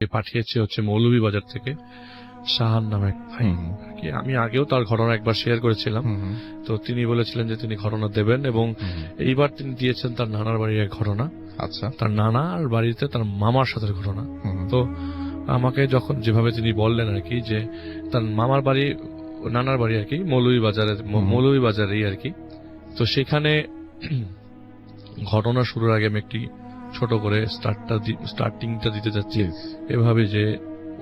পাঠিয়েছে হচ্ছে মৌলভীবাজার থেকে শাহান নামে এক ভাই। আমি আগেও তার ঘটনা একবার শেয়ার করেছিলাম, তো তিনি বলেছিলেন যে তিনি ঘটনা দেবেন, এবং এইবার তিনি দিয়েছেন তার নানার বাড়ির এক ঘটনা। আচ্ছা, তার নানার বাড়িতে তার মামার সাথে ঘটনা। তো আমাকে যখন যেভাবে তিনি বললেন আর কি, যে তার মামার বাড়ি নানার বাড়ি আর কি মৌলভীবাজারেই আর কি। তো সেখানে ঘটনা শুরুর আগে আমি একটি ছোট করে স্টার্টিংটা দিতে যাচ্ছি এভাবে, যে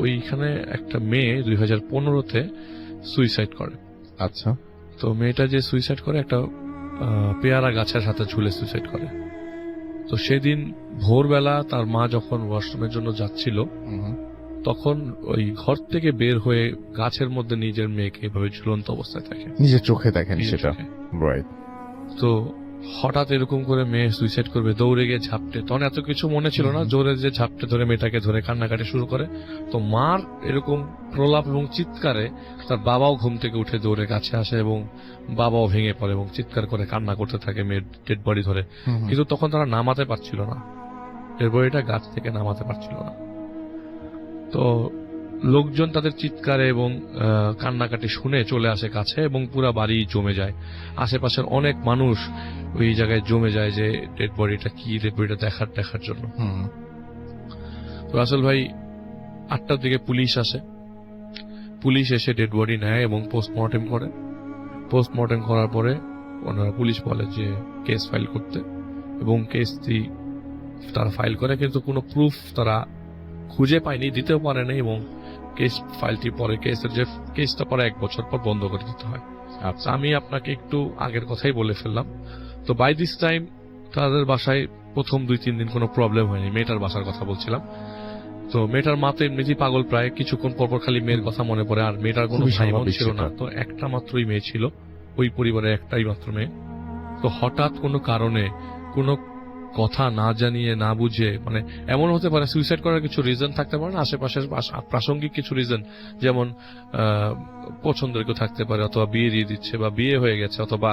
ওইখানে একটা মেয়ে 2015-তে সুইসাইড করে। আচ্ছা, তো মেয়েটা যে সুইসাইড করে একটা পেয়ারা গাছের সাথে ঝুলে সুইসাইড করে। তো সেদিন ভোরবেলা তার মা যখন ওয়াশরুমের জন্য যাচ্ছিল, তখন ওই ঘর থেকে বের হয়ে গাছের মধ্যে নিজের মেয়েকে এভাবে ঝুলন্ত অবস্থায় থাকে, নিজের চোখে দেখেন নিজের সেটা। চোখে। রাইট। তো হঠাৎ এরকম করে মেয়ে সুইসাইড করবে, দৌড়ে গিয়ে ঝাপটে, তখন এত কিছু মনে ছিল না, জোরে যে ঝাপটে ধরে মেয়েটাকে ধরে কান্নাকাটি শুরু করে। তো মার এরকম প্রলাপ এবং চিৎকারে তার বাবাও ঘুম থেকে উঠে দৌড়ে কাছে আসে, এবং বাবাও ভেঙে পড়ে এবং চিৎকার করে কান্না করতে থাকে মেয়ের ডেড বডি ধরে। কিন্তু তখন তারা নামাতে পারছিল না, ডেড বডিটা গাছ থেকে নামাতে পারছিল না। তো লোকজন তাদের চিৎকারে এবং কান্নাকাটি শুনে চলে আসে কাছে, এবং পুরা বাড়ি জমে যায়। আশেপাশের অনেক মানুষ ওই জায়গায় জমে যায় যে ডেড বডিটা কি, ডেড বডিটা দেখার জন্য। তো রাসেল ভাই 8টার দিকে পুলিশ আসে, পুলিশ এসে ডেড বডি নেয় এবং পোস্টমর্টেম করে। পোস্টমর্টেম করার পরে ওনারা পুলিশ বলে যে কেস ফাইল করতে, এবং কেসটি তারা ফাইল করে, কিন্তু কোনো প্রুফ তারা খুঁজে পায়নি, দিতেও পারে নাই, এবং কেস ফাইলটি পরে কেসটা পরে 1 বছর পর বন্ধ করে দিতে হয়। আচ্ছা, আমি আপনাকে একটু আগের কথাই বলে ফেললাম। তো বাই দিস টাইম তাদের বাসায় প্রথম 2-3 দিন কোনো প্রবলেম হয়নি। মেয়েটার বাসার কথা বলছিলাম। তো মেয়েটার মা তো এমনিতেই পাগল, প্রায় কিছুক্ষণ পরপর খালি মেয়ের কথা মনে পড়ে, আর মেয়েটার কোনো ভাই বোন ছিল না, তো একটা মাত্রই মেয়ে ছিল, ওই পরিবারে একটাই মাত্র মেয়ে। তো হঠাৎ কোনো কারণে কোনো কথা না জানিয়ে না বুঝে, মানে এমন হতে পারে সুইসাইড করার কিছু রিজন থাকতে পারে না, আশেপাশের প্রাসঙ্গিক কিছু রিজন, যেমন পছন্দের কেউ থাকতে পারে, অথবা বিয়ে দিয়ে দিচ্ছে, বা বিয়ে হয়ে গেছে, অথবা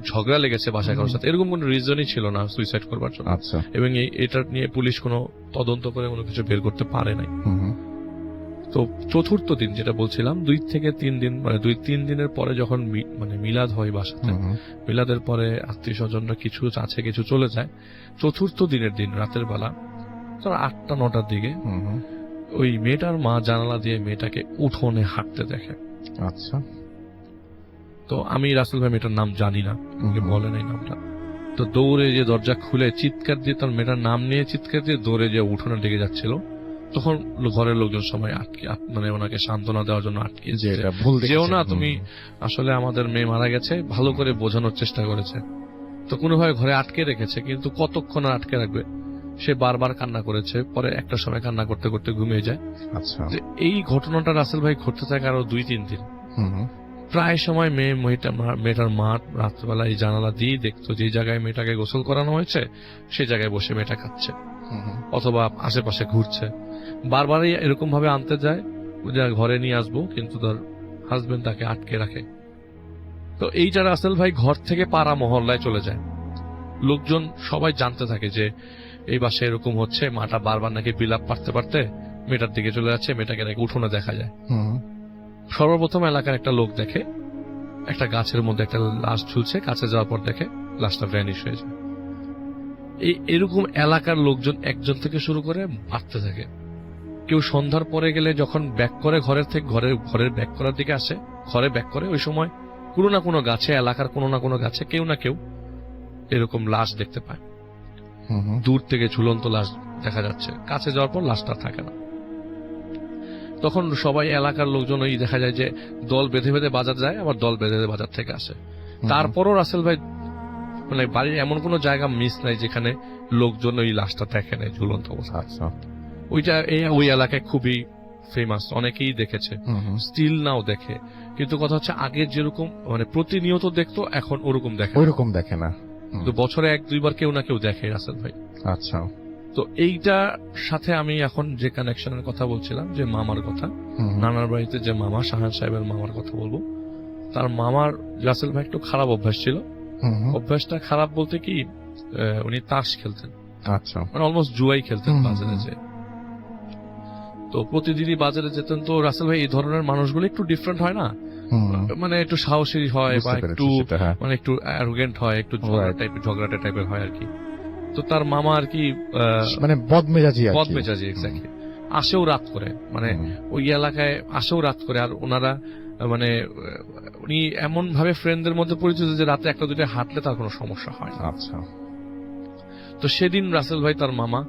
ঝগড়া লেগেছে বাসায় কারোর সাথে, এরকম কোনো রিজনই ছিল না সুইসাইড করবার জন্য। আচ্ছা, এবং এটা নিয়ে পুলিশ কোনো তদন্ত করে কোনো কিছু বের করতে পারে নাই। তো চতুর্থ দিন যেটা বলছিলাম, 2-3 দিন, মানে 2-3 দিনের পরে যখন মানে মিলাদ হয় বাসাতে, মিলাদের পরে আত্মীয় স্বজনরা কিছু আছে কিছু চলে যায়। চতুর্থ দিনের দিন রাতের বেলা 8টা-9টার দিকে ওই মেয়েটার মা জানালা দিয়ে মেয়েটাকে উঠোনে হাঁটতে দেখে। আচ্ছা, তো আমি রাসেল ভাই মেয়েটার নাম জানি না, বলে নাই নামটা। তো দৌড়ে যে দরজা খুলে চিৎকার দিয়ে তার মেয়েটার নাম নিয়ে চিৎকার দিয়ে দৌড়ে যে উঠোনে লেগে যাচ্ছিল, তখন ঘরের লোকজন সবাই মানে ওনাকে সান্ত্বনা দেওয়ার জন্য আটকে, যেও না তুমি, আসলে আমাদের মেয়ে মারা গেছে, ভালো করে বোঝানোর চেষ্টা করেছে। তো কোনোভাবে ঘরে আটকে রেখেছে, কিন্তু কতক্ষণ আর আটকে রাখবে, সে বারবার কান্না করেছে, পরে একটা সময় কান্না করতে করতে ঘুমিয়ে যায়। আচ্ছা, এই ঘটনাটা রাসেল ভাই ঘটতে থাকে আরো 2-3 দিন। প্রায় সময় মেয়েটার মা রাত্রবেলা এই জানালা দিয়ে দেখতো যে জায়গায় মেয়েটাকে গোসল করানো হয়েছে সেই জায়গায় বসে মেয়েটা খাচ্ছে, অথবা আশেপাশে ঘুরছে। বারবারই এরকম ভাবে আনতে যায়, ঘরে নিয়ে আসবো, কিন্তু তার হাজবেন্ড তাকে আটকে রাখে। তো এইটা রাসেল ভাই ঘর থেকে পাড়া মহল্লায় চলে যায়, লোকজন সবাই জানতে থাকে যে এই বাসায় এরকম হচ্ছে। মাটা বারবার নাকি বিলাপ পারতে পারতে মেয়েটার দিকে চলে যাচ্ছে, মেয়েটাকে নাকি উঠোনে দেখা যায়। সর্বপ্রথম এলাকার একটা লোক দেখে একটা গাছের মধ্যে একটা লাশ ঝুলছে, কাছে যাওয়ার পর দেখে লাশটা ভ্যানিশ হয়ে যায়। এরকম এলাকার লোকজন একজন থেকে শুরু করে বাড়তে থাকে। কেউ সন্ধ্যার পরে গেলে যখন ব্যাক করে ঘরের থেকে ঘরের ব্যাক করার দিকে আসে, ঘরে ব্যাক করে, ওই সময় কোনো না কোনো গাছে, এলাকার কোনো না কোনো গাছে কেউ না কেউ এরকম লাশ দেখতে পায়। দূর থেকে ঝুলন্ত লাশ দেখা যাচ্ছে, কাছে যাওয়ার পর লাশটা থাকে না। তখন সবাই এলাকার লোকজন ওই দেখা যায় যে দল বেঁধে বেঁধে বাজার যায়, আবার দল বেঁধে বেঁধে বাজার থেকে আসে। তারপরও রাসেল ভাই মানে বাড়ির এমন কোন জায়গা মিস নাই যেখানে লোকজন ওই লাশটা দেখে নেয় ঝুলন্ত অবস্থা। আচ্ছা, ওইটা ওই এলাকায় খুবই ফেমাস, অনেকেই দেখেছে, স্টিল নাও দেখে। কিন্তু কথা হচ্ছে আগে যেরকম মানে প্রতিনিয়ত দেখতো, এখন ওরকম দেখে না। তো বছরে 1-2 বার কেউ না কেউ দেখে রাসেল ভাই। আচ্ছা, তো এইটার সাথে আমি এখন যে কানেকশনের কথা বলছিলাম, যে মামার কথা, নানার বাড়িতে যে মামা, শাহান সাহেবের মামার কথা বলবো। তার মামার রাসেল ভাই একটু খারাপ অভ্যাস ছিল। অভ্যাসটা খারাপ বলতে কি, উনি তাস খেলতেন। আচ্ছা, মানে অলমোস্ট জুয়াই খেলতেন বাজারে যে। তো প্রতিদিনই বাজারে যেতেন। তো রাসেল ভাই এই ধরনের মানুষগুলো একটু ডিফারেন্ট হয় না, মানে একটু সাহসী হয় বা বুঝতে পেরেছি একটু সেটা, হ্যাঁ। মানে একটু অ্যারোগেন্ট হয়, একটু Right. ঝগড়াটে টাইপের হয় আর কি। তো তার মামা আর কি মানে বদমেজাজি আর কি। বদমেজাজি, এক্স্যাক্টলি। আসেও রাত করে, মানে হুম। ওই এলাকায় আসেও রাত করে। আর ওনারা মানে উনি এমন ভাবে ফ্রেন্ডদের মধ্যে পরিচিত যে রাতে একটা দুটো হাঁটলে তার কোনো সমস্যা হয় না। আচ্ছা। তো সেদিন রাসেল ভাই তার মামা,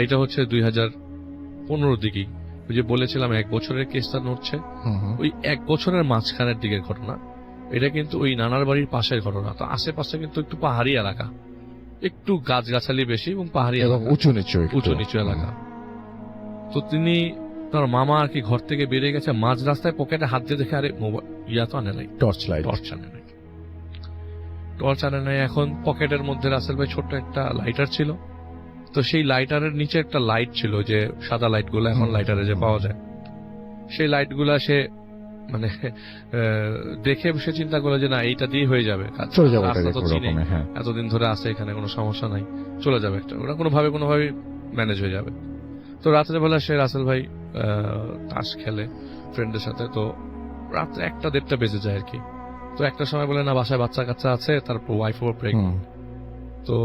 এটা হচ্ছে 2015 দিকেই, ওই যে বলেছিলাম 1 বছরের কেসটা নড়ছে, ওই 1 বছরের মাঝখানের দিকের ঘটনা। এটা কিন্তু ওই নানার বাড়ির পাশের ঘটনা। তো আশেপাশে কিন্তু একটু পাহাড়ি এলাকা, একটু গাছগাছালি বেশি এবং পাহাড়ি এবং এলাকা, উঁচু নিচু একটু। উঁচু নিচু এলাকা। তো তিনি, তার মামা আর কি ঘর থেকে বেরিয়ে গেছে, মাঝ রাস্তায় পকেটে হাত দিয়ে দেখে আরে মোবাইল ইয়া তো আনে নাই, টর্চ লাইট। টর্চ আনে নাই। এখন পকেটের মধ্যে রাসেল ভাই ছোট্ট একটা লাইটার ছিল। তো সেই লাইটারের নিচে একটা লাইট ছিল, যে সাদা লাইট গুলো এখন লাইটারে যে পাওয়া যায়, সেই লাইট গুলা সে মানে দেখে সে চিন্তা করলো যে না এইটা দিয়ে হয়ে যাবে কাজ, চলে যাবো রাস্তা তো চিনি, হ্যাঁ। এতদিন ধরে আছে এখানে, কোনো সমস্যা নাই, চলে যাবে একটা, ওরা কোনোভাবে ম্যানেজ হয়ে যাবে। তো রাত্রেবেলা সে রাসেল ভাই তাস খেলে ফ্রেন্ডের সাথে। তো রাত 1টা-1:30 বেজে যায় আর কি। তো একটা সময় বলে না বাসায় বাচ্চা কাচ্চা আছে, তারপর ওয়াইফ ও প্রেগনেন্ট। তো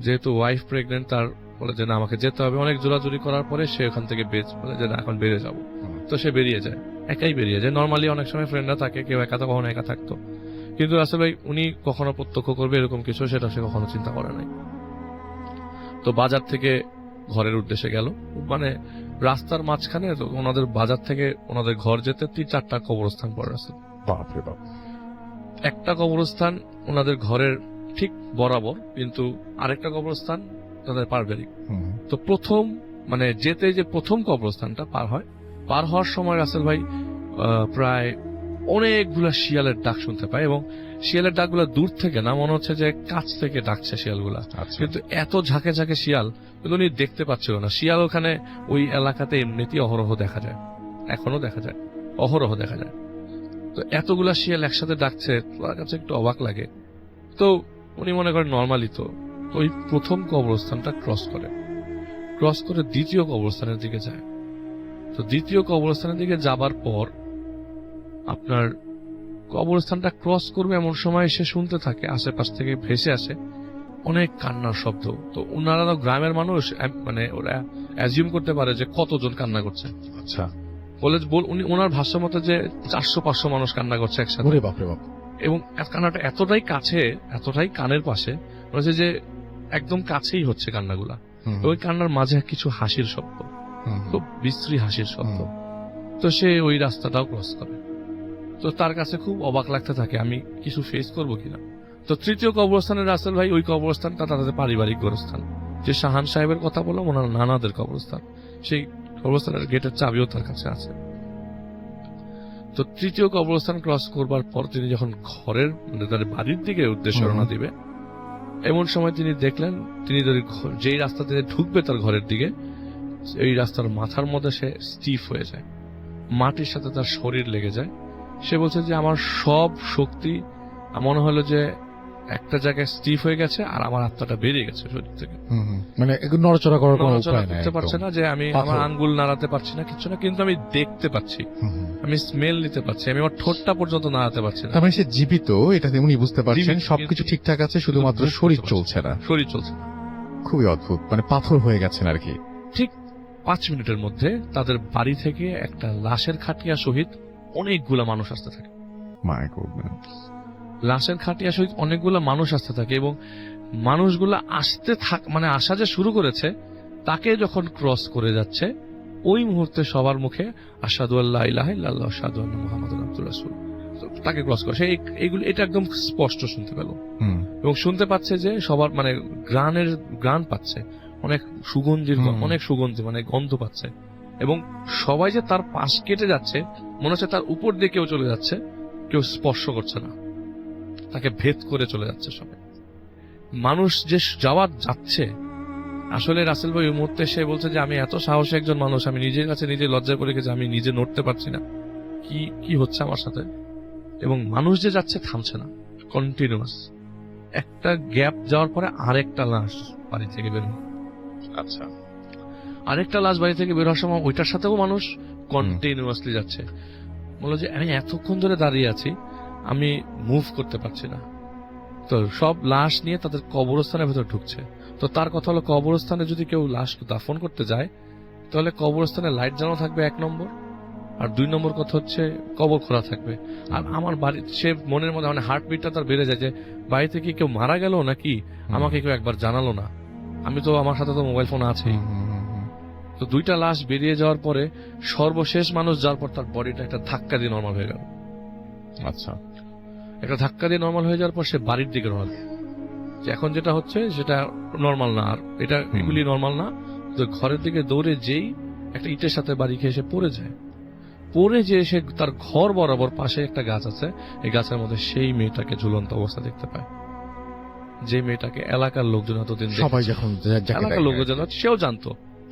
যেহেতু ওয়াইফ প্রেগনেন্ট, তার বলে যে না আমাকে যেতে হবে। অনেক জোরাজুরি করার পরে সে ওখান থেকে বলে যে না এখন বেরিয়ে যাবো। তো সে বেরিয়ে যায়, একাই বেরিয়ে যায়। নর্মালি অনেক সময় ফ্রেন্ডরা থাকে, কেউ একা তো কখনো একা থাকতো, কিন্তু রাসেল ভাই উনি কখনো প্রত্যক্ষ করবে এরকম কিছু সেটা সে কখনো চিন্তা করে নাই। তো বাজার থেকে ঘরের উদ্দেশ্যে গেল, মানে রাস্তার মাঝখানে তো ওনাদের বাজার থেকে ওনাদের ঘর যেতে 3-4টা কবরস্থান পড়ে আছে। বাপরে বাপ। একটা কবরস্থান ওনাদের ঘরের ঠিক বরাবর, কিন্তু আরেকটা কবরস্থান তাদের পারিবারিক। তো প্রথম মানে যেতে যে প্রথম কবরস্থানটা পার হওয়ার সময় রাসেল ভাই প্রায় অনেকগুলা শিয়ালের ডাক শুনতে পায়, এবং শিয়ালের ডাকগুলা দূর থেকে না, মনে হচ্ছে যে কাছ থেকে ডাকছে শিয়ালগুলা। কিন্তু এত ঝাঁকে ঝাঁকে শিয়াল, কিন্তু উনি দেখতে পাচ্ছিল না। শিয়াল ওখানে ওই এলাকাতে এমনিতেই অহরহ দেখা যায়, এখনো দেখা যায়, অহরহ দেখা যায়। তো এতগুলা শিয়াল একসাথে ডাকছে, তার কাছে একটু অবাক লাগে। তো উনি মনে করেন নর্মালি তো ওই প্রথম কবরস্থানটা ক্রস করে দ্বিতীয় কবরস্থানের দিকে যায়। তো দ্বিতীয় কবরস্থানের দিকে যাবার পর আপনার কবরস্থানটা ক্রস করবে এমন সময় সে শুনতে থাকে আশেপাশ থেকে ভেসে আসে অনেক কান্নার শব্দ। তো ওনারা গ্রামের মানুষ, মানে ওরা অ্যাজিউম করতে পারে যে কতজন কান্না করছে। আচ্ছা। উনি ওনার ভাষ্য মতে যে 400-500 মানুষ কান্না করছে একসাথে। বাপরে বাপ। এবং কান্নাটা এতটাই কাছে, এতটাই কানের পাশে, মনে হচ্ছে যে একদম কাছেই হচ্ছে কান্নাগুলা। ওই কান্নার মাঝে কিছু হাসির শব্দ, খুব বিশ্রী হাসির শব্দ। তো সে ওই রাস্তাটাও ক্রস করে। তো তার কাছে খুব অবাক লাগতে থাকে, আমি কিছু ফেস করবো কিনা। তো তৃতীয় কবরস্থানের রাসেল ভাই, ওই কবরস্থানটা তাদের পারিবারিক গোরস্থান, যে শাহান সাহেবের কথা বললাম ওনার নানাদের কবরস্থান, সেই কবরস্থানের গেটের চাবিও তার কাছে আছে। তো তৃতীয় কবরস্থান ক্রস করবার পর তিনি যখন ঘরের মানে তার বাড়ির দিকে উদ্দেশ্যে রওনা দিবে, এমন সময় তিনি দেখলেন তিনি যেই রাস্তা থেকে ঢুকবে তার ঘরের দিকে, এই রাস্তার মাথার মধ্যে সে স্টিফ হয়ে যায়, মাটির সাথে তার শরীর লেগে যায়। সে বলছে যে আমার সব শক্তি মনে হলো যে একটা জায়গায় স্টিফ হয়ে গেছে, আর আমার আত্মাটা বেরিয়ে গেছে শরীর থেকে। মানে নড়াচড়া করার কোনো উপায় নাই, করতে পারছে না, যে আমি আমার আঙ্গুল নাড়াতে পারছি না, কিছু না, কিন্তু আমি দেখতে পাচ্ছি, আমি স্মেল নিতে পারছি, আমি আমার ঠোঁটটা পর্যন্ত নাড়াতে পারছি না। তার মানে সে জীবিত, এটা উনি বুঝতে পারছেন, সবকিছু ঠিকঠাক আছে, শুধুমাত্র শরীর চলছে না। খুবই অদ্ভুত, মানে পাথর হয়ে গেছেন আর কি। ঠিক 5 মিনিটের মধ্যে তাদের বাড়ি থেকে একটা লাশের খাটিয়া সহিত অনেকগুলা মানুষ আসতে থাকে। মাই গডনেস। লাশের খাটিয়া সহিত অনেকগুলা মানুষ আসতে থাকে, এবং মানুষগুলা মানে আসা যে শুরু করেছে, তাকে যখন ক্রস করে যাচ্ছে ওই মুহূর্তে সবার মুখে আশহাদু আল্লা ইলাহা ইল্লাল্লাহ আশহাদু আন্না মুহাম্মাদুর রাসূলুল্লাহ, তাকে ক্রস করে সে এইগুলো, এটা একদম স্পষ্ট শুনতে পেল। এবং শুনতে পাচ্ছে যে সবার মানে গ্রান পাচ্ছে, অনেক সুগন্ধি মানে গন্ধ পাচ্ছে, এবং সবাই যে তার পাশ কেটে যাচ্ছে, মনে হচ্ছে তার উপর দিয়ে কেউ চলে যাচ্ছে, কেউ স্পর্শ করছে না, তাকে ভেদ করে চলে যাচ্ছে সবাই। মানুষ যে যাচ্ছে, আসলে রাসেল ভাই ওই মুহূর্তে সে বলছে যে আমি এত সাহসী একজন মানুষ, আমি নিজের কাছে নিজে লজ্জা করে গেছি, আমি নিজে নড়তে পারছি না, কি হচ্ছে আমার সাথে। এবং মানুষ যে যাচ্ছে থামছে না, কন্টিনিউয়াস। একটা গ্যাপ যাওয়ার পরে আরেকটা লাশ বাড়ি থেকে বের। আচ্ছা। আরেকটা লাশ বাড়ি থেকে বের হওয়ার সময় ওইটার সাথেও মানুষ কন্টিনিউয়াসলি যাচ্ছে। বললো যে আমি এতক্ষণ ধরে দাঁড়িয়ে আছি, আমি মুভ করতে পারছি না। তো সব লাশ নিয়ে তাদের কবরস্থানের ভেতর ঢুকছে। তো তার কথা হলো, কবরস্থানে যদি কেউ লাশ দাফন করতে যায় তাহলে কবরস্থানে লাইট জ্বালানো থাকবে 1 নম্বর, আর 2 নম্বর কথা হচ্ছে কবর খোলা থাকবে। আর আমার বাড়ি, সে মনের মধ্যে মানে হার্টবিটটা তার বেড়ে যায় যে বাড়িতে কি কেউ মারা গেল নাকি, আমাকে কেউ একবার জানালো না, আমি তো আমার সাথে তো মোবাইল ফোন আছেই। তো 2টা লাশ বেরিয়ে যাওয়ার পরে সর্বশেষ মানুষ যাওয়ার পর তার বডিটা একটা ধাক্কা দিয়ে নর্মাল হয়ে গেল। আচ্ছা, একটা ধাক্কা দিয়ে নর্মাল হয়ে যাওয়ার পর সে বাড়ির দিকে রওনা দিল। যে এখন যেটা হচ্ছে সেটা নর্মাল না, আর এটা এগুলি নর্মাল না। তো ঘরের দিকে দৌড়ে যেই একটা ইটের সাথে বাড়ি খেয়ে সে পড়ে যায়। পড়ে যে সে তার ঘর বরাবর পাশে একটা গাছ আছে, এই গাছের মধ্যে সেই মেয়েটাকে ঝুলন্ত অবস্থা দেখতে পায়, যে মেয়েটাকে এলাকার লোকজন এতদিন সবাই যখন এলাকার লোকজন সেও জানতো,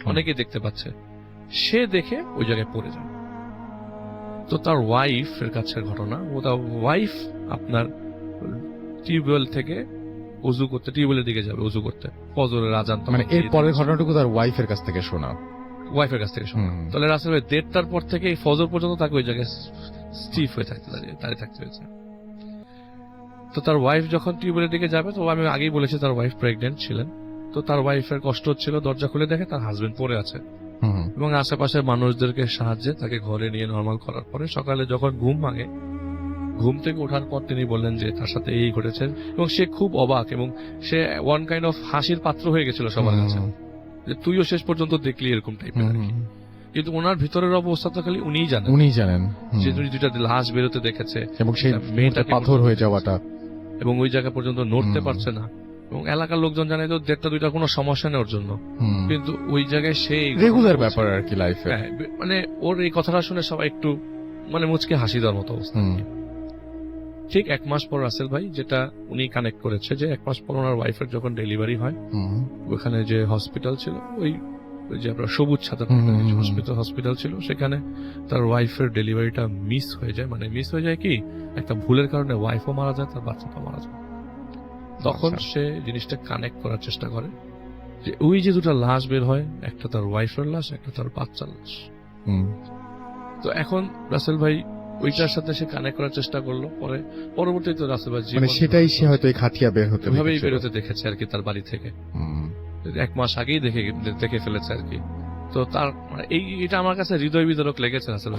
অনেকেই দেখতে পাচ্ছে। সে দেখে ওই জায়গায় পড়ে যায়। তো তার ওয়াইফের কাছের ঘটনা, ও তার ওয়াইফ আপনার টিউবওয়েল থেকে উজু করতে, টিউবওয়েলের দিকে যাবে উজু করতে, ফজরের আজান, মানে এর পরের ঘটনাটুকু তার ওয়াইফের কাছ থেকে শোনা, ওয়াইফের কাছ থেকে শোনা। তাহলে রাসেল ভাই 1:30টার পর থেকে এই ফজর পর্যন্ত তাকে ওই জায়গায় স্টিফ হয়ে দাঁড়িয়ে থাকতে হয়েছে। তো তার ওয়াইফ যখন টিউবওয়েলের দিকে যাবে, তো আমি আগেই বলেছি তার ওয়াইফ প্রেগনেন্ট ছিলেন। তো তার ওয়াইফের কষ্ট হচ্ছিল, দরজা খুলে দেখে তার হাজবেন্ড পড়ে আছে, এবং আশেপাশের মানুষদেরকে সাহায্যে তাকে ঘরে নিয়ে নর্মাল করার পরে সকালে যখন ঘুম ভাঙে, ঘুম থেকে ওঠার পর তিনি বললেন যে তার সাথে এই ঘটেছে, এবং সে খুব অবাক, এবং সে ওয়ান কাইন্ড অফ হাসির পাত্র হয়ে গেছিল সবার কাছে, যে তুইও শেষ পর্যন্ত দেখলি এরকম টাইপের। কিন্তু ওনার ভিতরের অবস্থা তো খালি উনিই জানেন, যে 2টা লাশ বেরোতে দেখেছে, এবং সেই মেয়েটা পাথর হয়ে যাওয়াটা, এবং ওই জায়গা পর্যন্ত নড়তে পারছে না, এবং এলাকার লোকজন জানে তো 1:30-2টার কোনো সমস্যা নেই ওর জন্য। কিন্তু ওই জায়গায় সেই রেগুলার ব্যাপার আর কি লাইফে, মানে ওর এই কথাটা শুনে সবাই একটু মানে মুচকে হাসি দেওয়ার মতো অবস্থা। ঠিক 1 মাস পর রাসেল ভাই যেটা উনি কানেক্ট করেছে, যে 1 মাস পর ওনার ওয়াইফের যখন ডেলিভারি হয়, ওখানে যে হসপিটাল ছিল, ওই যে আপনার সবুজ ছাতা হসপিটাল ছিল, সেখানে তার ওয়াইফের ডেলিভারিটা মিস হয়ে যায়। মানে মিস হয়ে যায় কি, একটা ভুলের কারণে ওয়াইফও মারা যায়, তার বাচ্চাটাও মারা যায়। তখন সে জিনিসটা কানেক্ট করার চেষ্টা করে, যে ওই যে 2টা লাশ বের হয়, একটা তার ওয়াইফের লাশ, একটা তার বাচ্চার লাশ। তো এখন রাসেল ভাই ওইটার সাথে সে কানেক্ট করার চেষ্টা করলো। পরবর্তীতে রাসেল ভাই মানে সেটাই সে হয়তো এই খাটিয়া বের হতে ভাবেই বেরোতে দেখেছে আর কি তার বাড়ি থেকে, 1 মাস আগেই দেখে ফেলেছে আর কি। তো তার এটা আমার কাছে হৃদয় বিদারক লেগেছে আসলে।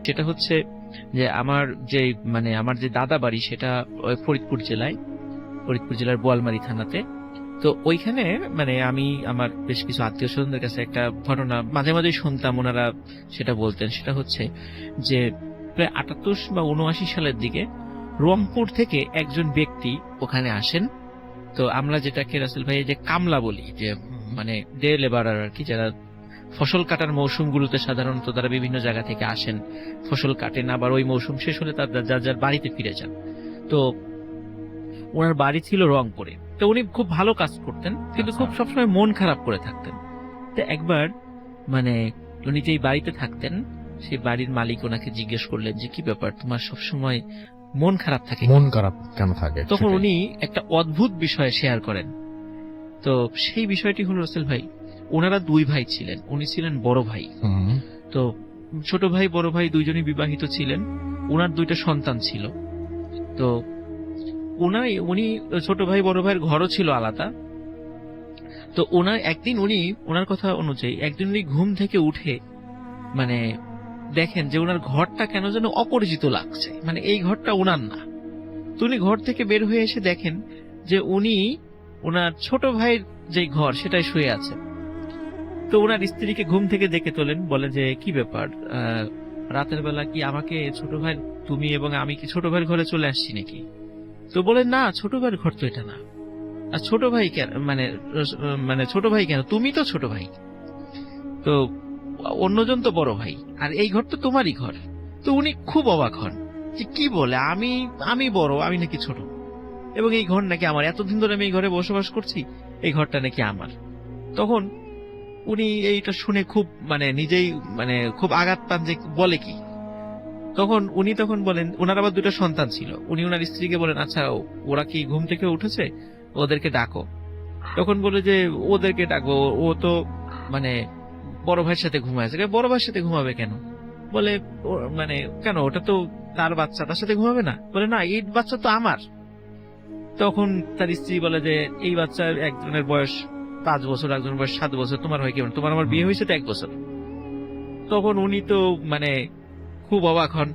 সেটা হচ্ছে যে আমার যে দাদা বাড়ি সেটা ফরিদপুর জেলার বোয়ালমারী থানাতে। তো ওইখানে মানে আমি আমার বেশ কিছু আত্মীয় স্বজনদের কাছে একটা ঘটনা মাঝে মাঝে শুনতাম, ওনারা সেটা বলতেন। সেটা হচ্ছে যে প্রায় 78 বা 79 সালের দিকে রংপুর থেকে একজন ব্যক্তি ওখানে আসেন। তো আমরা যেটাকে রাসেল ভাই যে কামলা বলি, যে মানে ডে লেবারার আর কি, যারা ফসল কাটার মৌসুমগুলোতে সাধারণত তারা বিভিন্ন জায়গা থেকে আসেন, ফসল কাটেন, আবার ওই মৌসুম শেষ হলে তার যার বাড়িতে ফিরে যান। তো ওনার বাড়ি ছিল রংপুরে। তো উনি খুব ভালো কাজ করতেন, কিন্তু খুব সবসময় মন খারাপ করে থাকতেন। তো একবার মানে উনি যেই বাড়িতে থাকতেন, সেই বাড়ির মালিক ওনাকে জিজ্ঞেস করলেন যে কি ব্যাপার, তোমার সবসময় মন খারাপ থাকে, মন খারাপ কেন থাকে? তখন উনি একটা অদ্ভুত বিষয় শেয়ার করেন। তো সেই বিষয়টি হলো রাসেল ভাই, ওনারা 2 ভাই ছিলেন, উনি ছিলেন বড় ভাই। তো ছোট ভাই বড় ভাই দুইজনই বিবাহিত ছিলেন, ওনার 2টা সন্তান ছিল। তো উনি ছোট ভাই বড় ভাইয়ের ঘরও ছিল আলাদা। তো ওনার কথা অনুযায়ী একদিন উনি ঘুম থেকে উঠে মানে দেখেন যে ওনার ঘরটা কেন যেন অপরিচিত লাগছে, মানে এই ঘরটা ওনার না। তো উনি ঘর থেকে বের হয়ে এসে দেখেন যে উনি ওনার ছোট ভাইয়ের যে ঘর সেটাই শুয়ে আছে। তো ওনার স্ত্রীকে ঘুম থেকে ডেকে তোলেন, বলে যে কি ব্যাপার, রাতের বেলা কি আমাকে ছোট ভাই, তুমি এবং আমি কি ছোট ভাইয়ের ঘরে চলে আসছি নাকি? তো বলেন না, ছোট ভাইয়ের ঘর তো এটা না। আর ছোট ভাই কেন, মানে ছোট ভাই কেন, তুমি তো ছোট ভাই, তো অন্যজন তো বড় ভাই, আর এই ঘর তো তোমারই ঘর। তো উনি খুব অবাক হন যে কি বলে, আমি বড়, আমি নাকি ছোট, এবং এই ঘর নাকি আমার, এতদিন ধরে আমি এই ঘরে বসবাস করছি, এই ঘরটা নাকি আমার। তখন উনি এইটা শুনে খুব মানে নিজেই মানে খুব আঘাত পান যে বলে কি। উনি তখন বলেন, ওনার আবার 2টা সন্তান ছিল, উনি ওনার স্ত্রীকে বলেন, আচ্ছা ওরা কি ঘুম থেকে উঠেছে, ওদেরকে ডাকো। তখন বলে যে ওদেরকে ডাকবো, ও তো মানে বড় ভাইয়ের সাথে ঘুমাইছে। বড় ভাইয়ের সাথে ঘুমাবে কেন? বলে মানে কেন, ওটা তো তার বাচ্চা, তার সাথে ঘুমাবে না? বলে না, এই বাচ্চা তো আমার। তখন তার স্ত্রী বলে যে এই বাচ্চার একজনের বয়স 5 বছর, একজনের বয়স 7 বছর, তোমার হয় কেমন? তোমার আমার বিয়ে হয়েছে তো 1 বছর। তখন উনি তো মানে খুব অবাক হন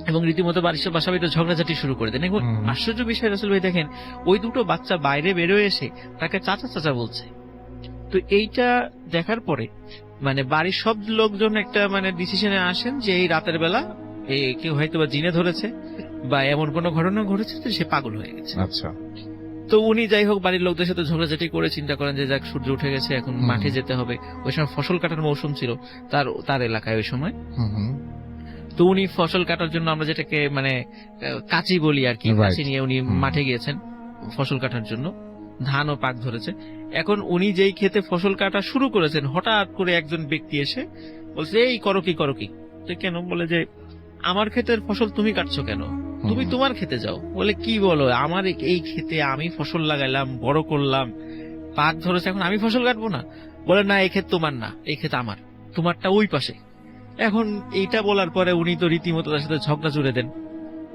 এবং রীতিমতো বাসা বাড়িতে ঝগড়াঝাটি শুরু করে দেন। এবং আশ্চর্য বিষয় রাসূল ভাই দেখেন, ওই দুটো বাচ্চা বাইরে বেরোয় এসে তাকে চাচা চাচা বলছে। তো এইটা দেখার পরে মানে বাড়ির সব লোকজন একটা মানে ডিসিশনে আসেন যে এই রাতের বেলা কেউ হয়তো বা জিনে ধরেছে বা এমন কোনো ঘটনা ঘটেছে যে সে পাগল হয়ে গেছে। আচ্ছা, তো উনি যাই হোক বাড়ির লোকদের সাথে ঝগড়াঝাটি করে চিন্তা করেন যে যাক, সূর্য উঠে গেছে, এখন মাঠে যেতে হবে। ওই সময় ফসল কাটার মৌসুম ছিল তার এলাকায় ওই সময়। তো উনি ফসল কাটার জন্য, আমরা যেটাকে মানে কাঁচি বলি আর কি, কাঁচি নিয়ে উনি মাঠে গিয়েছেন ফসল কাটার জন্য। ধানও পাক ধরেছে। এখন উনি যেই ক্ষেতে ফসল কাটা শুরু করেছেন, হঠাৎ করে একজন ব্যক্তি এসে বলছে এই করো কি করো কি? তো কেন? বলে যে আমার ক্ষেতের ফসল তুমি কাটছো কেন? তুমি তোমার খেতে যাও। বলে কি বলো, আমার এই ক্ষেতে আমি ফসল লাগাইলাম, বড় করলাম, পাক ধরেছে, এখন আমি ফসল কাটবো না? বলে না, এই ক্ষেত তোমার না, এই ক্ষেত আমার, তোমারটা ওই পাশে। এখন এইটা বলার পরে উনি তো রীতিমতো তার সাথে ঝগড়া জুড়ে দেন।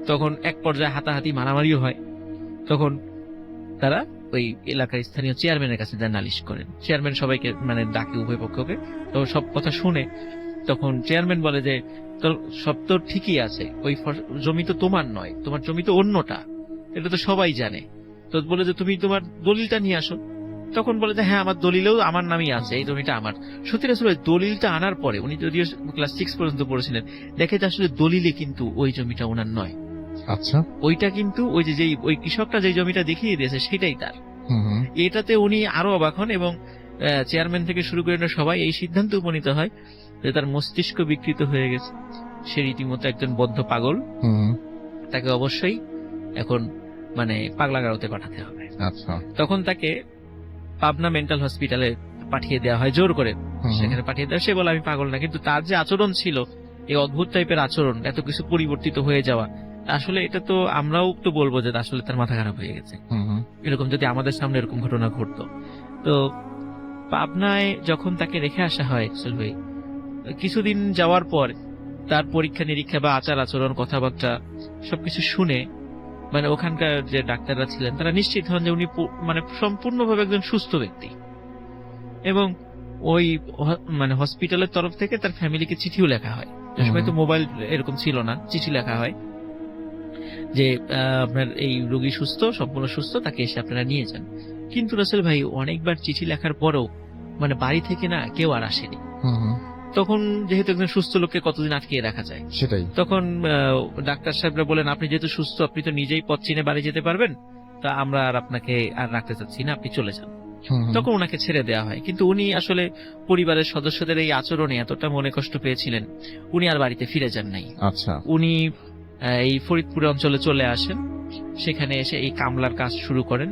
তখন এক পর্যায়ে হাতাহাতি মারামারিও হয়। তখন তারা ওই এলাকার স্থানীয় চেয়ারম্যানের কাছে যান, নালিশ করেন। চেয়ারম্যান সবাইকে মানে ডাকে, উভয় পক্ষকে। তো সব কথা শুনে তখন চেয়ারম্যান বলে যে তোর সব তো ঠিকই আছে, ওই জমি তো তোমার নয়, তোমার জমি তো অন্যটা, এটা তো সবাই জানে। তো বলে যে তুমি তোমার দলিলটা নিয়ে আসো। তখন বলে যে হ্যাঁ, আমার দলিলেও আমার নামই আছে, এই জমিটা আমার। সত্যি আসলে দলিলটা আনার পরে, উনি যদিও ক্লাস 6 পর্যন্ত পড়েছিলেন, দেখে যে আসলে দলিলে কিন্তু ওই জমিটা ওনার নয়। আচ্ছা, ওইটা কিন্তু ওই যে ওই কৃষকটা যে জমিটা দেখিয়ে দিয়েছে সেটাই তার। এটাতে উনি আরো অবাক হন এবং চেয়ারম্যান থেকে শুরু করে সবাই এই সিদ্ধান্তে উপনীত হয় যে তার মস্তিষ্ক বিকৃত হয়ে গেছে, সে রীতিমতো একজন বদ্ধ পাগল, তাকে অবশ্যই এখন মানে পাগলাগারদে পাঠাতে হবে। আচ্ছা, তখন তাকে পাবনা মেন্টাল হসপিটালে পাঠিয়ে দেওয়া হয় জোর করে। সেখানে পাঠিয়ে দেওয়া, সে বলে আমি পাগল না, কিন্তু তার যে আচরণ ছিল, এই অদ্ভুত টাইপের আচরণ, এত কিছু পরিবর্তিত হয়ে যাওয়া, আসলে এটা তো আমরাও তো বলবো যে আসলে তার মাথা খারাপ হয়ে গেছে, এরকম যদি আমাদের সামনে এরকম ঘটনা ঘটতো। তো পাবনায় যখন তাকে রেখে আসা হয়, কিছুদিন যাওয়ার পর তার পরীক্ষা নিরীক্ষা বা আচার আচরণ, কথাবার্তা সবকিছু শুনে মানে ওখানকার যে ডাক্তাররা ছিলেন তারা নিশ্চিত হন যে উনি মানে সম্পূর্ণভাবে একজন সুস্থ ব্যক্তি। এবং ওই মানে হসপিটালের তরফ থেকে তার ফ্যামিলিকে চিঠিও লেখা হয়। সময় তো মোবাইল এরকম ছিল না, চিঠি লেখা হয় যে আপনার এই রোগী সুস্থ, সম্পূর্ণ সুস্থ, তাকে এসে আপনারা নিয়ে যান। কিন্তু রাসেল ভাই অনেকবার চিঠি লেখার পরেও মানে বাড়ি থেকে না কেউ আর আসেনি। তখন যেহেতু একজন সুস্থ লোককে কতদিন আটকিয়ে রাখা যায়, সেটাই। তখন ডাক্তার সাহেবরা বলেন আপনি যেহেতু সুস্থ, আপনি তো নিজেই পথ চিনে বাড়ি যেতে পারবেন, তা আমরা আর আপনাকে আর রাখতে চাচ্ছি না, আপনি চলে যান। তখন ওনাকে ছেড়ে দেওয়া হয়। কিন্তু উনি আসলে পরিবারের সদস্যদের এই আচরণে এতটা মনে কষ্ট পেয়েছিলেন, উনি আর বাড়িতে ফিরে যান নাই। আচ্ছা, উনি এই ফরিদপুর অঞ্চলে চলে আসেন। সেখানে এসে এই কামলার কাজ শুরু করেন,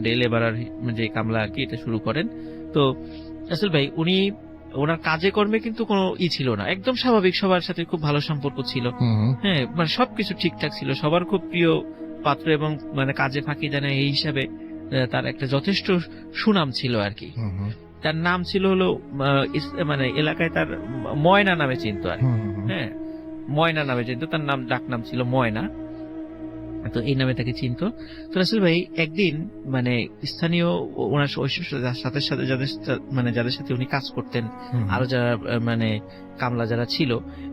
ডে লেবারার যে কামলা আর কি, এটা শুরু করেন। তো রাসেল ভাই উনি ওনার কাজে কর্মে কিন্তু কোনো ছিল না, একদম স্বাভাবিক, সবার সাথে খুব ভালো সম্পর্ক ছিল। হ্যাঁ, মানে সবকিছু ঠিকঠাক ছিল, সবার খুব প্রিয় পাত্র এবং মানে কাজে ফাঁকি দেয় না এই হিসাবে তার একটা যথেষ্ট সুনাম ছিল আর কি। তার নাম ছিল হলো মানে এলাকায় তার ময়না নামে চিনতো আর কি। হ্যাঁ, ময়না নামে চিনতো, তার নাম ডাক নাম ছিল ময়না, তো এই নামে তাকে চিনতো। তো রাসেল ভাই একদিন মানে স্থানীয় ওনার সাথে সাথে যাদের সাথে উনি কাজ করতেন, আরো যারা মানে কামলা যারা ছিল,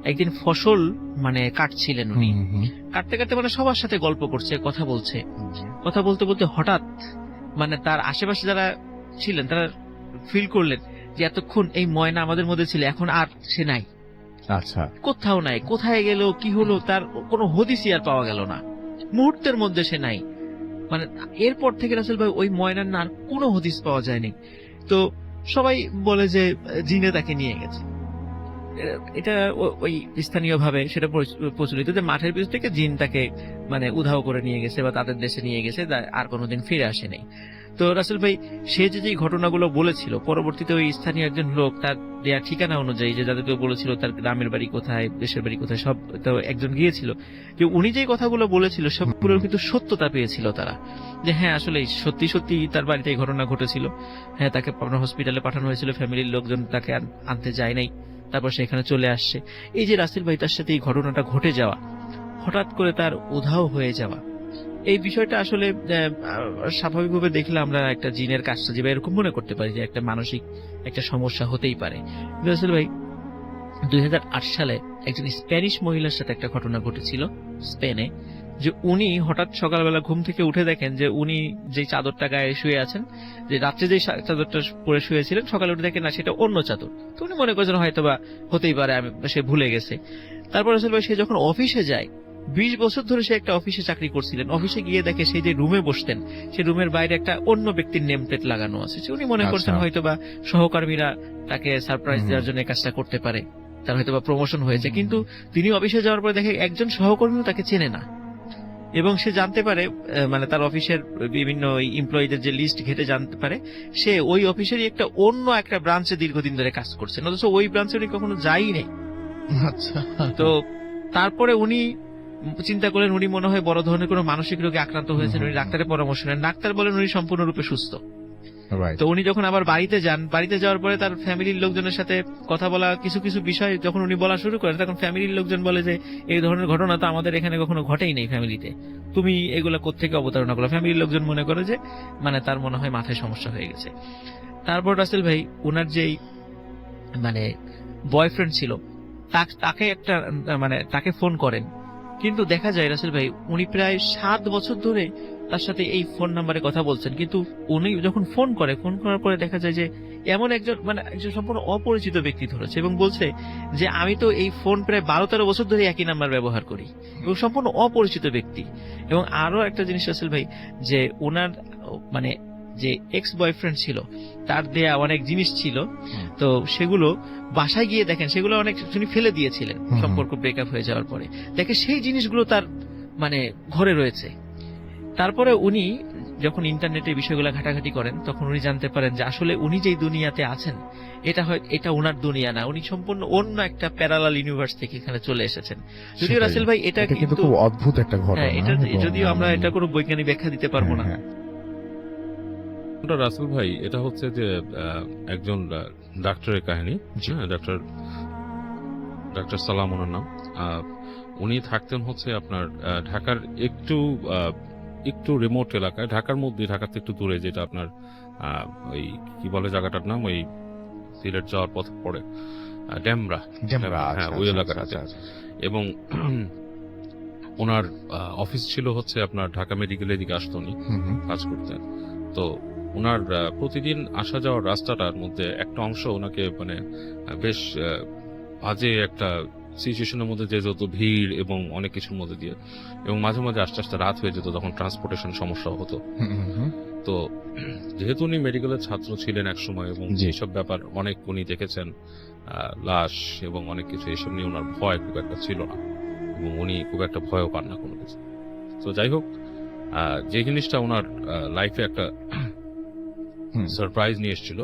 একদিন ফসল মানে কাটছিলেন উনি। কাটতে কাটতে মানে সবার সাথে গল্প করছে, কথা বলছে। কথা বলতে বলতে হঠাৎ মানে তার আশেপাশে যারা ছিলেন তারা ফিল করলেন যে এতক্ষণ এই ময়না আমাদের মধ্যে ছিল, এখন আর সে নাই। আচ্ছা, কোথাও নাই, কোথায় গেল, কি হলো, তার কোনো হদিসই আর পাওয়া গেল না। মুহূর্তের মধ্যে সে নাই। মানে এরপর থেকে রাসেল ভাই ওই ময়নার না আর কোনো হদিস পাওয়া যায়নি। তো সবাই বলে যে জিনে তাকে নিয়ে গেছে। এটা ওই স্থানীয় ভাবে সেটা প্রচলিত যে মাঠের ভিতর থেকে জিন তাকে মানে উধাও করে নিয়ে গেছে বা তাদের দেশে নিয়ে গেছে, আর কোনোদিন ফিরে আসেনি। তো রাসেল ভাই সে যে ঘটনাগুলো বলেছিল, পরবর্তীতে ওই স্থানীয় একজন লোক তার দেয়া ঠিকানা অনুযায়ী যে যাদেরকে বলেছিল তার গ্রামের বাড়ি কোথায়, দেশের বাড়ি কোথায়, সব তো একজন গিয়েছিল, যে উনি যে কথাগুলো বলেছিল সবগুলোর কিন্তু সত্যতা পেয়েছিল তারা, যে হ্যাঁ আসলে সত্যি সত্যি তার বাড়িতে এই ঘটনা ঘটেছিল। হ্যাঁ, তাকে আপনার হসপিটালে পাঠানো হয়েছিল, ফ্যামিলির লোকজন তাকে আনতে যায় নাই, তারপর সে এখানে চলে আসছে। এই যে রাসেল ভাই তার সাথে এই ঘটনাটা ঘটে যাওয়া, হঠাৎ করে তার উধাও হয়ে যাওয়া, এই বিষয়টা আসলে স্বাভাবিকভাবে দেখলে আমরা একটা জিনের কাজটা যে এরকম মনে করতে পারি যে একটা মানসিক একটা সমস্যা হতেই পারে। রাসেল ভাই 2008 সালে একজন স্প্যানিশ মহিলার সাথে একটা ঘটনা ঘটেছিল স্পেনে, যে উনি হঠাৎ সকালবেলা ঘুম থেকে উঠে দেখেন যে উনি যে চাদরটা গায়ে শুয়ে আছেন, যে রাত্রে যে চাদরটা পরে শুয়েছিলেন, সকালে উঠে দেখেন না সেটা অন্য চাদর। তো উনি মনে করছেন হয়তো বা হতেই পারে, সে ভুলে গেছে। তারপর আসলে ভাই সে যখন অফিসে যায়, 20 বছর ধরে সে একটা অফিসে চাকরি করছিলেন, অফিসে গিয়ে দেখে সেই যে রুমে বসতেন, সেই রুমের বাইরে একটা অন্য ব্যক্তির নেম প্লেট লাগানো আছে। উনি মনে করছেন হয়তো বা সহকর্মীরা তাকে সারপ্রাইজ দেওয়ার জন্য এই কাজটা করতে পারে, তার হয়তো বা প্রমোশন হয়েছে। কিন্তু তিনি অফিসে যাওয়ার পরে দেখে একজন সহকর্মীও তাকে চেনে না, এবং সে জানতে পারে মানে তার অফিসের বিভিন্ন এমপ্লয়ীদের যে লিস্ট ঘেটে জানতে পারে সে ওই অফিসেরই অন্য একটা ব্রাঞ্চে দীর্ঘদিন ধরে কাজ করছেন, অথচ ওই ব্রাঞ্চে উনি কখনো যাই নেই। আচ্ছা, তো তারপরে উনি চিন্তা করলেন উনি মনে হয় বড় ধরনের কোনো মানসিক রোগে আক্রান্ত হয়েছেন। উনি ডাক্তারের পরামর্শ নেন, ডাক্তার বলেন উনি সম্পূর্ণরূপে সুস্থ। তো উনি যখন আবার বাড়িতে যান, বাড়িতে যাওয়ার পরে তার ফ্যামিলির লোকজনের সাথে কথা বলা, কিছু কিছু বিষয় যখন উনি বলা শুরু করেন, তখন ফ্যামিলির লোকজন বলে যে এই ধরনের ঘটনা তো আমাদের এখানে কখনো ঘটেই নেই ফ্যামিলিতে, তুমি এগুলা কোত্থেকে অবতারণা করো। ফ্যামিলির লোকজন মনে করে যে মানে তার মনে হয় মাথায় সমস্যা হয়ে গেছে। তারপর রাসেল ভাই ওনার যেই মানে বয়ফ্রেন্ড ছিল তাকে তাকে ফোন করেন, কিন্তু দেখা যায় রাসেল ভাই উনি প্রায় 7 বছর ধরে তার সাথে এই ফোন নাম্বারে কথা বলছেন, কিন্তু উনি যখন ফোন করার পরে দেখা যায় যে এমন একজন সম্পূর্ণ অপরিচিত ব্যক্তি ধরেছে এবং বলছে যে আমি তো এই ফোন প্রায় 12-13 বছর ধরে একই নাম্বার ব্যবহার করি, এবং সম্পূর্ণ অপরিচিত ব্যক্তি। এবং আরো একটা জিনিস রাসেল ভাই, যে ওনার মানে যে এক্স বয়ফ্রেন্ড ছিল তার দেয়া অনেক জিনিস ছিল, তো সেগুলো বাসায় গিয়ে দেখেন সেগুলো অনেক তিনি ফেলে দিয়েছিলেন সম্পর্ক ব্রেকআপ হয়ে যাওয়ার পরে, দেখে সেই জিনিসগুলো তার মানে ঘরে রয়েছে। তারপরে উনি যখন ইন্টারনেটে বিষয়গুলো ঘাটাঘাটি করেন, তখন উনি জানতে পারেন যে আসলে উনি যেই দুনিয়াতে আছেন এটা ওনার দুনিয়া না, উনি সম্পূর্ণ অন্য একটা প্যারালাল ইউনিভার্স থেকে এখানে চলে এসেছেন। যদিও রাসেল ভাই এটা কিন্তু খুব অদ্ভুত একটা ঘটনা, এটা যদিও আমরা এটা কোনো বৈজ্ঞানিক ব্যাখ্যা দিতে পারবো না। রাসেল ভাই এটা হচ্ছে যে একজন ডাক্তারের কাহিনী, ডাক্তার সালাম ওনার নাম। উনি থাকতেন হচ্ছে আপনার ঢাকার একটু রিমোট এলাকায়, ঢাকার মধ্যে, ঢাকার থেকে একটু দূরে, যেটা আপনার ওই কি বলে জায়গাটার নাম, ওই সিলেট যাওয়ার পথে পড়ে, ডেমরা, হ্যাঁ ওই এলাকাটাতে। এবং ওনার অফিস ছিল হচ্ছে আপনার ঢাকা মেডিকেলের দিকে আসতো উনি কাজ করতেন। তো ওনার প্রতিদিন আসা যাওয়ার রাস্তাটার মধ্যে একটা অংশ ওনাকে মানে বেশ বাজে একটা সিচুয়েশনের মধ্যে যে যত ভিড় এবং অনেক কিছুর মধ্যে দিয়ে, এবং মাঝে মাঝে আস্তে আস্তে রাত হয়ে যেত, তখন ট্রান্সপোর্টেশন সমস্যা হতো। তো যেহেতু উনি মেডিকেলের ছাত্র ছিলেন এক সময়, এবং এইসব ব্যাপার অনেক উনি দেখেছেন, লাশ এবং অনেক কিছু, এইসব নিয়ে ওনার ভয় খুব একটা ছিল না, এবং উনি খুব একটা ভয়ও পান না কোনো কিছু। তো যাই হোক, যে জিনিসটা ওনার লাইফে একটা সারপ্রাইজ নিয়ে এসেছিল,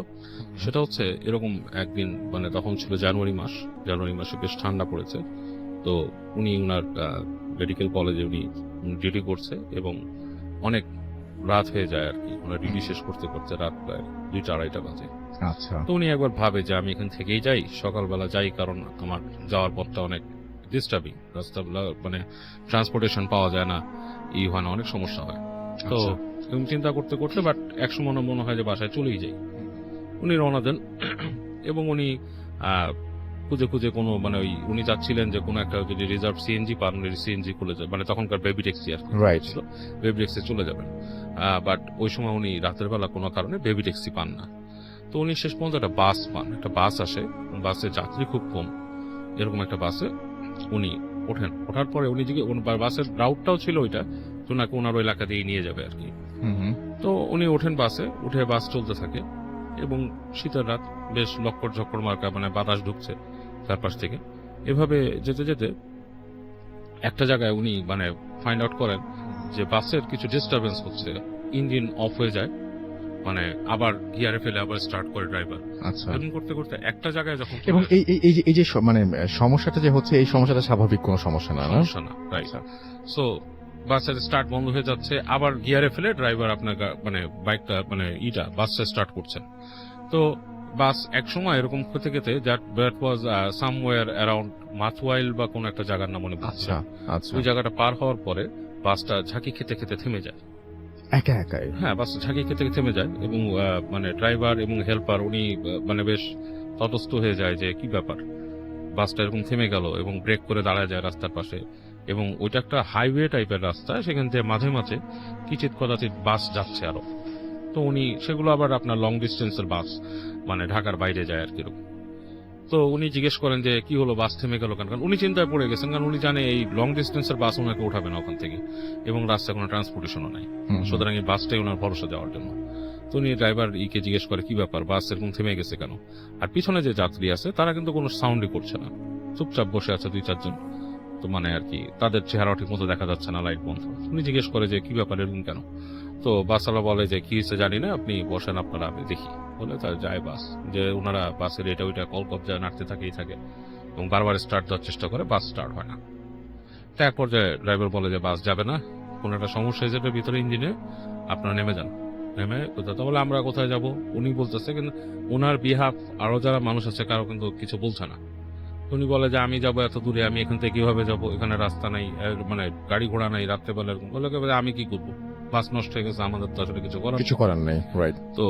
সেটা হচ্ছে এরকম একদিন, মানে তখন ছিল জানুয়ারি মাসে বেশ ঠান্ডা পড়েছে। তো উনি ওনার মেডিকেল কলেজে উনি ডিউটি করছে, এবং অনেক রাত হয়ে যায় আর কি, ওনার ডিউটি শেষ করতে করতে রাত প্রায় 2-2:30 বাজে। আচ্ছা, তো উনি একবার ভাবে যে আমি এখান থেকেই যাই, সকালবেলা যাই, কারণ আমার যাওয়ার পথটা অনেক ডিস্টার্বিং, রাস্তাগুলো মানে ট্রান্সপোর্টেশন পাওয়া যায় না, এই হয় না, অনেক সমস্যা হয়। তো চিন্তা করতে করতে বাট এক সময় মনে হয় যে বাসায় চলেই যাই। উনি রওনা দেন, এবং উনি খুঁজে খুঁজে কোনো মানে ওই উনি চাচ্ছিলেন যে কোনো একটা যদি রিজার্ভ সিএনজি পান, সিএনজি খুলে যায়, মানে তখনকার বেবি ট্যাক্সি আর কি, বেবি ট্যাক্সি চলে যাবেন। বাট ওই সময় উনি রাতের বেলা কোনো কারণে বেবি ট্যাক্সি পান না। তো উনি শেষ পর্যন্ত একটা বাস পান, একটা বাস আসে, বাসে যাত্রী খুব কম, এরকম একটা বাসে উনি ওঠেন। ওঠার পরে উনি যে বাসের রাউটটাও ছিল ওইটা, তো নাকি ওনার ওই এলাকা দিয়ে নিয়ে যাবে আর কি। তো উনি ওঠেন বাসে, উঠে বাস চলতে থাকে, এবং শীতের রাত, বেশ লক্কর ঝক্কর মার্কা, মানে বাতাস ঢুকছে, চারপাশ থেকে। এভাবে যেতে যেতে একটা জায়গায় উনি মানে ফাইন্ড আউট করেন যে বাসের কিছু ডিস্টারবেন্স হচ্ছে, ইঞ্জিন অফ হয়ে যায়, মানে আবার গিয়ারে ফেলে আবার স্টার্ট করে ড্রাইভার। আচ্ছা। এরকম করতে করতে একটা জায়গায় যখন এবং এই যে মানে সমস্যাটা যে হচ্ছে, এই সমস্যাটা স্বাভাবিক কোনো সমস্যা না, না? সমস্যা না, রাইট। সো বাসের স্টার্ট বন্ধ হয়ে যাচ্ছে, আবার গিয়ারে ফেলে ড্রাইভার আপনার মানে বাইকটা মানে বাসটা স্টার্ট করছেন। তো বাস এক সময় এরকম খেতে খেতে দ্যাট ওয়াজ সামওয়্যার অ্যারাউন্ড মাথওয়াইল বা কোন একটা জায়গার নাম মনে পড়ছে আচ্ছা না। আচ্ছা। ওই জায়গাটা পার হওয়ার পরে বাসটা ঝাঁকি খেতে খেতে থেমে যায়। একা একাই? হ্যাঁ, বাস ঝাঁকি খেতে খেতে থেমে যায় এবং মানে ড্রাইভার এবং হেল্পার উনি মানে বেশ তটস্থ হয়ে যায় যে কি ব্যাপার, বাসটা এরকম থেমে গেল এবং ব্রেক করে দাঁড়ায় যায় রাস্তার পাশে। এবং ওইটা একটা হাইওয়ে টাইপের রাস্তা, সেখান থেকে মাঝে মাঝে কিচিৎ কদাচিৎ বাস যাচ্ছে আরো। তো উনি সেগুলো আবার আপনার লং ডিস্টেন্সের বাস, মানে ঢাকার বাইরে যায় আর কিরকম। তো উনি জিজ্ঞেস করেন যে কি হলো, বাস থেমে গেল কেন? কারণ উনি চিন্তায় পড়ে গেছেন, কারণ উনি জানে এই লং ডিস্টেন্সের বাস ওনাকে উঠাবে না ওখান থেকে, এবং রাস্তায় কোনো ট্রান্সপোর্টেশনও নাই, সুতরাং এই বাসটাই ওনার ভরসা যাওয়ার জন্য। তো উনি ড্রাইভার ইকে জিজ্ঞেস করে কি ব্যাপার, বাস এরকম থেমে গেছে কেন? আর পিছনে যে যাত্রী আছে তারা কিন্তু কোনো সাউন্ডই করছে না, চুপচাপ বসে আছে 2-4 জন। তো মানে আর কি তাদের চেহারা ঠিক মতো দেখা যাচ্ছে না, লাইট বন্ধ। উনি জিজ্ঞেস করে যে কি ব্যাপার এরকম কেন? তো বাসওয়ালা বলে যে কি হয়েছে জানি না, আপনি বসেন, আপনারা আমি দেখি। বলে তার যায় বাস, যে ওনারা বাসের এটা ওইটা কল কবজা নাড়তে থাকেই থাকে এবং বারবার স্টার্ট দেওয়ার চেষ্টা করে, বাস স্টার্ট হয় না। তার পর্যায়ে ড্রাইভার বলে যে বাস যাবে না, কোনো একটা সমস্যা হয়ে যাবে ভিতরে ইঞ্জিনে, আপনারা নেমে যান। নেমে কোথাও, তাহলে আমরা কোথায় যাব? উনি বলতেছে, কিন্তু ওনার বিহাফ আরো যারা মানুষ আছে কারো কিন্তু কিছু বলছে না। উনি বলে যে আমি যাবো এত দূরে, আমি এখান থেকে কিভাবে যাবো, এখানে রাস্তা নাই, মানে গাড়ি ঘোড়া নাই, রাত্রেবেলা এরকম। বলে আমি কি করবো, বাস নষ্ট হয়ে গেছে, আমাদের তো আসলে কিছু করার নেই, রাইট। তো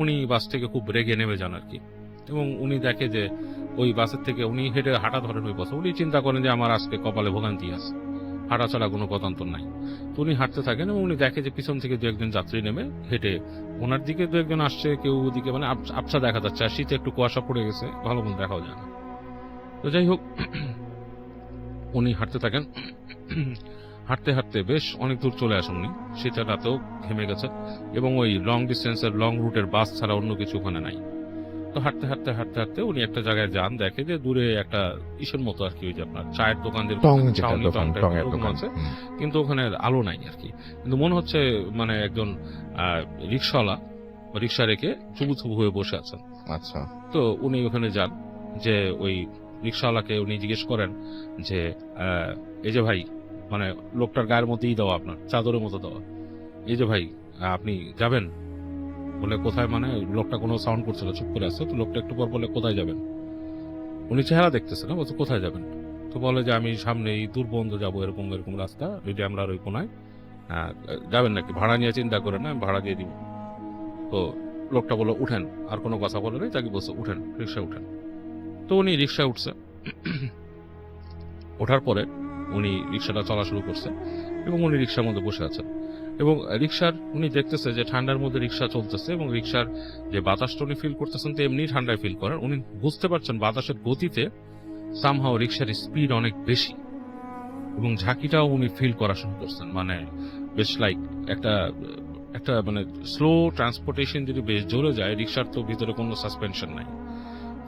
উনি বাস থেকে খুব রেগে নেমে যান আর কি। এবং উনি দেখে যে ওই বাসের থেকে উনি হেঁটে হাঁটা ধরেন ওই বাসে। উনি চিন্তা করেন যে আমার আজকে কপালে ভোগান্তি আছে, হাঁটা ছাড়া কোনো পদান্তর নাই। তো উনি হাঁটতে থাকেন এবং উনি দেখে যে পিছন থেকে 2-1 যাত্রী নেমে হেঁটে ওনার দিকে 2-1 আসছে, কেউ ওদিকে মানে আবছা দেখা যাচ্ছে, আর শীতে একটু কুয়াশা পড়ে গেছে, ভালো মতো দেখাও যায় না। তো যাই হোক, উনি হাঁটতে থাকেন, হাঁটতে হাঁটতে বেশ অনেক দূর চলে আসেন উনি। শীতের রাতেও ঘেমে গেছে এবং ওই লং ডিস্টেন্সের লং রুটের বাস ছাড়া অন্য কিছু ওখানে নাই। তো হাঁটতে হাঁটতে হাঁটতে হাঁটতে উনি একটা জায়গায় যান, দেখে যে দূরে একটা ইসের মতো আর কি, ওই যে আপনার চায়ের দোকান আছে, কিন্তু ওখানে আলো নাই আর কি। কিন্তু মনে হচ্ছে মানে একজন রিক্সাওয়ালা রিক্সা রেখে চুবু চুবু হয়ে বসে আছেন। আচ্ছা। তো উনি ওখানে যান, যে ওই রিক্সাওয়ালাকে উনি জিজ্ঞেস করেন যে এই যে ভাই, মানে লোকটার গায়ের মধ্যেই দেওয়া, আপনার চাদরের মতো দেওয়া, এই যে ভাই আপনি যাবেন? বলে কোথায়? মানে লোকটা কোনো সাউন্ড করছে না, চুপ করে আছে। তো লোকটা একটু পর বলে কোথায় যাবেন? উনি চেহারা দেখতেছে না, বলছে কোথায় যাবেন? তো বলে যে আমি সামনে এই দূরবন্ধ যাবো, এরকম এরকম রাস্তা, ওই যে আমরা ওই কোনায়, যাবেন নাকি? ভাড়া নিয়ে চিন্তা করে না, ভাড়া দিয়ে দিব। তো লোকটা বললো উঠেন, আর কোনো কথা বলে নাই, তাকে বলছে উঠেন, রিক্সা উঠেন। তো উনি রিক্সায় উঠছে। ওঠার পরে উনি রিক্সাটা চলা শুরু করছে এবং উনি রিক্সার মধ্যে বসে আছেন এবং রিক্সার উনি দেখতেছে যে ঠান্ডার মধ্যে রিক্সা চলতেছে এবং রিক্সার যে বাতাসটা উনি ফিল করতেছেন, তো এমনি ঠান্ডায় ফিল করেন। উনি বুঝতে পারছেন বাতাসের গতিতে সামহাও রিক্সার স্পিড অনেক বেশি এবং ঝাঁকিটাও উনি ফিল করা শুরু করছেন। মানে বেশ লাইক একটা মানে স্লো ট্রান্সপোর্টেশন যদি বেশ জোরে যায়, রিক্সার তো ভিতরে কোনো সাসপেনশন নাই,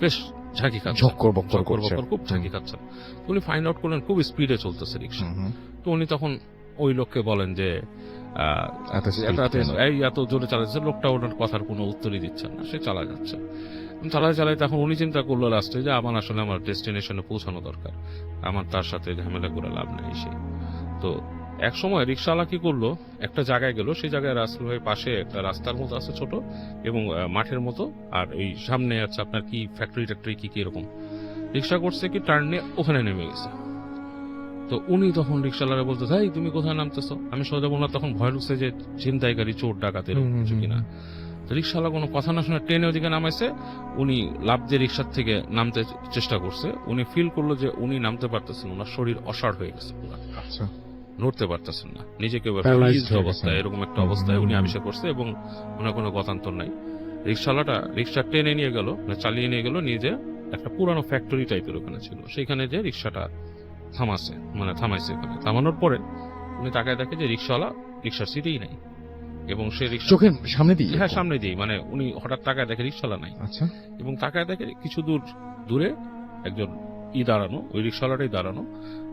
বেশ ঝাঁকি খাচ্ছে, ঝক্কর বক্কর করছে, খুব ঝাঁকি খাচ্ছেন। উনি ফাইন্ড আউট করলেন খুব স্পিডে চলতেছে রিক্সা। তো উনি তখন ওই লোককে বলেন যে এত জোরে চালাচ্ছে। লোকটা ওনার কথার কোনো উত্তরই দিচ্ছেন না, সে চালা যাচ্ছে। চালায় তখন উনি চিন্তা করলো লাস্টে যে আমার আসলে আমার ডেস্টিনেশনে পৌঁছানো দরকার, আমার তার সাথে ঝামেলা করে লাভ নেই। সে তো এক সময় রিক্সাওয়ালা কি করলো, একটা জায়গায় গেল, সেই জায়গায় রাস্তার পাশে একটা রাস্তার মতো আছে ছোট এবং মাঠের মতো, আর এই সামনে আছে আপনার কি ফ্যাক্টরি কি এরকম। রিক্সা করছে কি টার্ন নিয়ে ওখানে নেমে গেছে। তো উনি তখন রিক্সাওয়ালারে বলতে, ভাই তুমি কোথায় নামতেছো? আমি সোজা বললাম, তখন ভয় ঢুকছে যে ছিনতাইকারী, চোর ডাকাত এরকম কিছু কিনা। তো রিক্সাওয়ালা কোনো কথা না শুনে ট্রেনে ওদিকে নামাইছে। উনি লাফ দিয়ে রিক্সার থেকে নামতে চেষ্টা করছে। উনি ফিল করলো যে উনি নামতে পারতেছেন, ওনার শরীর অসাড় হয়ে গেছে পুরো, নড়তে পারতেছেন না, নিজেকে অবস্থায়, এরকম একটা অবস্থায় উনি আবিষ্কার করছে এবং ওনার কোনো গতান্তর নাই। রিক্সাওয়ালাটা রিক্সা টেনে নিয়ে গেল, চালিয়ে নিয়ে গেল, নিয়ে যে একটা পুরানো ফ্যাক্টরি টাইপের ওখানে ছিল, সেখানে যে রিক্সাটা থামাইছে। ওখানে থামানোর পরে উনি তাকায় দেখে যে রিক্সাওয়ালা রিক্সার সিটেই নাই এবং সে চোখের সামনে দিয়ে, হ্যাঁ সামনে দিয়ে, মানে উনি হঠাৎ তাকায় দেখে রিক্সাওয়ালা নাই। আচ্ছা। এবং তাকায় দেখে কিছু দূরে একজন দাঁড়ানো, ওই রিক্সাওয়ালাটাই দাঁড়ানো,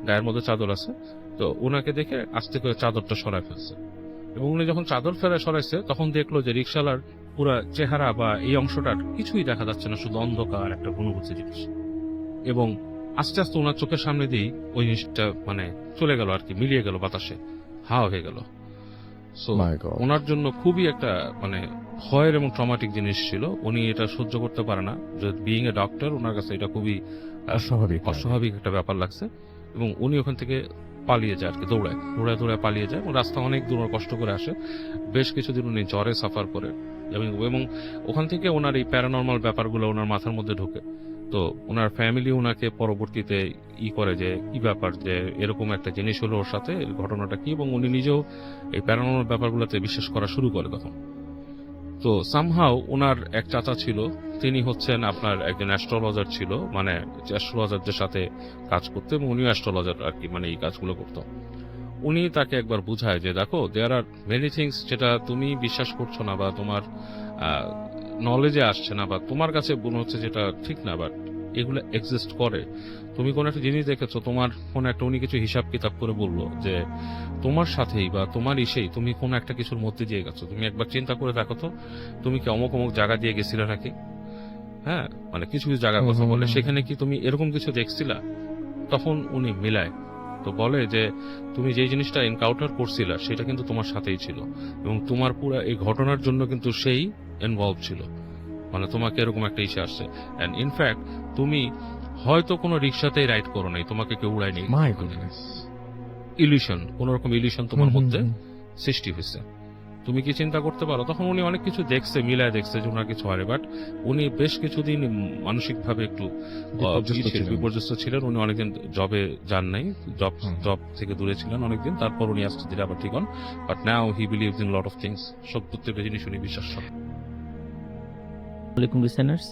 গায়ের মধ্যে চাদর আছে। তো ওনাকে দেখে আস্তে করে চাদরটা সরায় ফেলছে, এবং উনি যখন চাদর সরাইছে তখন দেখলো যে রিক্সাওয়ালার পুরা চেহারা বা এই অংশটার কিছুই দেখা যাচ্ছে না, শুধু অন্ধকার একটা ঘনীভূত জিনিস। এবং আস্তে আস্তে ওনার চোখের সামনে দিয়েই ওই জিনিসটা মানে চলে গেল আর কি, মিলিয়ে গেল বাতাসে, হাওয়া হয়ে গেল। So My God. ওনার জন্য খুবই একটা মানে ভয়ের এবং ট্রমাটিক জিনিস ছিল। উনি এটা সহ্য করতে পারে না, যে বিইং এ ডক্টর ওনার কাছে এটা খুবই অস্বাভাবিক একটা ব্যাপার লাগছে। এবং উনি ওখান থেকে পালিয়ে যায় আর কি, দৌড়ায় পালিয়ে যায়, এবং রাস্তা অনেক দূর কষ্ট করে আসে। বেশ কিছুদিন উনি জ্বরে সাফার করে, এবং ওখান থেকে ওনার এই প্যারানর্মাল ব্যাপারগুলো ওনার মাথার মধ্যে ঢোকে। তো ওনার ফ্যামিলি ওনাকে পরবর্তীতে করে যে কি ব্যাপার, যে এরকম একটা জিনিস হলো ওর সাথে, এর ঘটনাটা কি, এবং উনি নিজেও এই প্যারানর্মাল ব্যাপারগুলোতে বিশ্বাস করা শুরু করে তখন। তো সামহাও ওনার এক চাচা ছিল, তিনি হচ্ছেন আপনার একজন অ্যাস্ট্রোলজার ছিল, মানে অ্যাস্ট্রোলজারদের সাথে কাজ করতে, এবং উনিও অ্যাস্ট্রোলজার আর কি, মানে এই কাজগুলো করতো। উনি তাকে একবার বুঝায় যে দেখো, দেয়ার আর মেনি থিংস যেটা তুমি বিশ্বাস করছো না বা তোমার নলেজে আসছে না বা তোমার কাছে মনে হচ্ছে যেটা ঠিক না, বাট এগুলো এক্সিস্ট করে। তুমি কোন একটা জিনিস দেখেছো, তোমার কোন একটা উনি কিছু হিসাব কিতাব করে বললো যে তোমার সাথেই বা তোমার ইসেই তুমি কোন একটা কিছুর মধ্যে দিয়ে গেছো। তুমি একবার চিন্তা করে দেখো তো, তুমি কি অমুক অমুক জায়গা দিয়ে গেছিলে নাকি? হ্যাঁ, মানে কিছু কিছু জায়গার কথা বলে, সেখানে কি তুমি এরকম কিছু দেখছিলা? তখন উনি মিলায়, তো বলে যে তুমি যে জিনিসটা এনকাউন্টার করছিলা সেটা কিন্তু তোমার সাথেই ছিল, এবং তোমার পুরো এই ঘটনার জন্য কিন্তু সেই ইনভলভ ছিল, মানে তোমাকে এরকম একটা ইসে আসছে। এন্ড ইনফ্যাক্ট তুমি হয়তো কোনো রিক্সাতেই রাইড করো নাই, তোমাকে কেউ উড়ায় নেই, My goodness. ইলিউশন, কোন রকম ইলিউশন তোমার মধ্যে সৃষ্টি হয়েছে। তুমি কি চিন্তা করতে পারো? তখন উনি অনেক কিছু দেখছে, মিলায় দেখছে যে ওনার কিছু হয়, বাট উনি বেশ কিছুদিন মানসিক ভাবে একটু বিপর্যস্ত ছিলেন। উনি অনেকদিন জবে যান নাই, জব থেকে দূরে ছিলেন অনেকদিন, তারপর উনি আস্তে ধীরে আবার ঠিক হন। But now he believes in lot of things, সব প্রত্যেকটা জিনিস উনি বিশ্বাস করেন। ওয়ালাইকুম লিসেনার্স,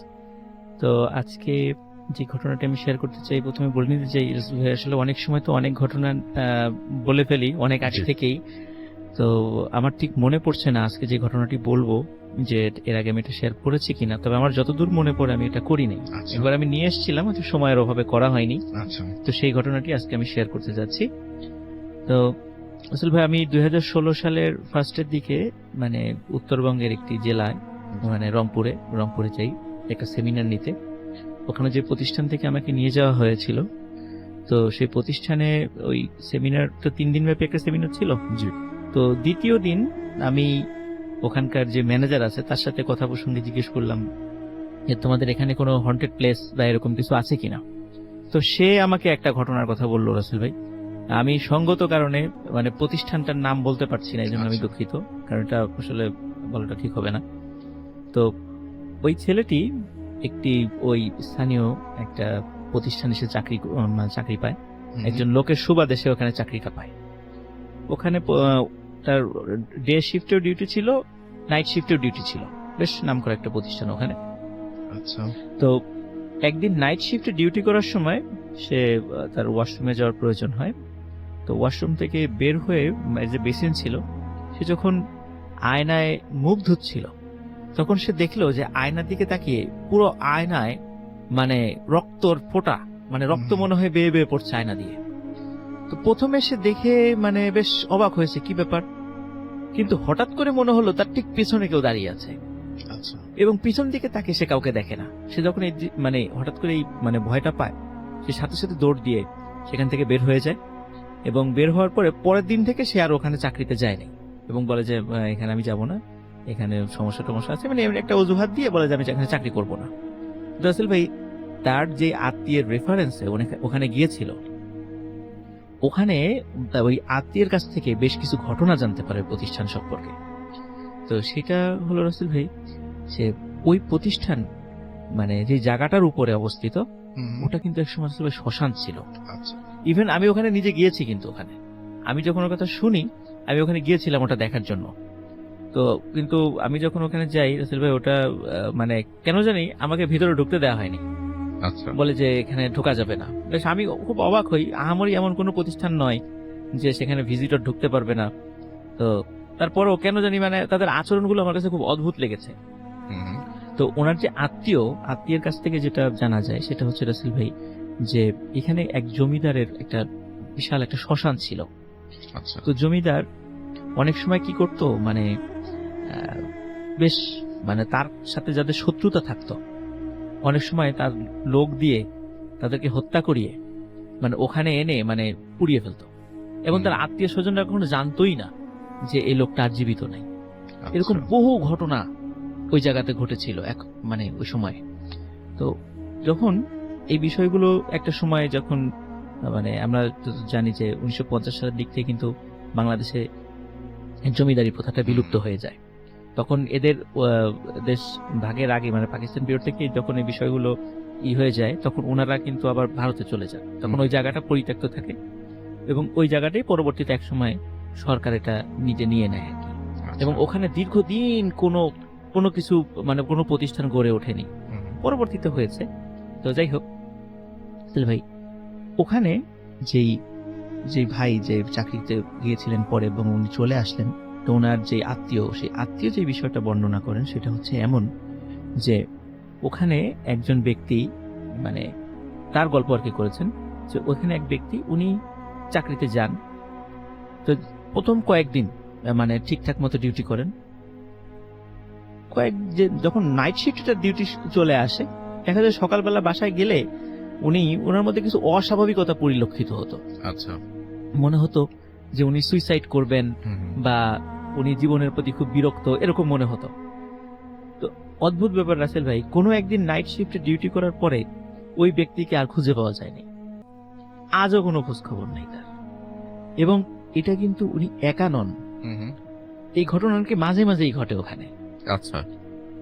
তো আজকে যে ঘটনাটা আমি শেয়ার করতে চাই, প্রথমে বলে নিতে চাই রাসেল ভাই, আসলে অনেক সময় তো অনেক ঘটনা বলে ফেলি অনেক আগে থেকেই, তো আমার ঠিক মনে পড়ছে না আজকে যে ঘটনাটি বলবো যে এর আগে আমি এটা শেয়ার করেছি কিনা, তবে আমার যতদূর মনে পড়ে আমি এটা করিনি। এবার আমি নিয়ে এসেছিলাম, হয়তো সময়ের অভাবে করা হয়নি। তো সেই ঘটনাটি আজকে আমি শেয়ার করতে যাচ্ছি। তো রাসেল ভাই, আমি 2016 সালের ফার্স্টের দিকে মানে উত্তরবঙ্গের একটি জেলায়, মানে রংপুরে যাই একটা সেমিনার নিতে। ওখানে যে প্রতিষ্ঠান থেকে আমাকে নিয়ে যাওয়া হয়েছিল, তো সেই প্রতিষ্ঠানে ওই সেমিনার তো 3 দিন ব্যাপী একটা সেমিনার ছিল। তো দ্বিতীয় দিন আমি ওখানকার যে ম্যানেজার আছে তার সাথে কথা প্রসঙ্গে জিজ্ঞেস করলাম যে তোমাদের এখানে কোনো হন্টেড প্লেস বা এরকম কিছু আছে কিনা। তো সে আমাকে একটা ঘটনার কথা বললো রাসেল ভাই। আমি সঙ্গত কারণে মানে প্রতিষ্ঠানটার নাম বলতে পারছি না, এই জন্য আমি দুঃখিত, কারণ এটা আসলে বলাটা ঠিক হবে না। তো ওই ছেলেটি একটি ওই স্থানীয় একটা প্রতিষ্ঠানে সে চাকরি পায়, একজন লোকের সুবাদে সে ওখানে চাকরি পায়। ওখানে তার ডে শিফটেও ডিউটি ছিল, নাইট শিফটেও ডিউটি ছিল, বেশ নামকরা একটা প্রতিষ্ঠান ওখানে। আচ্ছা। তো একদিন নাইট শিফটে ডিউটি করার সময় সে তার ওয়াশরুমে যাওয়ার প্রয়োজন হয়। তো ওয়াশরুম থেকে বের হয়ে যে বেসিন ছিল, সে যখন আয়নায় মুখ ধুচ্ছিল তখন সে দেখলো যে আয়নার দিকে তাকিয়ে পুরো আয়নায় মানে রক্তর ফোঁটা, মানে রক্ত মনে হয় বেয়ে বেয়ে পড়ছে আয়না দিয়ে। তো প্রথমে সে দেখে মানে বেশ অবাক হয়েছে, কি ব্যাপার, কিন্তু হঠাৎ করে মনে হলো তার ঠিক পিছনে কেউ দাঁড়িয়ে আছে, এবং পিছন দিকে তাকে সে কাউকে দেখে না। সে যখন এই মানে হঠাৎ করে এই মানে ভয়টা পায়, সে সাথে সাথে দৌড় দিয়ে সেখান থেকে বের হয়ে যায়, এবং বের হওয়ার পরে পরের দিন থেকে সে আর ওখানে চাকরিতে যায়নি, এবং বলে যে এখানে আমি যাব না, এখানে সমস্যা আছে, মানে একটা অজুহাত দিয়ে বলে যে আমি এখানে চাকরি করব না। রাসেল ভাই, তার যে আত্মীয়ের রেফারেন্সে ওখানে গিয়েছিল, ওখানে ওই আত্মীয়ের কাছ থেকে বেশ কিছু ঘটনা জানতে পারে প্রতিষ্ঠান সম্পর্কে। তো সেটা হলো রাসেল ভাই, সে ওই প্রতিষ্ঠান মানে যে জায়গাটার উপরে অবস্থিত, ওটা কিন্তু একসময় আসলে শ্মশান ছিল। ইভেন আমি ওখানে নিজে গিয়েছি, কিন্তু ওখানে আমি যখন ওর কথা শুনি, আমি ওখানে গিয়েছিলাম ওটা দেখার জন্য। তো কিন্তু আমি যখন ওখানে যাই রাসেল ভাই, ওটা মানে কেন জানি আমাকে ভিতরে ঢুকতে দেওয়া হয়নি। বলে যে এখানে ঢোকা যাবে না। বেশ আমি খুব অবাক হই, আহামরি এমন কোনো প্রতিষ্ঠান নয় যে সেখানে ভিজিটর ঢুকতে পারবে না। তো তারপরও কেন জানি মানে তাদের আচরণগুলো আমার কাছে খুব অদ্ভুত লেগেছে। তো ওনার যে আত্মীয়ের কাছ থেকে যেটা জানা যায় সেটা হচ্ছে রাসেল ভাই, যে এখানে এক জমিদারের একটা বিশাল একটা শ্মশান ছিল। আচ্ছা। তো জমিদার অনেক সময় কি করতো, মানে বেশ মানে তার সাথে যাদের শত্রুতা থাকতো, অনেক সময় তার লোক দিয়ে তাদেরকে হত্যা করিয়ে মানে ওখানে এনে মানে পুড়িয়ে ফেলতো, এবং তার আত্মীয় স্বজনরা কখনো জানতোই না যে এই লোকটা আর জীবিত নাই। এরকম বহু ঘটনা ওই জায়গাতে ঘটেছিল মানে ওই সময়। তো যখন এই বিষয়গুলো একটা সময় যখন মানে আমরা জানি যে 1950 সালের দিক থেকে কিন্তু বাংলাদেশে জমিদারি প্রথাটা বিলুপ্ত হয়ে যায়, তখন এদের দেশ ভাগের আগে মানে পাকিস্তান পিরিয়ড থেকে যখন এই বিষয়গুলো হয়ে যায়, তখন ওনারা কিন্তু আবার ভারতে চলে যান। তখন ওই জায়গাটা পরিত্যক্ত থাকে এবং ওই জায়গাটাই পরবর্তীতে এক সময় সরকার এটা নিজে নিয়ে নেয় আর কি। এবং ওখানে দীর্ঘদিন কোনো কিছু মানে কোনো প্রতিষ্ঠান গড়ে ওঠেনি, পরবর্তীতে হয়েছে। তো যাই হোক ভাই, ওখানে যেই ভাই যে চাকরিতে গিয়েছিলেন পরে এবং উনি চলে আসলেন, তো ওনার যে আত্মীয়, সেই আত্মীয় যে বিষয়টা বর্ণনা করেন সেটা হচ্ছে এমন যে ওখানে একজন ব্যক্তি মানে তার গল্প আর কি করেছেন যে ওখানে এক ব্যক্তি উনি চাকরিতে যান, তো প্রথম কয়েকদিন মানে ঠিকঠাক মতো ডিউটি করেন, যখন নাইট শিফটটা ডিউটি চলে আসে, দেখা যায় সকালবেলা বাসায় গেলে ওনার মধ্যে কিছু অস্বাভাবিকতা পরিলক্ষিত হতো। আচ্ছা। মনে হতো যে উনি সুইসাইড করবেন বা উনি জীবনের প্রতি খুব বিরক্ত, এরকম মনে হতো। তো অদ্ভুত ব্যাপার রাসেল ভাই, কোনো একদিন নাইট শিফটে ডিউটি করার পরে ওই ব্যক্তিকে আর খুঁজে পাওয়া যায়নি, আজও কোনো খোঁজ খবর নেই তার। এবং এটা কিন্তু উনি একা নন, এই ঘটনা নাকি মাঝে মাঝেই ঘটে ওখানে। আচ্ছা।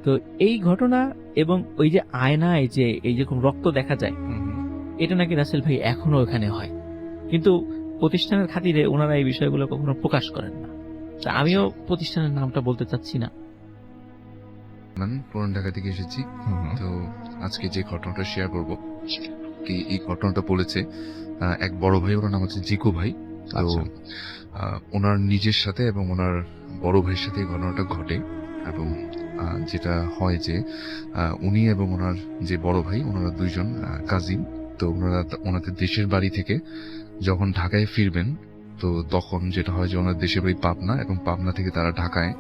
তো এই ঘটনা এবং ওই যে আয়নায় যে এই যেরকম রক্ত দেখা যায়, এটা নাকি রাসেল ভাই এখনো ওখানে হয়, কিন্তু প্রতিষ্ঠানের খাতিরে ওনারা এই বিষয়গুলো কখনো প্রকাশ করেন না। তা আমিও প্রতিষ্ঠানের নামটা বলতে চাচ্ছি না। পুরান ঢাকা থেকে এসেছি। তো আজকে যে ঘটনাটা শেয়ার করব, এই ঘটনাটা বলেছে এক বড় ভাই, ওনার নাম হচ্ছে জিকু ভাই। তো ওনার নিজের সাথে এবং ওনার বড় ভাইয়ের সাথে এই ঘটনাটা ঘটে। এবং যেটা হয় যে উনি এবং ওনার যে বড় ভাই, ওনারা দুইজন কাজিন। তো ওনাদের দেশের বাড়ি থেকে যখন ঢাকায় ফিরবেন, তো তখন যেটা হয় যে ওনার দেশের বাড়ি পাবনা, এবং পাবনা থেকে তারা ঢাকায়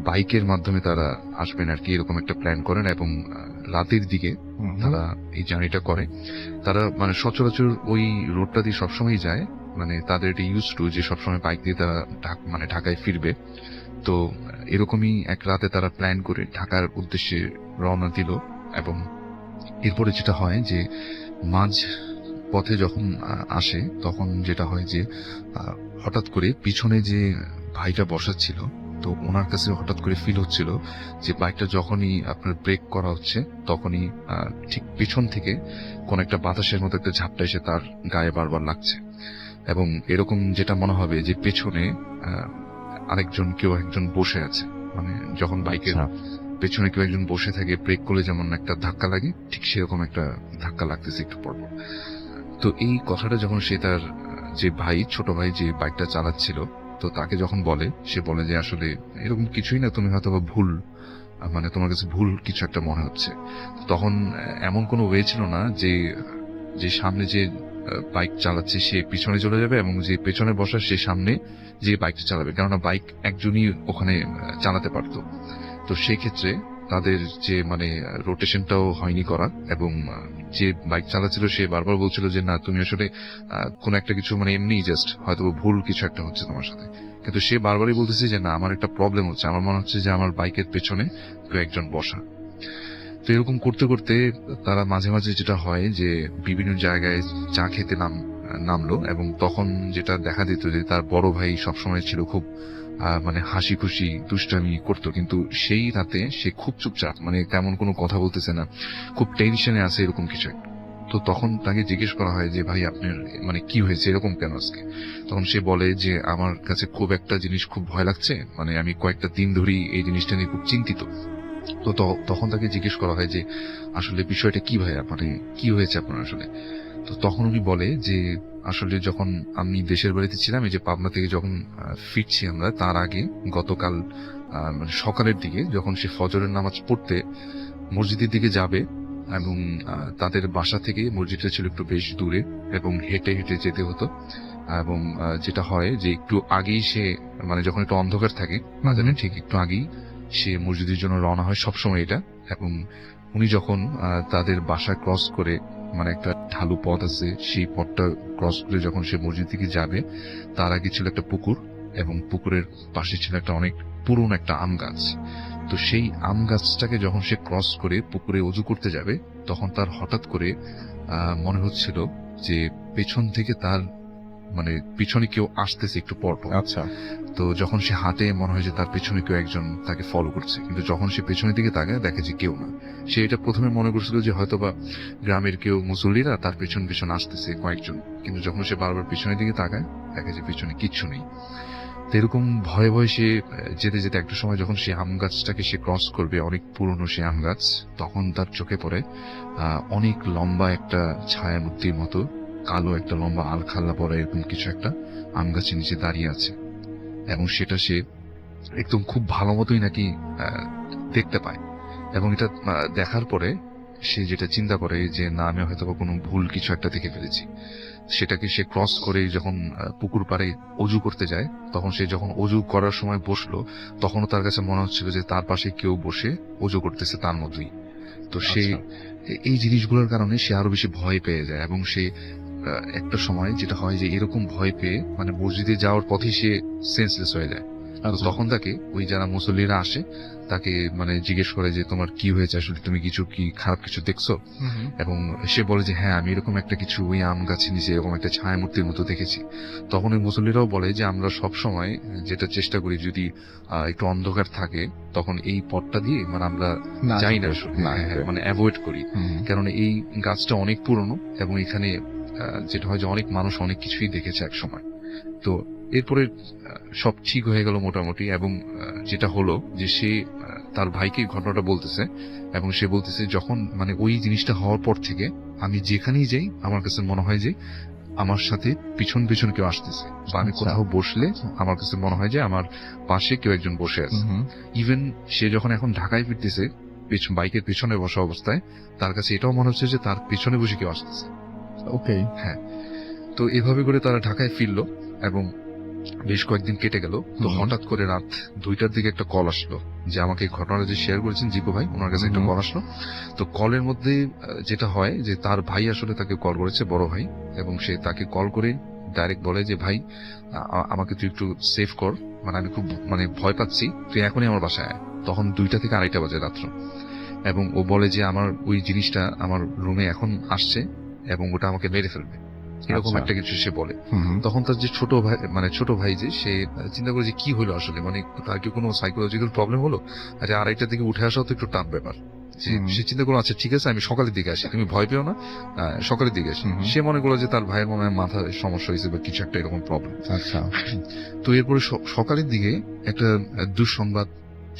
বাইকের মাধ্যমে তারা আসবেন আর কি, এরকম একটা প্ল্যান করেন। এবং রাতের দিকে তারা এই জার্নিটা করে। তারা মানে সচরাচর ওই রোডটা দিয়ে সবসময় যায়, মানে তাদের এটা ইউজ টু যে সবসময় বাইক দিয়ে তারা মানে ঢাকায় ফিরবে। তো এরকমই এক রাতে তারা প্ল্যান করে ঢাকার উদ্দেশ্যে রওনা দিল। এবং এরপরে যেটা হয় যে মাঝ পথে যখন আসে, তখন যেটা হয় যে হঠাৎ করে পিছনে যে ভাইটা বসা ছিল, তো ওনার কাছে হঠাৎ করে ফিল হচ্ছিল যে বাইকটা যখনই আপনার ব্রেক করা হচ্ছে, তখনই ঠিক পিছন থেকে কোন একটা বাতাসের মতো একটা ঝাপটা এসে তার গায়ে বারবার লাগছে। এবং এরকম যেটা মনে হবে যে পেছনে কেউ একজন বসে আছে, মানে যখন বাইকের পেছনে কেউ একজন বসে থাকে, ব্রেক করলে যেমন একটা ধাক্কা লাগে, ঠিক সেরকম একটা ধাক্কা লাগতেছে একটু পরপর। তো এই কথাটা যখন সে তার যে ভাই, ছোট ভাই যে বাইকটা চালাচ্ছিল, তো তাকে যখন বলে, সে বলে যে আসলে এরকম কিছুই না, তুমি হয়তো ভুল, মানে তোমার কাছে ভুল কিছু একটা মনে হচ্ছে। তখন এমন কোনো ওয়ে ছিল না যে সামনে যে বাইক চালাচ্ছে সে পিছনে চলে যাবে এবং যে পেছনে বসা সে সামনে যে বাইকটা চালাবে, কেননা বাইক একজনই ওখানে চালাতে পারতো। তো সেই ক্ষেত্রে তাদের যে মানে রোটেশনটাও হয়নি করা, এবং যে বাইক চালাচ্ছিল সে বারবার বলছিল যে না, তুমি আসলে কোন একটা কিছু মানে এমনি জাস্ট হয়তো ভুল কিছু একটা হচ্ছে তোমার সাথে। কিন্তু সে বারবারই বলতেছে যে না, আমার একটা প্রবলেম হচ্ছে, আমার মনে হচ্ছে যে আমার বাইকের পেছনে কেউ একজন বসা। তো এরকম করতে করতে তারা মাঝে মাঝে যেটা হয় যে বিভিন্ন জায়গায় চা খেতে নামলো। এবং তখন যেটা দেখা দিত যে তার বড় ভাই সবসময় ছিল খুব মানে হাসি খুশি দুষ্টামি করতো, কিন্তু সেই রাতে সে খুব চুপচাপ, মানে তেমন কোনো কথা বলতেছে না, খুব টেনশনে আছে এরকম কিছু একটা। তো তখন তাকে জিজ্ঞেস করা হয় যে ভাই আপনার মানে কি হয়েছে, এরকম কেন আজকে? তখন সে বলে যে আমার কাছে খুব একটা জিনিস খুব ভয় লাগছে, মানে আমি কয়েকটা দিন ধরেই এই জিনিসটা নিয়ে খুব চিন্তিত। তো তখন তাকে জিজ্ঞেস করা হয় যে আসলে বিষয়টা কি ভাইয়া, মানে কি হয়েছে আপনার আসলে? তো তখন উনি বলে যে আসলে যখন আমি দেশের বাড়িতে ছিলাম, এই যে পাবনা থেকে যখন ফিরছি আমরা, তার আগে গতকাল মানে সকালের দিকে যখন সে ফজরের নামাজ পড়তে মসজিদের দিকে যাবে, এবং তাদের বাসা থেকে মসজিদটা ছিল একটু বেশ দূরে এবং হেঁটে হেঁটে যেতে হতো। এবং যেটা হয় যে একটু আগেই সে মানে যখন একটু অন্ধকার থাকে মাঝানে ঠিক একটু আগেই সে মসজিদের জন্য রওনা হয় সবসময় এটা। এবং উনি যখন তাদের বাসা ক্রস করে মানে একটা ঢালু পথ আছে সেই পথটা ক্রস করে যখন সে মসজিদ দিকে যাবে তার আগে ছিল একটা পুকুর এবং পুকুরের পাশে ছিল একটা অনেক পুরনো একটা আম গাছ। তো সেই আম গাছটাকে যখন সে ক্রস করে পুকুরে অজু করতে যাবে তখন তার হঠাৎ করে মনে হচ্ছিল যে পেছন থেকে তার মানে পিছনে কেউ আসতেছে একটু পর পর। আচ্ছা, তো যখন সে হাঁটে মনে হয় যে তার পেছনে কেউ একজন তাকে ফলো করছে, কিন্তু যখন সে পেছনের দিকে তাকায় দেখে যে কেউ না। সে এটা প্রথমে মনে করছিল যে হয়তোবা গ্রামের কেউ মুসল্লিরা তার পেছন পেছন আসতেছে কয়েকজন, কিন্তু যখন সে বারবার পেছনের দিকে তাকায় দেখে যে পেছনে কিচ্ছু নেই। তো এরকম ভয়ে ভয়ে সে যেতে যেতে একটা সময় যখন সে আম গাছটাকে সে ক্রস করবে, অনেক পুরনো সে আম গাছ, তখন তার চোখে পড়ে অনেক লম্বা একটা ছায়ামূর্তির মতো কালো একটা লম্বা আলখাল্লা পরে এরকম কিছু একটা আম গাছের নিচে দাঁড়িয়ে আছে। এবং সেটা সে একদম খুব ভালো মতোই নাকি দেখতে পায়। এবং এটা দেখার পরে সে যেটা চিন্তা করে যে না, আমি হয়তো কোনো ভুল কিছু একটা দেখে ফেলেছি। সেটাকে সে ক্রস করে যখন পুকুর পাড়ে অজু করতে যায়, তখন সে যখন অজু করার সময় বসলো তখনও তার কাছে মনে হচ্ছিল যে তার পাশে কেউ বসে অজু করতেছে তার মতোই। তো সে এই জিনিসগুলোর কারণে সে আরো বেশি ভয় পেয়ে যায় এবং সে একটা সময় যেটা হয় যে এরকম ভয় পেয়ে মানে মসজিদে যাওয়ার পথে সে সেন্সলেস হয়ে যায়। তো তখন তাকে ওই যারা মুসল্লিরা আসে তাকে মানে জিজ্ঞেস করে যে তোমার কি হয়েছে, আসলে তুমি কি খারাপ কিছু দেখছো? এবং সে বলে যে হ্যাঁ, আমি এরকম একটা কিছু ওই আম গাছের নিচে এরকম একটা ছায়ামূর্তির মতো দেখেছি। তখন ওই মুসল্লিরাও বলে যে আমরা সব সময় যেটা চেষ্টা করি যদি একটু অন্ধকার থাকে তখন এই পথটা দিয়ে মানে আমরা যাই না, মানে অ্যাভয়েড করি, কারণ এই গাছটা অনেক পুরনো এবং এখানে যেটা হয় যে অনেক মানুষ অনেক কিছুই দেখেছে এক সময়। তো এরপরে সব ঠিক হয়ে গেল মোটামুটি। এবং যেটা হলো যে সে তার ভাইকে ঘটনাটা বলতেছে এবং সে বলতেছে যখন মানে ওই জিনিসটা হওয়ার পর থেকে আমি যেখানেই যাই আমার কাছে মনে হয় যে আমার সাথে পিছন পিছন কেউ আসতেছে, বা আমি কোথাও বসলে আমার কাছে মনে হয় যে আমার পাশে কেউ একজন বসে আছে। ইভেন সে যখন এখন ঢাকায় ফিরতেছে বাইকের পিছনে বসা অবস্থায় তার কাছে এটাও মনে হচ্ছে যে তার পিছনে বসে কেউ আসতেছে। ওকে, হ্যাঁ। তো এভাবে করে তারা ঢাকায় ফিরলো এবং বেশ কয়েকদিন কেটে গেল। তো হঠাৎ করে রাত 2টার দিকে একটা কল আসলো, যে আমাকে ঘটনাটা যে শেয়ার করেছেন জিকো ভাই, ওনার কাছে একটা কল আসলো। তো কলের মধ্যে যেটা হয় যে তার ভাই আসলে তাকে কল করেছে, বড় ভাই, এবং সে তাকে কল করে ডাইরেক্ট বলে যে ভাই আমাকে তুই একটু সেভ কর, মানে আমি খুব মানে ভয় পাচ্ছি, তুই এখনই আমার বাসায় আয়। তখন 2টা থেকে 2:30 বাজে রাত্র। এবং ও বলে যে আমার ওই জিনিসটা আমার রুমে এখন আসছে এবং ওটা আমাকে মেরে ফেলবে, এরকম একটা কিছু সে বলে। তখন তার যে ছোট ভাই যে সে চিন্তা করে যে কি হলো আসলে, মানে তার কি কোনো সাইকোলজিক্যাল প্রবলেম হলো? আচ্ছা, 2:30টার দিকে উঠে আসাও তো একটু টাফ ব্যাপার। সে চিন্তা করলো আচ্ছা ঠিক আছে আমি সকালের দিকে আসি, তুমি ভয় পেও না, সকালের দিকে আসি। সে মনে করলো যে তার ভাইয়ের মনে হয় মাথায় সমস্যা হয়েছে বা কিছু একটা এরকম প্রবলেম। আচ্ছা। তো এরপরে সকালের দিকে একটা দুঃসংবাদ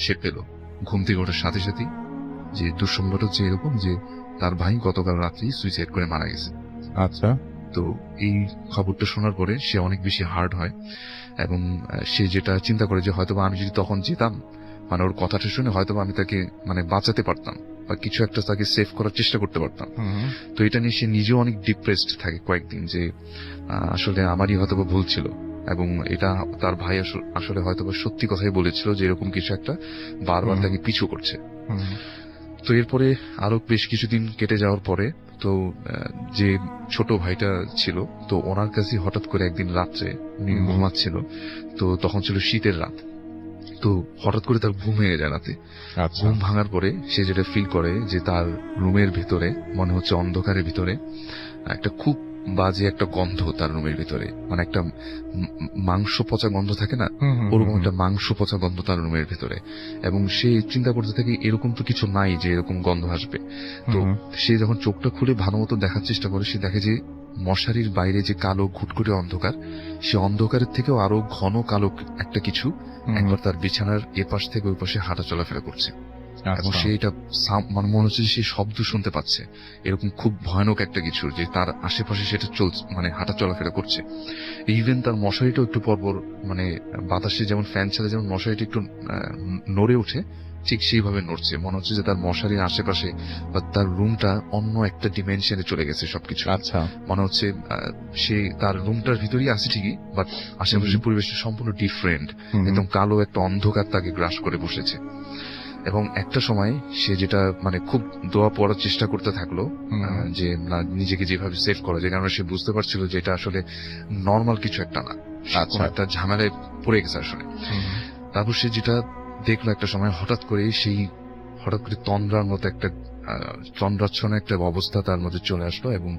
সে পেল ঘুম থেকে ওঠার সাথে সাথেই, যে দুঃসংবাদ হচ্ছে এরকম যে তার ভাই গতকাল রাত্রি সুইসাইড করে মারা গেছে। আচ্ছা। তো এই খবরটা শোনার পরে সে অনেক বেশি হার্ড হয় এবং সে যেটা চিন্তা করে যে হয়তোবা আমি যদি তখন যেতাম, মানে ওর কথাটা শুনে হয়তোবা আমি তাকে মানে বাঁচাতে পারতাম বা কিছু একটা তাকে সেভ করার চেষ্টা করতে পারতাম। তো এটা নিয়ে সে নিজেও অনেক ডিপ্রেসড থাকে কয়েকদিন, যে আসলে আমারই হয়তোবা ভুল ছিল এবং এটা তার ভাই আসলে হয়তোবা সত্যি কথাই বলেছিল যে এরকম কিছু একটা বারবার তাকে পিছু করছে। তো এরপরে আরো বেশ কিছুদিন কেটে যাওয়ার পরে তো যে ছোট ভাইটা ছিল, তো ওনার কাছে হঠাৎ করে একদিন রাত্রে উনি ঘুমাচ্ছিল, তো তখন ছিল শীতের রাত, তো হঠাৎ করে তার ঘুম ভেঙে যায় রাতে। ঘুম ভাঙার পরে সে যেটা ফিল করে যে তার রুমের ভিতরে মনে হচ্ছে অন্ধকারের ভিতরে একটা খুব বাজে একটা গন্ধ তার রুমের ভিতরে, মানে একটা মাংস পচা গন্ধ থাকে না, ওরকম একটা মাংস পচা গন্ধ তার রুমের ভিতরে। এবং সে চিন্তা করতে থাকে এরকম তো কিছু নাই যে এরকম গন্ধ আসবে। তো সে যখন চোখটা খুলে ভালো মতো দেখার চেষ্টা করে, সে দেখে যে মশারির বাইরে যে কালো ঘুটঘুটে অন্ধকার, সে অন্ধকারের থেকেও আরো ঘন কালো একটা কিছু একবার তার বিছানার এপাশ থেকে ওই পাশে হাঁটা চলাফেরা করছে। এবং সে এটা মানে মনে হচ্ছে সে শব্দ শুনতে পাচ্ছে, এরকম খুব ভয়ানক একটা কিছু, যে তার আশেপাশে সেটা চলছে, মানে হাঁটা চলাফেরা করছে। ইভেন তার মশারিটাও একটু পরপর মানে বাতাসে যেমন ফ্যান ছাড়া যেমন মশারিটা একটু নড়ে ওঠে, ঠিক সেইভাবে নড়ছে, মনে হচ্ছে যে তার মশারির আশেপাশে বা তার রুমটা অন্য একটা ডিমেনশনে চলে গেছে সবকিছু। আচ্ছা মনে হচ্ছে সে তার রুমটার ভিতরেই আছে ঠিকই, বাট আশেপাশে পরিবেশটা সম্পূর্ণ ডিফারেন্ট, একদম কালো একটা অন্ধকার তাকে গ্রাস করে বসেছে। এবং একটা সময় সে যেটা মানে খুব দোয়া পড়ার চেষ্টা করতে থাকলো, যে না নিজেকে যেভাবে সেভ করা যায়, কারণ সে বুঝতে পারছিল যে এটা আসলে নর্মাল কিছু একটা না, আচ্ছা। কোনো একটা ঝামেলায় পড়ে গেছে আসলে। তারপর সে যেটা দেখলো একটা সময় হঠাৎ করে তন্দ্রার মতো একটা তন্দ্রাচ্ছন্ন একটা অবস্থা তার মধ্যে চলে আসলো, এবং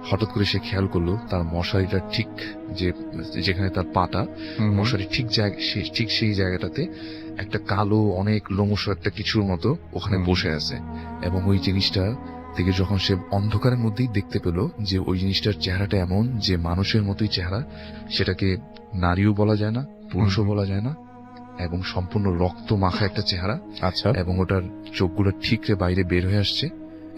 হঠাৎ করে সে খেয়াল করলো তার মশারিটা ঠিক যেখানে তার পাটা, মশারি ঠিক সেই জায়গাটাতে একটা কালো অনেক লোমশ একটা কিছুর মতো ওখানে বসে আছে। এবং ওই জিনিসটা থেকে যখন সে অন্ধকারের মধ্যেই দেখতে পেল যে ওই জিনিসটার চেহারাটা এমন যে মানুষের মতোই চেহারা, সেটাকে নারীও বলা যায় না, পুরুষও বলা যায় না, এবং সম্পূর্ণ রক্ত মাখা একটা চেহারা। আচ্ছা এবং ওটার চোখগুলো ঠিকরে বাইরে বের হয়ে আসছে,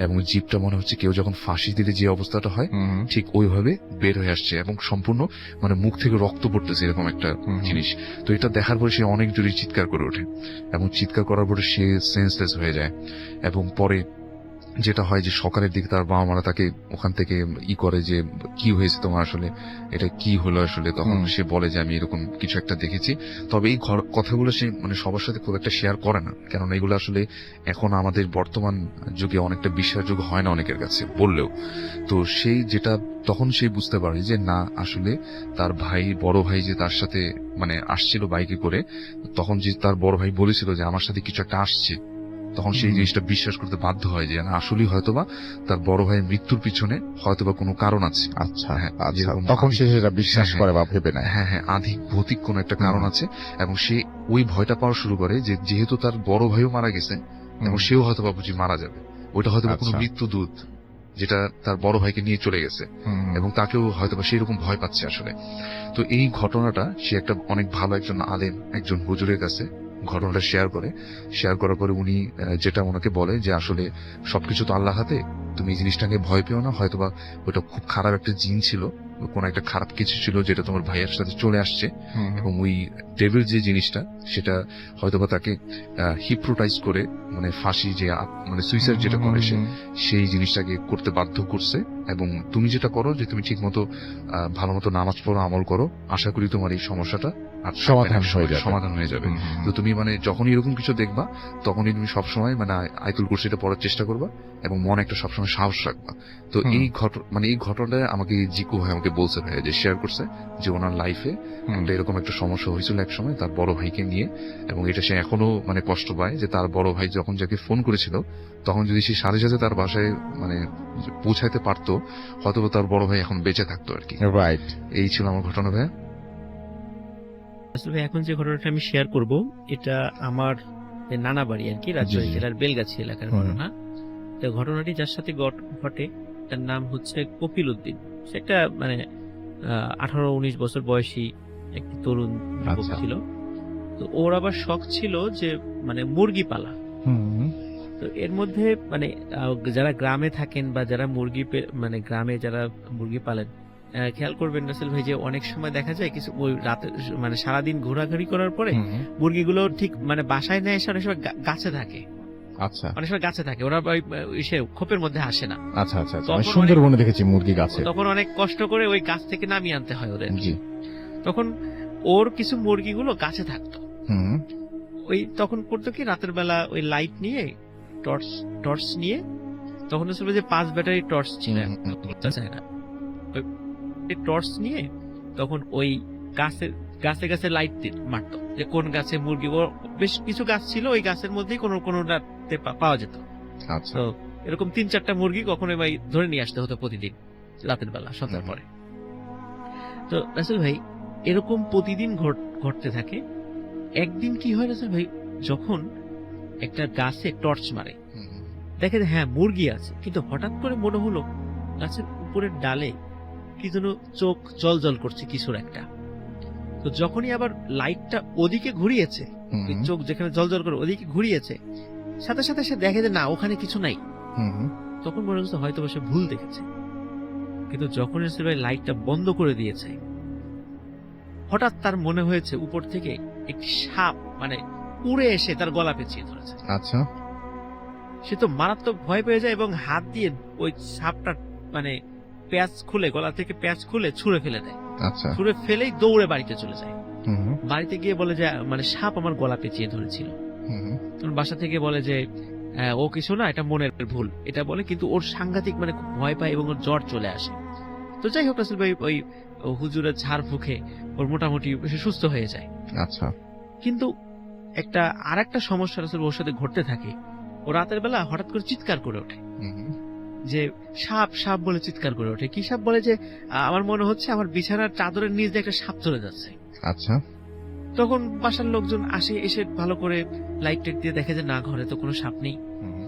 এবং জিভটা মনে হচ্ছে কেউ যখন ফাঁসি দিলে যে অবস্থাটা হয় ঠিক ওইভাবে বের হয়ে আসছে, এবং সম্পূর্ণ মানে মুখ থেকে রক্ত পড়তেছে এরকম একটা জিনিস। তো এটা দেখার পরে সে অনেক জোরে চিৎকার করে ওঠে, এবং চিৎকার করার পরে সে সেন্সলেস হয়ে যায়। এবং পরে যেটা হয় যে সকালের দিকে তার বাবা মারা তাকে ওখান থেকে করে যে কি হয়েছে তোমার, আসলে এটা কি হলো আসলে। তখন সে বলে যে আমি এরকম কিছু একটা দেখেছি। তবে এই কথাগুলো সে মানে সবার সাথে খুব একটা শেয়ার করে না, কারণ এগুলো আসলে এখন আমাদের বর্তমান যুগে অনেকটা বিশ্বাসযোগ্য হয় না অনেকের কাছে বললেও। তো সেই যেটা তখন সে বুঝতে পারে যে না আসলে তার বড় ভাই যে তার সাথে মানে আসছিল বাইকে করে, তখন যে তার বড় ভাই বলেছিল যে আমার সাথে কিছু একটা আসছে, তখন সেই জিনিসটা বিশ্বাস করতে বাধ্য হয় যে না আসলেই হয়তোবা তার বড় ভাইয়ের মৃত্যুর পিছনে হয়তোবা কোনো কারণ আছে। আচ্ছা হ্যাঁ, আচ্ছা, যেরকম তখন সে সেটা বিশ্বাস হ্যাঁ, করে বা ভেবে নেয়। হ্যাঁ হ্যাঁ, আধিক ভৌতিক কোন একটা কারণ আছে, এবং সে ওই ভয়টা পাওয়া শুরু করে যে যেহেতু তার বড় ভাইও মারা গেছে এবং সেও হয়তোবা বুঝি মারা যাবে, ওইটা হয়তোবা কোনো আচ্ছা। মৃত্যুদূত যেটা তার বড় ভাইকে নিয়ে চলে গেছে, এবং তাকেও হয়তোবা সেই রকম ভয় পাচ্ছে আসলে। তো এই ঘটনাটা সে একটা অনেক ভালো একজন আলেম, একজন হুজুরের কাছে ঘটনাটা শেয়ার করার পরে উনি যেটা ওনাকে বলে যে আসলে সবকিছু তো আল্লাহ হাতে, তুমি এই জিনিসটা নিয়ে ভয় পেও না, হয়তোবা ওটা খুব খারাপ একটা জিন ছিল, কোন একটা খারাপ কিছু ছিল যেটা তোমার ভাইয়ের সাথে চলে আসছে, এবং ওই ডেভিল যে জিনিসটা সেটা হয়তোবা তাকে হিপ্নোটাইজ করে মানে ফাঁসি যে মানে সুইসাইড যেটা করে সে সেই জিনিসটাকে করতে বাধ্য করছে। এবং তুমি যেটা করো যে তুমি ঠিক মতো ভালো মতো নামাজ পড়ো, আমল করো, আশা করি তোমার এই সমস্যাটা আর সমাধান হয়ে যাবে। তো তুমি মানে যখনই এরকম কিছু দেখবা তখনই তুমি সবসময় মানে আয়াতুল কুরসিটা পড়ার চেষ্টা করবা, এবং মনে একটা সবসময় সাহস রাখবা। তো এই ঘটনাটা আমাকে জিকু ভাই আমাকে বলছে ভাই, যে শেয়ার করছে যে ওনার লাইফে একটা এরকম একটা সমস্যা হয়েছিল এক সময় তার বড় ভাইকে নিয়ে, এবং এটা সে এখনো মানে কষ্ট পায় যে তার বড় ভাই যখন যাকে ফোন করেছিল তখন যদি সে সাথে সাথে তার বাসায় মানে পৌঁছাইতে পারতো, হয়তো তার বড় ভাই এখন বেঁচে থাকতো আর কি। রাইট, এই ছিল আমার ঘটনা ভাই। আসলে এখন যে ঘটনাটা আমি শেয়ার করব এটা আমার নানা বাড়ি আর কি, রাজশাহী জেলার বেলগাছি এলাকার ঘটনা। তো ঘটনাটি যার সাথে ঘটে তার নাম হচ্ছে কপিল উদ্দিন। সে একটা মানে 18-19 বছর বয়সী একটি তরুণ যুবক ছিল। তো ওর আবার শখ ছিল যে মানে মুরগি পালা। তো এর মধ্যে মানে যারা গ্রামে থাকেন বা যারা মানে গ্রামে যারা মুরগি পালেন, খেয়াল করবেন রাসেল ভাই যে অনেক সময় দেখা যায় কিছু ওই রাতে মানে সারাদিন ঘোরাঘুরি করার পরে মুরগিগুলো ঠিক মানে বাসায় না এসে অনেক সময় গাছে থাকে। আচ্ছা, অনেক সময় গাছে থাকে, ওরা এসে খোপের মধ্যে আসে না। আচ্ছা আচ্ছা, সুন্দরবনে দেখেছি মুরগি গাছে। তখন অনেক কষ্ট করে ওই গাছ থেকে নামিয়ে আনতে হয় ওদের। তখন ওর কিছু মুরগিগুলো গাছে থাকতো। ওই তখন করতো কি রাতের বেলা ওই লাইট নিয়ে টর্চ নিয়ে, তখন ছিল যে 5 ব্যাটারি টর্চ ছিল না, টর্চ নিয়ে তখন ওই গাছে লাইট মারতো যে কোন গাছে মুরগি, বেশ কিছু গাছ ছিল ওই গাছের মধ্যেই কোনটাতে পাওয়া যেত। তো এরকম 3-4টা মুরগি কখনোই ভাই ধরে নিয়ে আসতে হতো প্রতিদিন রাতের বেলা সন্ধ্যার পরে। তো রাসেল ভাই এরকম প্রতিদিন ঘটতে থাকে। একদিন কি হয় রাসেল ভাই, যখন একটা গাছে টর্চ মারে দেখে হ্যাঁ মুরগি আছে, কিন্তু হঠাৎ করে মনে হলো গাছের উপরের ডালে কি যেন চোখ জল করছে কিছুর একটা। তো যখনই আবার লাইটটা ওদিকে ঘুরিয়েছে, চোখ যেখানে জল করে ওদিকে ঘুরিয়েছে, সাথে সাথে সে দেখে যে না ওখানে কিছু নাই। তখন মনে হচ্ছে হয়তো সে ভুল দেখেছে। কিন্তু যখন এসে ভাই লাইটটা বন্ধ করে দিয়েছে, হঠাৎ তার মনে হয়েছে উপর থেকে একটি সাপ মানে উড়ে এসে তার গলা পেঁচিয়ে ধরেছে। আচ্ছা। সে তো মারাত্মক ভয় পেয়ে যায় এবং হাত দিয়ে ওই সাপটা মানে প্যাঁচ খুলে, গলা থেকে প্যাঁচ খুলে ছুঁড়ে ফেলে দেয়। আচ্ছা। ছুঁড়ে ফেলেই দৌড়ে বাড়িতে চলে যায়। হুম বাড়িতে গিয়ে বলে যে মানে সাপ আমার গলা পেঁচিয়ে ধরেছিল। হুম তখন বাসা থেকে বলে যে ও কিছু না, এটা মনের ভুল, এটা বলে। কিন্তু ওর সাংঘাতিক মানে খুব ভয় পায় এবং ওর জ্বর চলে আসে। তো যাই হোক রাসেল ভাই, ওই হুজুরের ঝাড় ফুঁকে ওর মোটামুটি সে সুস্থ হয়ে যায়। আচ্ছা। কিন্তু আর একটা সমস্যা রাসেল ওর সাথে ঘটতে থাকে। ও রাতের বেলা হঠাৎ করে চিৎকার করে ওঠে, হুম যে সাপ সাপ বলে চিৎকার করে ওঠে। কি সাপ বলে যে আমার মনে হচ্ছে আমার বিছানার চাদরের নিচ দিয়ে একটা সাপ চলে যাচ্ছে। আচ্ছা। তখন বাসার লোকজন আসে, এসে ভালো করে লাইট টাইট দিয়ে দেখে যে না, ঘরে তো কোনো সাপ নেই। হুম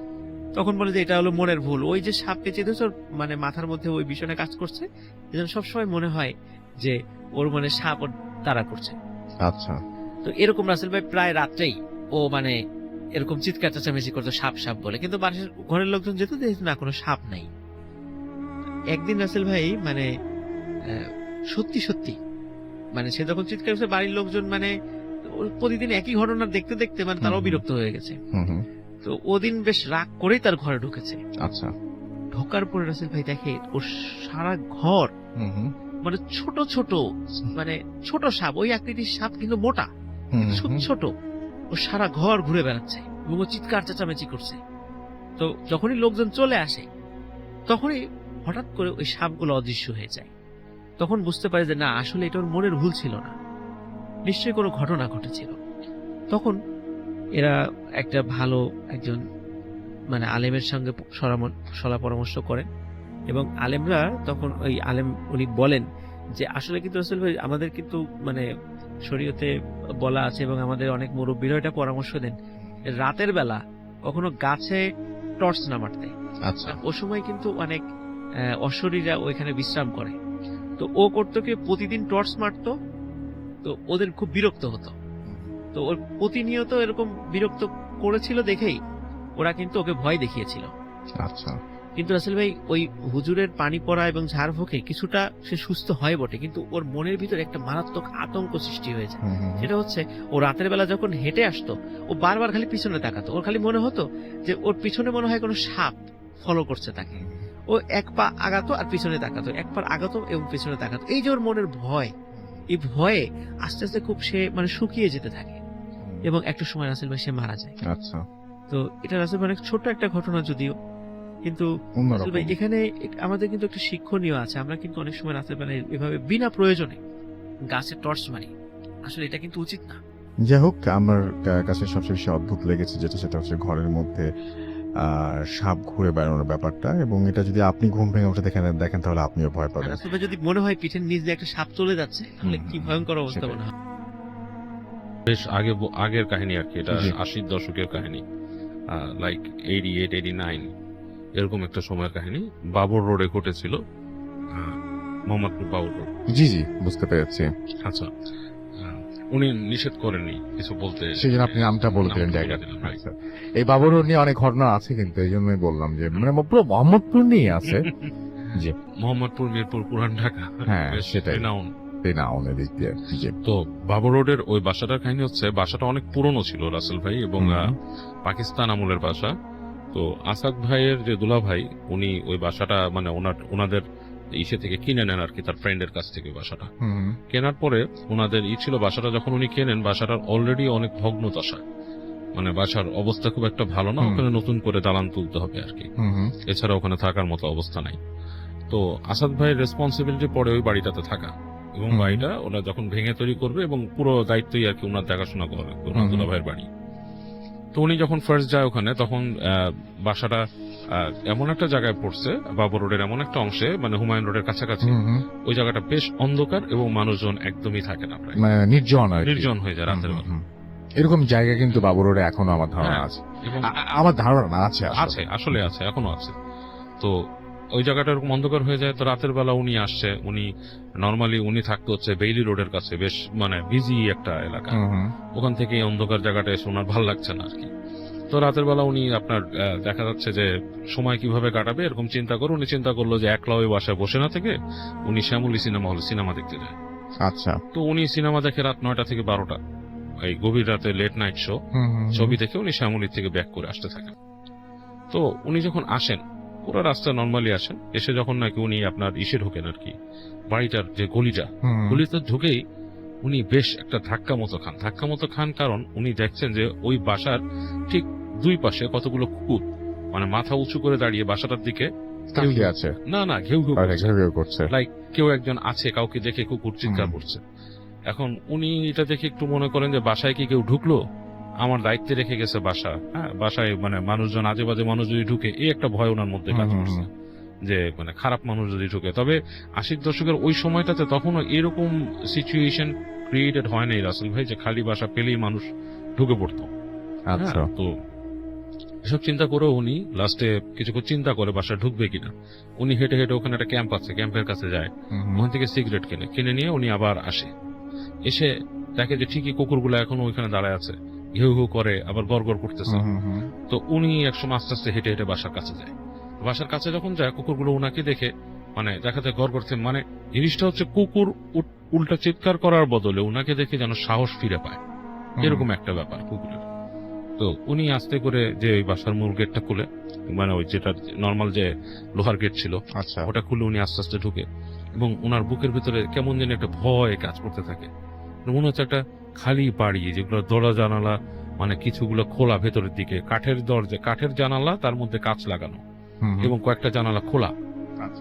তখন বলে যে এটা হলো মনের ভুল, ওই যে সাপ পেঁচিয়ে দিয়েছে ওর মানে মাথার মধ্যে ওই বিষয়টা কাজ করছে, এজন্য সবসময় মনে হয় যে ওর মানে সাপ ওর তাড়া করছে। আচ্ছা। তো এরকম রাসেল ভাই প্রায় রাত্রেই ও মানে এরকম চিৎকার চেঁচামেচি করতো সাপ সাপ বলে, কিন্তু বাসার ঘরের লোকজন যেত দেখতো না, কোনো সাপ নাই। একদিন রাসেল ভাই মানে সত্যি সত্যি মানে সে যখন চিৎকার করছে, বাড়ির লোকজন মানে প্রতিদিন একই ঘটনা দেখতে দেখতে মানে তারাও বিরক্ত হয়ে গেছে। হুম তো ওদিন বেশ রাগ করেই তার ঘরে ঢুকেছে। আচ্ছা। ঢোকার পরে রাসেল ভাই দেখে ওর সারা ঘর হুম মানে ছোট ছোট মানে ছোট সাপ, ওই আকৃতির সাপ কিন্তু মোটা, ছোট ছোট। ও সারা ঘর ঘুরে বেড়াচ্ছে এবং ও চিৎকার চেঁচামেচি করছে। তো যখনই লোকজন চলে আসে তখনই হঠাৎ করে ওই সাপগুলো অদৃশ্য হয়ে যায়। তখন বুঝতে পারে যে না, আসলে এটা ওর মনের ভুল ছিল না, নিশ্চয়ই কোনো ঘটনা ঘটেছিল। তখন এরা একটা ভালো একজন মানে আলেমের সঙ্গে সলা পরামর্শ করেন এবং আলেমরা তখন ওই আলেম উনি বলেন যে আসলে কিন্তু রাসূল ভাই আমাদের কিন্তু মানে শরীয়তে বলা আছে এবং আমাদের অনেক মুরব্বীরা এটা পরামর্শ দেন, রাতের বেলা কখনো গাছে টর্চ না মারতে। আচ্ছা। ও সময় কিন্তু অনেক অশরীরা ওইখানে বিশ্রাম করে। তো ও করতো কি, প্রতিদিন টর্চ মারতো, তো ওদের খুব বিরক্ত হতো। তো ওর প্রতিনিয়ত এরকম বিরক্ত করেছিল দেখেই ওরা কিন্তু ওকে ভয় দেখিয়েছিল। আচ্ছা। কিন্তু রাসেল ভাই ওই হুজুরের পানি পড়া এবং ঝাড় ফুঁকে কিছুটা সে সুস্থ হয় বটে, কিন্তু ওর মনের ভিতরে একটা মারাত্মক আতঙ্ক সৃষ্টি হয়ে যায়। সেটা হচ্ছে ও রাতের বেলা যখন হেঁটে আসতো ও বারবার খালি পিছনে তাকাতো। ওর খালি মনে হতো যে ওর পিছনে মনে হয় কোনো সাপ ফলো করছে তাকে। ও এক পা আগাতো আর পিছনে তাকাতো, এক পা আগাতো এবং পিছনে তাকাতো। এই যে ওর মনের ভয়, এই ভয়ে আস্তে আস্তে খুব সে মানে শুকিয়ে যেতে থাকে এবং একটা সময় রাসেল ভাই সে মারা যায়। আচ্ছা। তো এটা রাসেল ভাই অনেক ছোট্ট একটা ঘটনা যদিও, কিন্তু রাসেল ভাই এখানে আমাদের কিন্তু একটা শিক্ষণীয় আছে। আমরা কিন্তু অনেক সময় রাতের বেলায় এভাবে বিনা প্রয়োজনে গাছে টর্চ মারি, আসলে এটা কিন্তু উচিত না। যাই হোক, আমার কাছে সবচেয়ে বেশি অদ্ভুত লেগেছে সেটা হচ্ছে ঘরের মধ্যে সাপ ঘুরে বেড়ানোর ব্যাপারটা, এবং এটা যদি আপনি ঘুম ভেঙে উঠে দেখেন তাহলে আপনিও ভয় পাবেন। রাসেল ভাই যদি মনে হয় পিঠের নিচ দিয়ে একটা সাপ চলে যাচ্ছে তাহলে কি ভয়ঙ্কর অবস্থা মনে হয়। বেশ আগের কাহিনী আর কি, এটা 80-র দশকের কাহিনী, লাইক 88-89 এরকম একটা সময়ের কাহিনী। বাবর রোডে ঘটেছিল, মোহাম্মদপুর বাবর রোড। জি জি, বুঝতে পেরেছি। আচ্ছা, উনি নিষেধ করেননি কিছু বলতে, সেই জন্য আপনি নামটা বলে দিলেন জায়গাটা। আচ্ছা, এই বাবর রোড নিয়ে অনেক ঘটনা আছে, কিন্তু এই জন্যই বললাম যে মানে পুরো মোহাম্মদপুর নিয়ে আছে। জি, মোহাম্মদপুর, মিরপুর, পুরান ঢাকা, হ্যাঁ সেটাই নাউন না অনেক দিক দিয়ে। জি, তো বাবর রোডের ওই বাসাটার কাহিনী হচ্ছে, বাসাটা অনেক পুরনো ছিল রাসেল ভাই, এবং পাকিস্তান আমলের বাসা। তো আসাদ ভাইয়ের যে দুলা ভাই, উনি ওই বাসাটা মানে ওনাদের ইসে থেকে কিনে নেন আর কি, তার ফ্রেন্ডের কাছ থেকে বাসাটা কেনার পরে ওনাদের ছিল বাসাটা যখন উনি কেনেন, বাসাটার অলরেডি অনেক ভগ্ন দশা, মানে বাসার অবস্থা খুব একটা ভালো না, ওখানে নতুন করে দালান তুলতে হবে আর কি, এছাড়া ওখানে থাকার মতো অবস্থা নাই। তো আসাদ ভাইয়ের রেসপন্সিবিলিটি পড়ে ওই বাড়িটাতে থাকা, এবং বাড়িটা ওরা যখন ভেঙে তৈরি করবে এবং পুরো দায়িত্বই আর কি ওনার দেখাশোনা করবে, ওনার দুলা ভাইয়ের বাড়ি। তো উনি যখন ফার্স্ট যায় ওখানে, তখন বাসাটা এমন একটা জায়গায় পড়ছে, বাবর রোডের এমন একটা অংশে, মানে হুমায়ুন রোডের কাছাকাছি, ওই জায়গাটা বেশ অন্ধকার এবং মানুষজন একদমই থাকে না, প্রায় মানে নির্জন হয়ে যায় রাতের বেলা। এরকম জায়গা কিন্তু বাবর রোডে এখনো আমার ধারণা আছে, এবং আমার ধারণা না আছে, আসলে আছে, এখনো আছে। তো ওই জায়গাটা এরকম অন্ধকার হয়ে যায়। তো রাতের বেলা উনি আসছে, নর্মালি উনি থাকতে হচ্ছে বেইলি রোডের কাছে, বেশ মানে বিজি একটা এলাকা, ওখান থেকে এই অন্ধকার জায়গাটা এসে ওনার ভালো লাগছে না আর কি। তো রাতের বেলা উনি আপনার দেখা যাচ্ছে যে সময় কিভাবে কাটাবে এরকম চিন্তা করে উনি চিন্তা করলো যে একলা ওই বাসায় বসে না থেকে উনি শ্যামলী সিনেমা হলে সিনেমা দেখতে যায়। আচ্ছা। তো উনি সিনেমা দেখে রাত 9টা থেকে 12টা, এই গভীর রাতে লেট নাইট শো ছবি দেখে উনি শ্যামলীর থেকে ব্যাক করে আসতে থাকেন। তো উনি যখন আসেন পুরো রাস্তা নর্মালি আসেন, এসে যখন নাকি উনি আপনার ইসে ঢোকেন আর কি বাড়িটার যে গলিতে ঢুকেই উনি বেশ একটা ধাক্কা মতো খান কারণ উনি দেখছেন যে ওই বাসার ঠিক দুই পাশে কতগুলো কুকুর মানে মাথা উঁচু করে দাঁড়িয়ে বাসাটার দিকে তাকিয়ে আছে, না ঘেউ ঘেউ আরে করছে। ঘেউ ঘেউ করছে। লাইক কেউ একজন আছে, কাউকে দেখে কুকুর চিৎকার করছে। এখন উনি এটা দেখে একটু মনে করেন যে বাসায় কি কেউ ঢুকলো, আমার দায়িত্বে রেখে গেছে বাসা, হ্যাঁ বাসায় মানে মানুষজন আজে বাজে মানুষ যদি ঢুকে, এই একটা ভয় ওনার মধ্যে কাজ করছে যে মানে খারাপ মানুষ যদি ঢুকে। তবে 80 দশকের ওই সময়টাতে তখনও এরকম সিচুয়েশন ক্রিয়েটেড হয় নাই রাসেল ভাই, যে খালি বাসা পেলেই মানুষ ঢুকে পড়তো। আচ্ছা, হ্যাঁ, তো এসব চিন্তা করে উনি লাস্টে কিছুক্ষণ চিন্তা করে বাসা ঢুকবে কিনা। উনি হেঁটে হেঁটে ওখানে একটা ক্যাম্প আছে, ক্যাম্পের কাছে যায়, ওখান থেকে সিগারেট কিনে নিয়ে উনি আবার আসে। এসে দেখে যে ঠিকই কুকুরগুলো এখনো ওইখানে দাঁড়ায় আছে, ঘেউ ঘেউ করে, আবার গড় করতেছে। তো উনি একসময় আস্তে আস্তে হেঁটে হেঁটে বাসার কাছে যায়। বাসার কাছে যখন যায় কুকুরগুলো ওনাকে দেখে মানে দেখাতে গড় করছে, মানে জিনিসটা হচ্ছে কুকুর উল্টা চিৎকার করার বদলে ওনাকে দেখে যেন সাহস ফিরে পায়, এরকম একটা ব্যাপার কুকুরের। তো উনি আস্তে করে যে ওই বাসার মূল গেটটা খুলে, মানে ওই যেটা নর্মাল যে লোহার গেট ছিল আচ্ছা, ওটা খুলে উনি আস্তে আস্তে ঢুকে, এবং ওনার বুকের ভিতরে কেমন যেন একটা ভয় কাজ করতে থাকে। মনে হচ্ছে একটা খালি বাড়ি, যেগুলো দরজা জানালা মানে কিছুগুলো খোলা ভেতরের দিকে, কাঠের দরজা, কাঠের জানালা, তার মধ্যে কাঁচ লাগানো এবং কয়েকটা জানালা খোলা,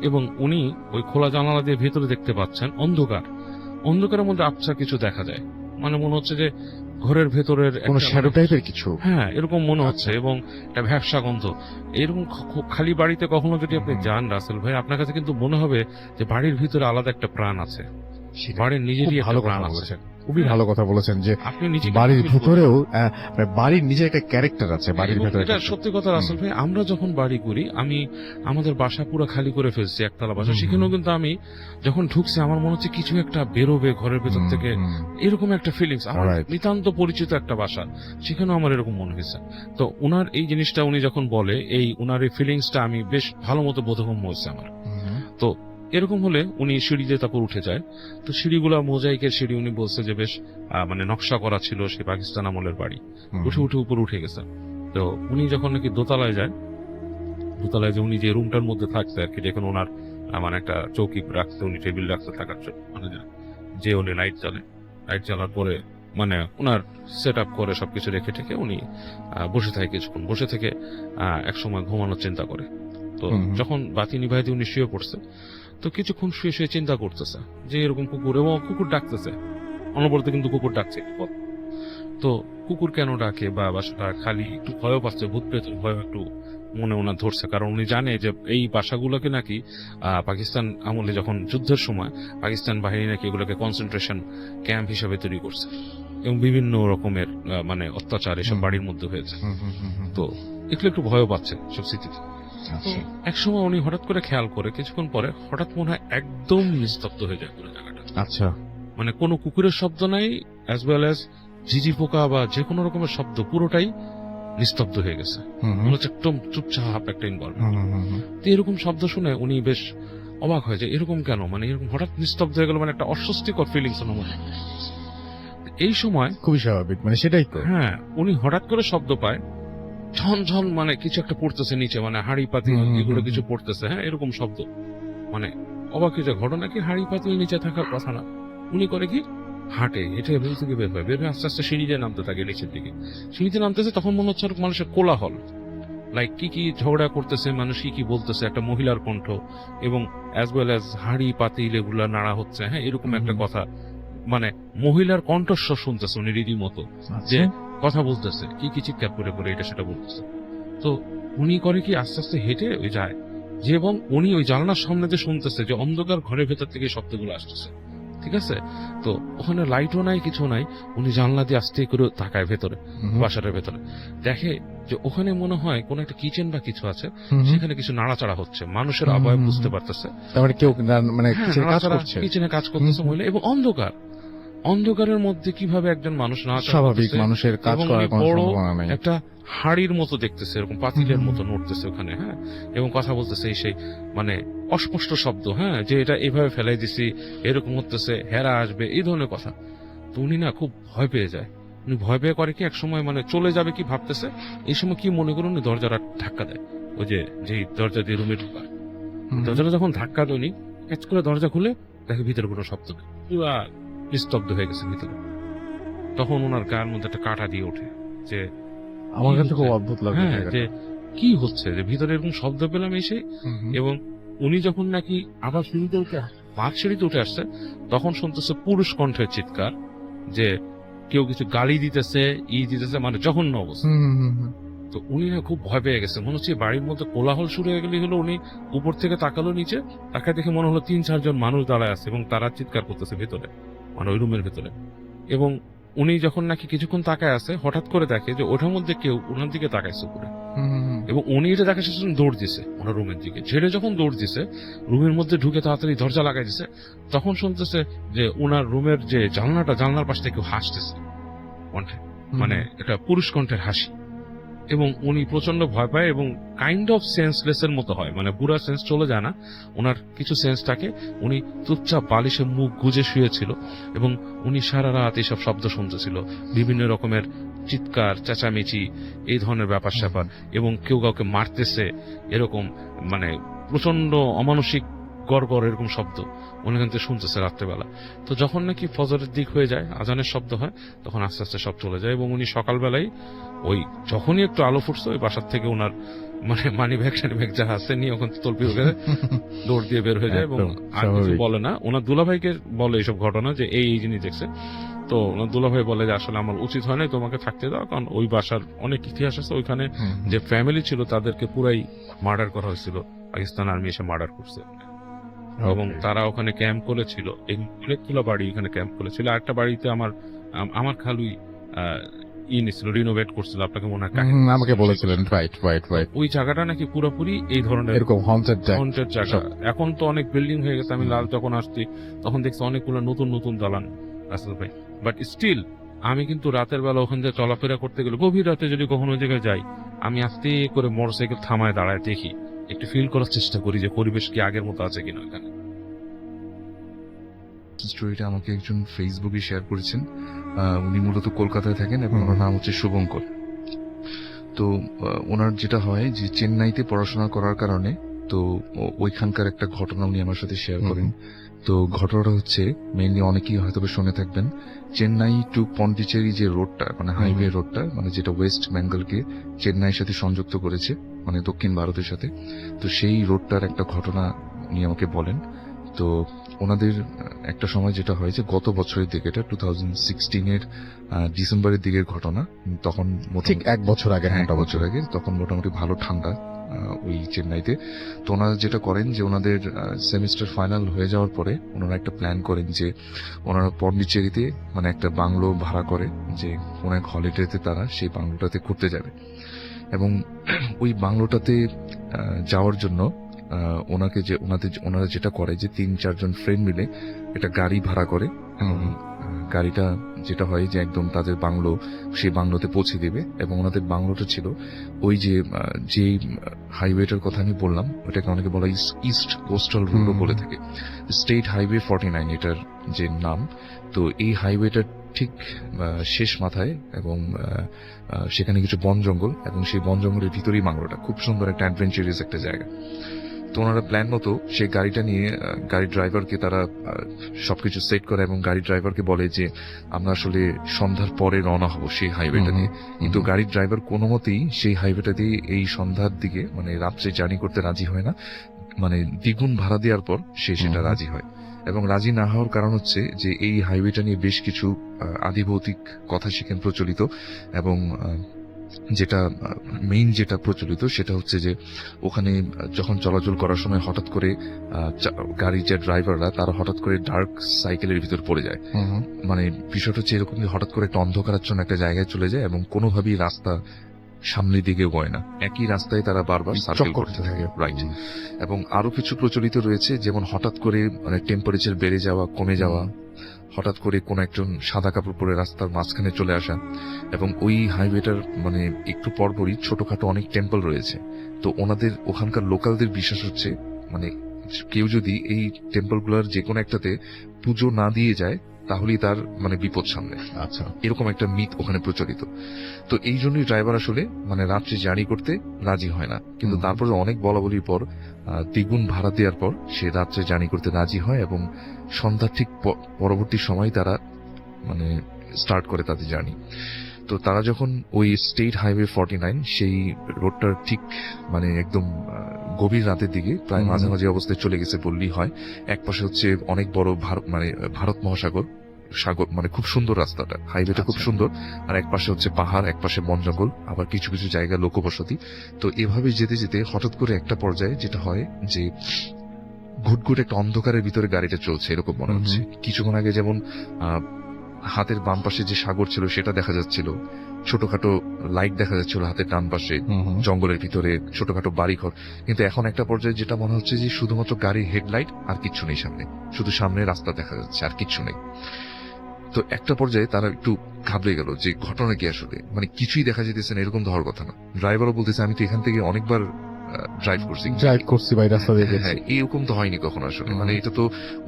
এবং উনি ওই খোলা জানালা দিয়ে ভেতরে দেখতে পাচ্ছেন অন্ধকারের মধ্যে আবছা কিছু দেখা যায়, মানে মনে হচ্ছে যে ঘরের ভেতরের কোন একটা শ্যাডো টাইপের কিছু। হ্যাঁ এরকম মনে হচ্ছে, এবং একটা ভ্যাবসা গন্ধ। এরকম খালি বাড়িতে কখনো যদি আপনি যান রাসেল ভাই, আপনার কাছে কিন্তু মনে হবে যে বাড়ির ভিতরে আলাদা একটা প্রাণ আছে, বাড়ির নিজেরই খুব ভালো একটা প্রাণ কথা আছে। বলেছেন, খুবই ভালো কথা বলেছেন যে আপনি নিজে বাড়ির ভিতরেও মানে বাড়ির নিজের একটা ক্যারেক্টার আছে, বাড়ির এবং ভিতরে এটা সত্যি কথা রাসেল ভাই, আমরা যখন বাড়ি করি, আমি আমাদের বাসা পুরো খালি করে ফেলছি, একতলা বাসা, সেখানেও কিন্তু আমি যখন ঢুকছি আমার মনে হচ্ছে কিছু একটা বেরোবে ঘরের ভেতর থেকে, এরকম একটা ফিলিংস। আমার Alright. নিতান্ত পরিচিত একটা বাসা, সেখানেও আমার এরকম মনে হয়েছে। তো উনার এই জিনিসটা উনি যখন বলে, এই উনার এই ফিলিংসটা আমি বেশ ভালো মতো বোধগম্য হচ্ছে আমার। তো এরকম হলে উনি সিঁড়িতে তারপর উঠে যায়। তো সিঁড়িগুলা মোজাইকের সিঁড়ি, উনি বলছে যে বেশ মানে নকশা করা ছিল, সে পাকিস্তান আমলের বাড়ি। উঠে উপর উঠে গেছে। তো উনি যখন নাকি দোতলায় যায়, দোতলায় যে উনি যে রুমটার মধ্যে থাকতে আর কি, যেখানে ওনার মানে একটা চৌকি রাখতে, উনি টেবিল রাখতে থাকার মানে যে উনি লাইট জ্বালার পরে মানে ওনার সেট আপ করে সবকিছু রেখে ঠেকে উনি বসে থাকে কিছুক্ষণ, বসে থেকে এক সময় ঘুমানোর চিন্তা করে। তো যখন বাতি নিভাইতে উনি শুয়ে পড়ছে, তো কিছুক্ষণ শুয়ে শুয়ে চিন্তা করতেছে যে এরকম কুকুর, এবং কুকুর ডাকতেছে অনবরত, কিন্তু কুকুর ডাকছে। তো কুকুর কেন ডাকে বা বাসাটা খালি, একটু ভয়ও পাচ্ছে, ভূত প্রেত ভয় একটু মনে ওনার ধরছে, কারণ উনি জানে যে এই বাসাগুলোকে নাকি পাকিস্তান আমলে যখন যুদ্ধের সময় পাকিস্তান বাহিনী নাকি এগুলোকে কনসেন্ট্রেশন ক্যাম্প হিসেবে তৈরি করছে, এবং বিভিন্ন রকমের মানে অত্যাচার এসব বাড়ির মধ্যে হয়েছে। তো একটু ভয়ও পাচ্ছে সব স্মৃতিতে। এক সময় উনি হঠাৎ করে খেয়াল করে, কিছুক্ষণ পরে হঠাৎ মনে হয় একদম নিস্তব্ধ হয়ে যায় পুরো জায়গাটা। আচ্ছা, মানে কোনো কুকুরের শব্দ নাই, অ্যাজ ওয়েল অ্যাজ ঝিঝি পোকা বা যে কোনো রকমের শব্দ, পুরোটাই নিস্তব্ধ হয়ে গেছে। মনে হচ্ছে একদম চুপচাপ একটা এনভায়রনমেন্ট। তো এরকম শব্দ শুনে উনি বেশ অবাক হয়ে যায়, এরকম কেন, মানে এরকম হঠাৎ নিস্তব্ধ হয়ে গেল, মানে একটা অস্বস্তিকর ফিলিংস ওনার মধ্যে। এই সময় খুবই স্বাভাবিক, মানে সেটাই তো। হ্যাঁ উনি হঠাৎ করে শব্দ পায়, ঝনঝন, মানে কিছু একটা পড়তেছে নিচে, মানে হাড়ি পাতিল এগুলো কিছু পড়তেছে, হ্যাঁ এরকম শব্দ। মানে অবাক হয়ে যায়, ঘটনা কি হাড়ি পাতিল নিচে থাকার কথা না। উনি করে কি, হাঁটে, হেঁটে রুম থেকে বের হয়ে আস্তে আস্তে সিঁড়িতে নামতে থাকে নিচের দিকে। সিঁড়িতে নামতেছে, তখন মনে হচ্ছে মানুষের কোলাহল, লাইক কি ঝগড়া করতেছে মানুষ, কি বলতেছে, একটা মহিলার কণ্ঠ, এবং অ্যাজ ওয়েল অ্যাজ হাড়ি পাতিল এগুলা নাড়া হচ্ছে, হ্যাঁ এরকম একটা কথা, মানে মহিলার কণ্ঠস্বর শুনতেছে উনি রীতিমতো, যে কথা বলতেছে, কি চিৎকার করে করে এটা সেটা বলতেছে। তো উনি করে কি, আস্তে আস্তে হেঁটে ওই যায় যে, এবং উনি ওই জানলার সামনে দিয়ে শুনতেছে যে অন্ধকার ঘরের ভেতর থেকে শব্দগুলো আসতেছে, ঠিক আছে। তো ওখানে লাইটও নাই, কিছু নাই, উনি জানলা দিয়ে আস্তে করে তাকায় ভেতরে, বাসাটার ভেতরে, দেখে যে ওখানে মনে হয় কোন একটা কিচেন বা কিছু আছে, সেখানে কিছু নাড়াচাড়া হচ্ছে, মানুষের আবয় বুঝতে পারতেছে, তারপরে কেউ মানে কিচেনে কাজ করতেছে মহিলা, এবং অন্ধকারের মধ্যে কিভাবে একজন মানুষ নাড়াচাড়া স্বাভাবিক করতেছে, মানুষের কাজ এবং করার কোনো বড় সম্ভাবনা নাই। একটা হাড়ির মতো দেখতেছে, এরকম পাতিলের মতো নড়তেছে ওখানে, হ্যাঁ, এবং কথা বলতেছে সেই মানে অস্পষ্ট শব্দ, হ্যাঁ, যে এটা এভাবে ফেলাই দিছি, এরকম হতেছে, হেরা আসবে, এই ধরনের কথা। তো উনি না খুব ভয় পেয়ে যায়, উনি ভয় পেয়ে করে কি, এক সময় মানে চলে যাবে কি ভাবতেছে, এই সময় কি মনে করুন উনি দরজাটা ধাক্কা দেয়, ওই যে যেই দরজা দিয়ে রুমে ঢুকা, দরজাটা যখন ধাক্কা দেয়নি, ক্যাচ করে দরজা খুলে দেখে ভিতরে কোনো শব্দ নেই, পুরা নিস্তব্ধ হয়ে গেছে ভিতরে। তখন ওনার গায়ের মধ্যে একটা কাঁটা দিয়ে ওঠে যে আমার কি কাছে খুব হচ্ছে? অদ্ভুত লাগে হ্যাঁ, জায়গাটা। যে কি হচ্ছে, যে ভিতরে এরকম শব্দ পেলাম এসে। এবং উনি যখন নাকি আবার সিঁড়িতে উঠে বাঘ সিঁড়িতে উঠে আসছে, তখন শুনতেছে পুরুষ কণ্ঠের চিৎকার, যে কেউ কিছু গালি দিতেছে, দিতেছে, মানে জঘন্য অবস্থা। তো উনি না খুব ভয় পেয়ে গেছে, মনে হচ্ছে বাড়ির মধ্যে কোলাহল শুরু হয়ে গেলে হলো। উনি উপর থেকে তাকালো নিচে, তাকায় দেখে মনে হলো 3-4 জন মানুষ দাঁড়ায় আছে এবং তারা চিৎকার করতেছে ভেতরে, মানে ওই রুমের ভেতরে। এবং উনি যখন নাকি কিছুক্ষণ তাকায় আছে, হঠাৎ করে দেখে যে ওটার মধ্যে কেউ ওনার দিকে তাকাইছে উপরে, এবং উনি এটা দেখে শেষ দৌড় দিছে ওনার রুমের দিকে। ছেড়ে যখন দৌড় দিছে, রুমের মধ্যে ঢুকে তাড়াতাড়ি দরজা লাগাই দিছে, তখন শুনতেছে যে ওনার রুমের যে জানলার পাশ থেকে কেউ হাসতেছে কণ্ঠে, মানে এটা পুরুষ কণ্ঠের হাসি। এবং উনি প্রচন্ড ভয় পায় এবং কাইন্ড অফ সেন্সলেস এর মতো হয়, মানে পুরো সেন্স চলে যায় না, ওনার কিছু সেন্স থাকে। উনি চুপচাপ বালিশে মুখ গুজে শুয়েছিল এবং উনি সারা রাত এইসব শব্দ শুনতেছিল, বিভিন্ন রকমের চিৎকার, চেঁচামেচি, এই ধরনের ব্যাপার স্যাপার, এবং কেউ কাউকে মারতেছে এরকম, মানে প্রচন্ড অমানসিক গড়গড় এরকম শব্দ উনি কিন্তু শুনতেছে রাত্রেবেলা। তো যখন নাকি ফজরের দিক হয়ে যায়, আজানের শব্দ হয়, তখন আস্তে আস্তে সব চলে যায়। এবং উনি সকালবেলায় ওই যখনই একটু আলো ফুটছে, ওই বাসার থেকে ওনার মানে মানি ব্যাগ যা আছে নিয়ে ওখান তলপি হয়ে দৌড় দিয়ে বের হয়ে যায় এবং একদম আর কিছু স্বাভাবিক। বলে না। ওনার দুলাভাইকে বলে এইসব ঘটনা, যে এই জিনিস দেখছে। তো ওনার দুলাভাই বলে যে আসলে আমার উচিত হয় না তোমাকে থাকতে দাও, কারণ ওই বাসার অনেক ইতিহাস আছে, ওইখানে যে ফ্যামিলি ছিল তাদেরকে পুরাই মার্ডার করা হয়েছিল, পাকিস্তান আর্মি এসে মার্ডার করছে, এবং তারা ওখানে ক্যাম্প করেছিল। অনেকগুলো বাড়ি এখানে ক্যাম্প করেছিল। আরেকটা বাড়িতে আমার খালুই নিছিল, রিনোভেট করছিল, আপনাকে মনে হয় কাহিনী। আমাকে বলেছিলেন, রাইট রাইট রাইট, ওই জায়গাটা নাকি পুরোপুরি এই ধরনের এরকম হন্টেড হন্টেড জায়গা। এখন তো অনেক বিল্ডিং হয়ে গেছে, আমি লাল যখন আসছি তখন দেখছি অনেকগুলো নতুন নতুন দালান রাসেল ভাই। বাট স্টিল আমি কিন্তু রাতের বেলা ওখান থেকে চলাফেরা করতে গেলে, গভীর রাতে যদি কখনো জায়গায় যাই, আমি আস্তে করে মোটরসাইকেল থামায় দাঁড়ায় দেখি, একটু ফিল করার চেষ্টা করি যে পরিবেশ কি আগের মতো আছে কিনা এখানে। স্টোরিটা আমাকে একজন ফেসবুকে শেয়ার করেছেন। উনি মূলত কলকাতায় থাকেন এবং ওনার নাম হচ্ছে শুভঙ্কর। তো ওনার যেটা হয় যে চেন্নাইতে পড়াশোনা করার কারণে, তো ওইখানকার একটা ঘটনা উনি আমার সাথে শেয়ার করেন। তো ঘটনাটা হচ্ছে, মেইনলি অনেকেই হয়তো শুনে থাকবেন, চেন্নাই টু পন্ডিচেরি যে রোডটা, মানে হাইওয়ে রোডটা, মানে যেটা ওয়েস্ট বেঙ্গলকে চেন্নাইয়ের সাথে সংযুক্ত করেছে, মানে দক্ষিণ ভারতের সাথে। তো সেই রোডটার একটা ঘটনা উনি আমাকে বলেন। তো ওনাদের একটা সময় যেটা হয় যে গত বছরের দিকে, এটা 2016-এর ডিসেম্বরের দিকের ঘটনা, তখন ঠিক 1 বছর আগে, হ্যাঁ, 1 বছর আগে, তখন মোটামুটি ভালো ঠান্ডা ওই চেন্নাইতে। তো ওনারা যেটা করেন যে ওনাদের সেমিস্টার ফাইনাল হয়ে যাওয়ার পরে ওনারা একটা প্ল্যান করেন যে ওনারা পন্ডিচেরিতে মানে একটা বাংলো ভাড়া করে, যে কোনো এক হলিডেতে তারা সেই বাংলোটাতে ঘুরতে যাবে। এবং ওই বাংলোটাতে যাওয়ার জন্য ওনারা যেটা করে যে 3-4 জন ফ্রেন্ড মিলে একটা গাড়ি ভাড়া করে, এবং গাড়িটা যেটা হয় যে একদম তাদের বাংলো, সেই বাংলোতে পৌঁছে দেবে। এবং ওনাদের বাংলোটা ছিল ওই যে হাইওয়েটার কথা আমি বললাম, ওটাকে অনেকে বলা ইস্ট কোস্টাল রোডও বলে থাকে, স্টেট হাইওয়ে 49 এটার যে নাম। তো এই হাইওয়েটার ঠিক শেষ মাথায়, এবং সেখানে কিছু বন জঙ্গল, এবং সেই বন জঙ্গলের ভিতরেই বাংলোটা, খুব সুন্দর একটা অ্যাডভেঞ্চারাস একটা জায়গা। তো ওনারা প্ল্যান মতো সেই গাড়িটা নিয়ে গাড়ির ড্রাইভারকে তারা সবকিছু সেট করে, এবং গাড়ির ড্রাইভারকে বলে যে আমরা আসলে সন্ধ্যার পরে রওনা হবো সেই হাইওয়েটা দিয়ে। কিন্তু গাড়ির ড্রাইভার কোনো মতেই সেই হাইওয়েটা দিয়ে এই সন্ধ্যার দিকে, মানে রাত্রে জার্নি করতে রাজি হয় না। মানে দ্বিগুণ ভাড়া দেওয়ার পর সে সেটা রাজি হয়। এবং রাজি না হওয়ার কারণ হচ্ছে যে এই হাইওয়েটা নিয়ে বেশ কিছু আদিভৌতিক কথা সেখানে প্রচলিত। এবং যেটা মেইন যেটা প্রচলিত সেটা হচ্ছে যে ওখানে যখন চলাচল করার সময় হঠাৎ করে গাড়ির যে ড্রাইভাররা তারা হঠাৎ করে ডার্ক সাইকেলের ভিতর পড়ে যায়। মানে বিষয়টা হচ্ছে এরকম যে হঠাৎ করে একটা অন্ধকারাচ্ছন্ন একটা জায়গায় চলে যায় এবং কোনোভাবেই রাস্তা সামনের দিকে গয় না, একই রাস্তায় তারা বারবার সার্কেল করতে থাকে। রাইট। এবং আরো কিছু প্রচলিত রয়েছে, যেমন হঠাৎ করে মানে টেম্পারেচার বেড়ে যাওয়া, কমে যাওয়া, হঠাৎ করে কোন একজন সাদা কাপড় পরে রাস্তার মাঝখানে চলে আসা। এবং ওই হাইওয়েটার মানে একটু পরপরই ছোটখাটো অনেক টেম্পল রয়েছে। তো ওনাদের ওখানকার লোকালদের বিশ্বাস হচ্ছে, মানে কেউ যদি এই টেম্পলগুলোর যে কোনো একটাতে পুজো না দিয়ে যায় তাহলেই তার মানে বিপদ সামনে, আচ্ছা এরকম একটা মিথ ওখানে প্রচলিত। তো এই জন্যই ড্রাইভার আসলে মানে রাত্রে জার্নি করতে রাজি হয় না, কিন্তু হুম। তারপরে অনেক বলাবলির পর দ্বিগুণ ভাড়া দেওয়ার পর সে রাত্রে জার্নি করতে রাজি হয় এবং সন্ধ্যার ঠিক পরবর্তী সময় তারা মানে স্টার্ট করে তাদের জার্নি। তো তারা যখন ওই স্টেট হাইওয়ে 49 সেই রোডটার ঠিক মানে একদম গভীর রাতের দিকে প্রায় হুম। মাঝামাঝি অবস্থায় চলে গেছে বললেই হয়। এক পাশে হচ্ছে অনেক বড় ভারত মহাসাগর, সাগর, মানে খুব সুন্দর রাস্তাটা, হাইওয়েটা খুব আচ্ছা। সুন্দর। আর এক পাশে হচ্ছে পাহাড়, এক পাশে বন জঙ্গল, আবার কিছু কিছু জায়গা লোকবসতি। তো এভাবে যেতে যেতে হঠাৎ করে একটা পর্যায়ে যেটা হয় যে ঘুটঘুট একটা অন্ধকারের ভিতরে গাড়িটা চলছে এরকম মনে হচ্ছে। কিছুক্ষণ আগে যেমন হাতের বাম পাশে যে সাগর ছিল সেটা দেখা যাচ্ছিল, ছোটখাটো লাইট দেখা যাচ্ছিল হাতের ডান পাশে, জঙ্গলের ভিতরে ছোটখাটো বাড়িঘর। কিন্তু এখন একটা পর্যায়ে যেটা মনে হচ্ছে যে শুধুমাত্র গাড়ির হেডলাইট আর কিচ্ছু নেই সামনে, শুধু সামনে রাস্তা দেখা যাচ্ছে আর কিচ্ছু নেই। তো একটা পর্যায়ে তারা একটু ঘাবড়ে গেল যে ঘটনা কি আসলে, মানে কিছুই দেখা যেতেছে না, এরকম তো হওয়ার কথা না। ড্রাইভারও বলতেছে আমি তো এখান থেকে অনেকবার ড্রাইভ করছি ভাই রাস্তা দেখে। হ্যাঁ, এরকম তো হয়নি কখনো আসলে, মানে এটা তো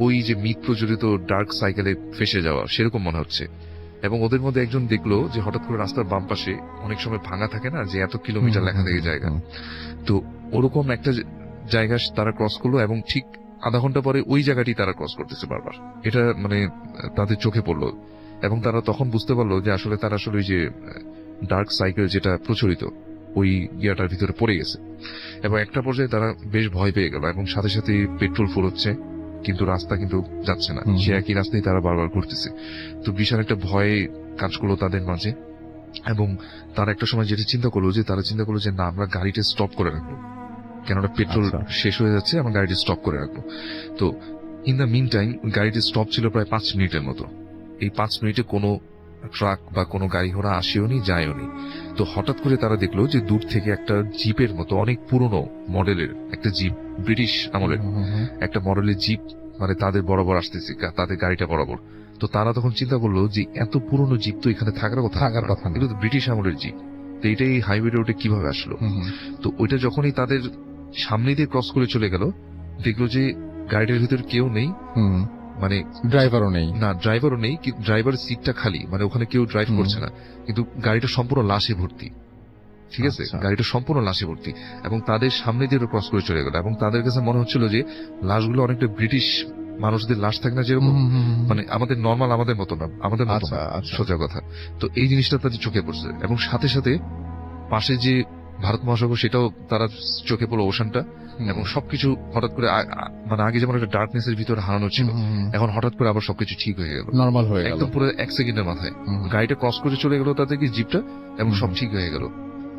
ওই যে মিথ প্রচলিত ডার্ক সাইকেলে ফেসে যাওয়া সেরকম মনে হচ্ছে। এবং ওদের মধ্যে একজন দেখলো যে হঠাৎ করে রাস্তার বাম পাশে অনেক সময় ভাঙা থাকে না, যে এত কিলোমিটার লেখা থাকে জায়গা, তো ওরকম একটা জায়গা তারা ক্রস করলো এবং ঠিক আধা ঘন্টা পরে ওই জায়গাটি তারা ক্রস করতেছে বারবার। এটা মানে তাদের চোখে পড়লো এবং তারা তখন বুঝতে পারলো যে আসলে তারা আসলে ওই যে ডার্ক সাইকেল যেটা প্রচলিত ওই ইয়াটার ভিতরে পড়ে গেছে। এবং একটা পর্যায়ে তারা বেশ ভয় পেয়ে গেল এবং সাথে সাথে পেট্রোল ফুল হচ্ছে, কিন্তু রাস্তা কিন্তু যাচ্ছে না, সে একই রাস্তায় তারা বারবার ঘুরতেছে। তো বিশাল একটা ভয় কাজ করলো তাদের মাঝে এবং তারা একটা সময় যেটা চিন্তা করলো যে না, আমরা গাড়িটা স্টপ করে রাখবো, কেননা পেট্রোল শেষ হয়ে যাচ্ছে, আমরা গাড়িটা স্টপ করে রাখবো। তো ইন দ্য মিন টাইম গাড়িটি স্টপ ছিল প্রায় 5 মিনিটের মতো। এই 5 মিনিটে কোনো ট্রাক বা কোনো গাড়ি ঘোড়া আসেও নি যায়ও নি। তো হঠাৎ করে তারা দেখলো যে দূর থেকে একটা জিপের মতো অনেক পুরনো মডেলের একটা জিপ, ব্রিটিশ আমলের একটা মডেলের জিপ মানে তাদের বরাবর আসতেছে, তাদের গাড়িটা বরাবর। তো তারা তখন চিন্তা করলো যে এত পুরনো জিপ তো এখানে থাকার কথা না, এগুলো তো ব্রিটিশ আমলের জিপ, তো এটাই হাইওয়ে রোডে কিভাবে আসলো। তো ওইটা যখনই তাদের সামনে দিয়ে ক্রস করে চলে গেল, দেখলো যে গাড়িটার ভিতরে কেউ নেই, মানে ড্রাইভারও নেই, না ড্রাইভারও নেই, ড্রাইভারের সিটটা খালি, মানে ওখানে কেউ ড্রাইভ করছে না, কিন্তু গাড়িটা সম্পূর্ণ লাশে ভর্তি। ঠিক আছে, গাড়িটা সম্পূর্ণ লাশে ভর্তি এবং তাদের সামনে দিয়ে ক্রস করে চলে গেল। এবং তাদের কাছে মনে হচ্ছিল যে লাশগুলো অনেকটা ব্রিটিশ মানুষদের লাশ থাকে না যেরকম, মানে আমাদের নর্মাল, আমাদের মতো না, আমাদের মতো না, সোজা কথা। তো এই জিনিসটা তাদের চোখে পড়ছে এবং সাথে সাথে পাশে যে ভারত মহাসাগর সেটাও তারা চোখে পড়লো, ওশানটা, এবং সবকিছু হঠাৎ করে মানে আগে যেমন একটা ডার্কনেসের ভিতরে হারানো ছিল, এখন হঠাৎ করে আবার সবকিছু ঠিক হয়ে গেল, নর্মাল হয়ে গেল একদম পুরো 1 সেকেন্ডের মাথায়। গাড়িটা ক্রস করে চলে গেল তাদেরকে জিপটা এবং সব ঠিক হয়ে গেল।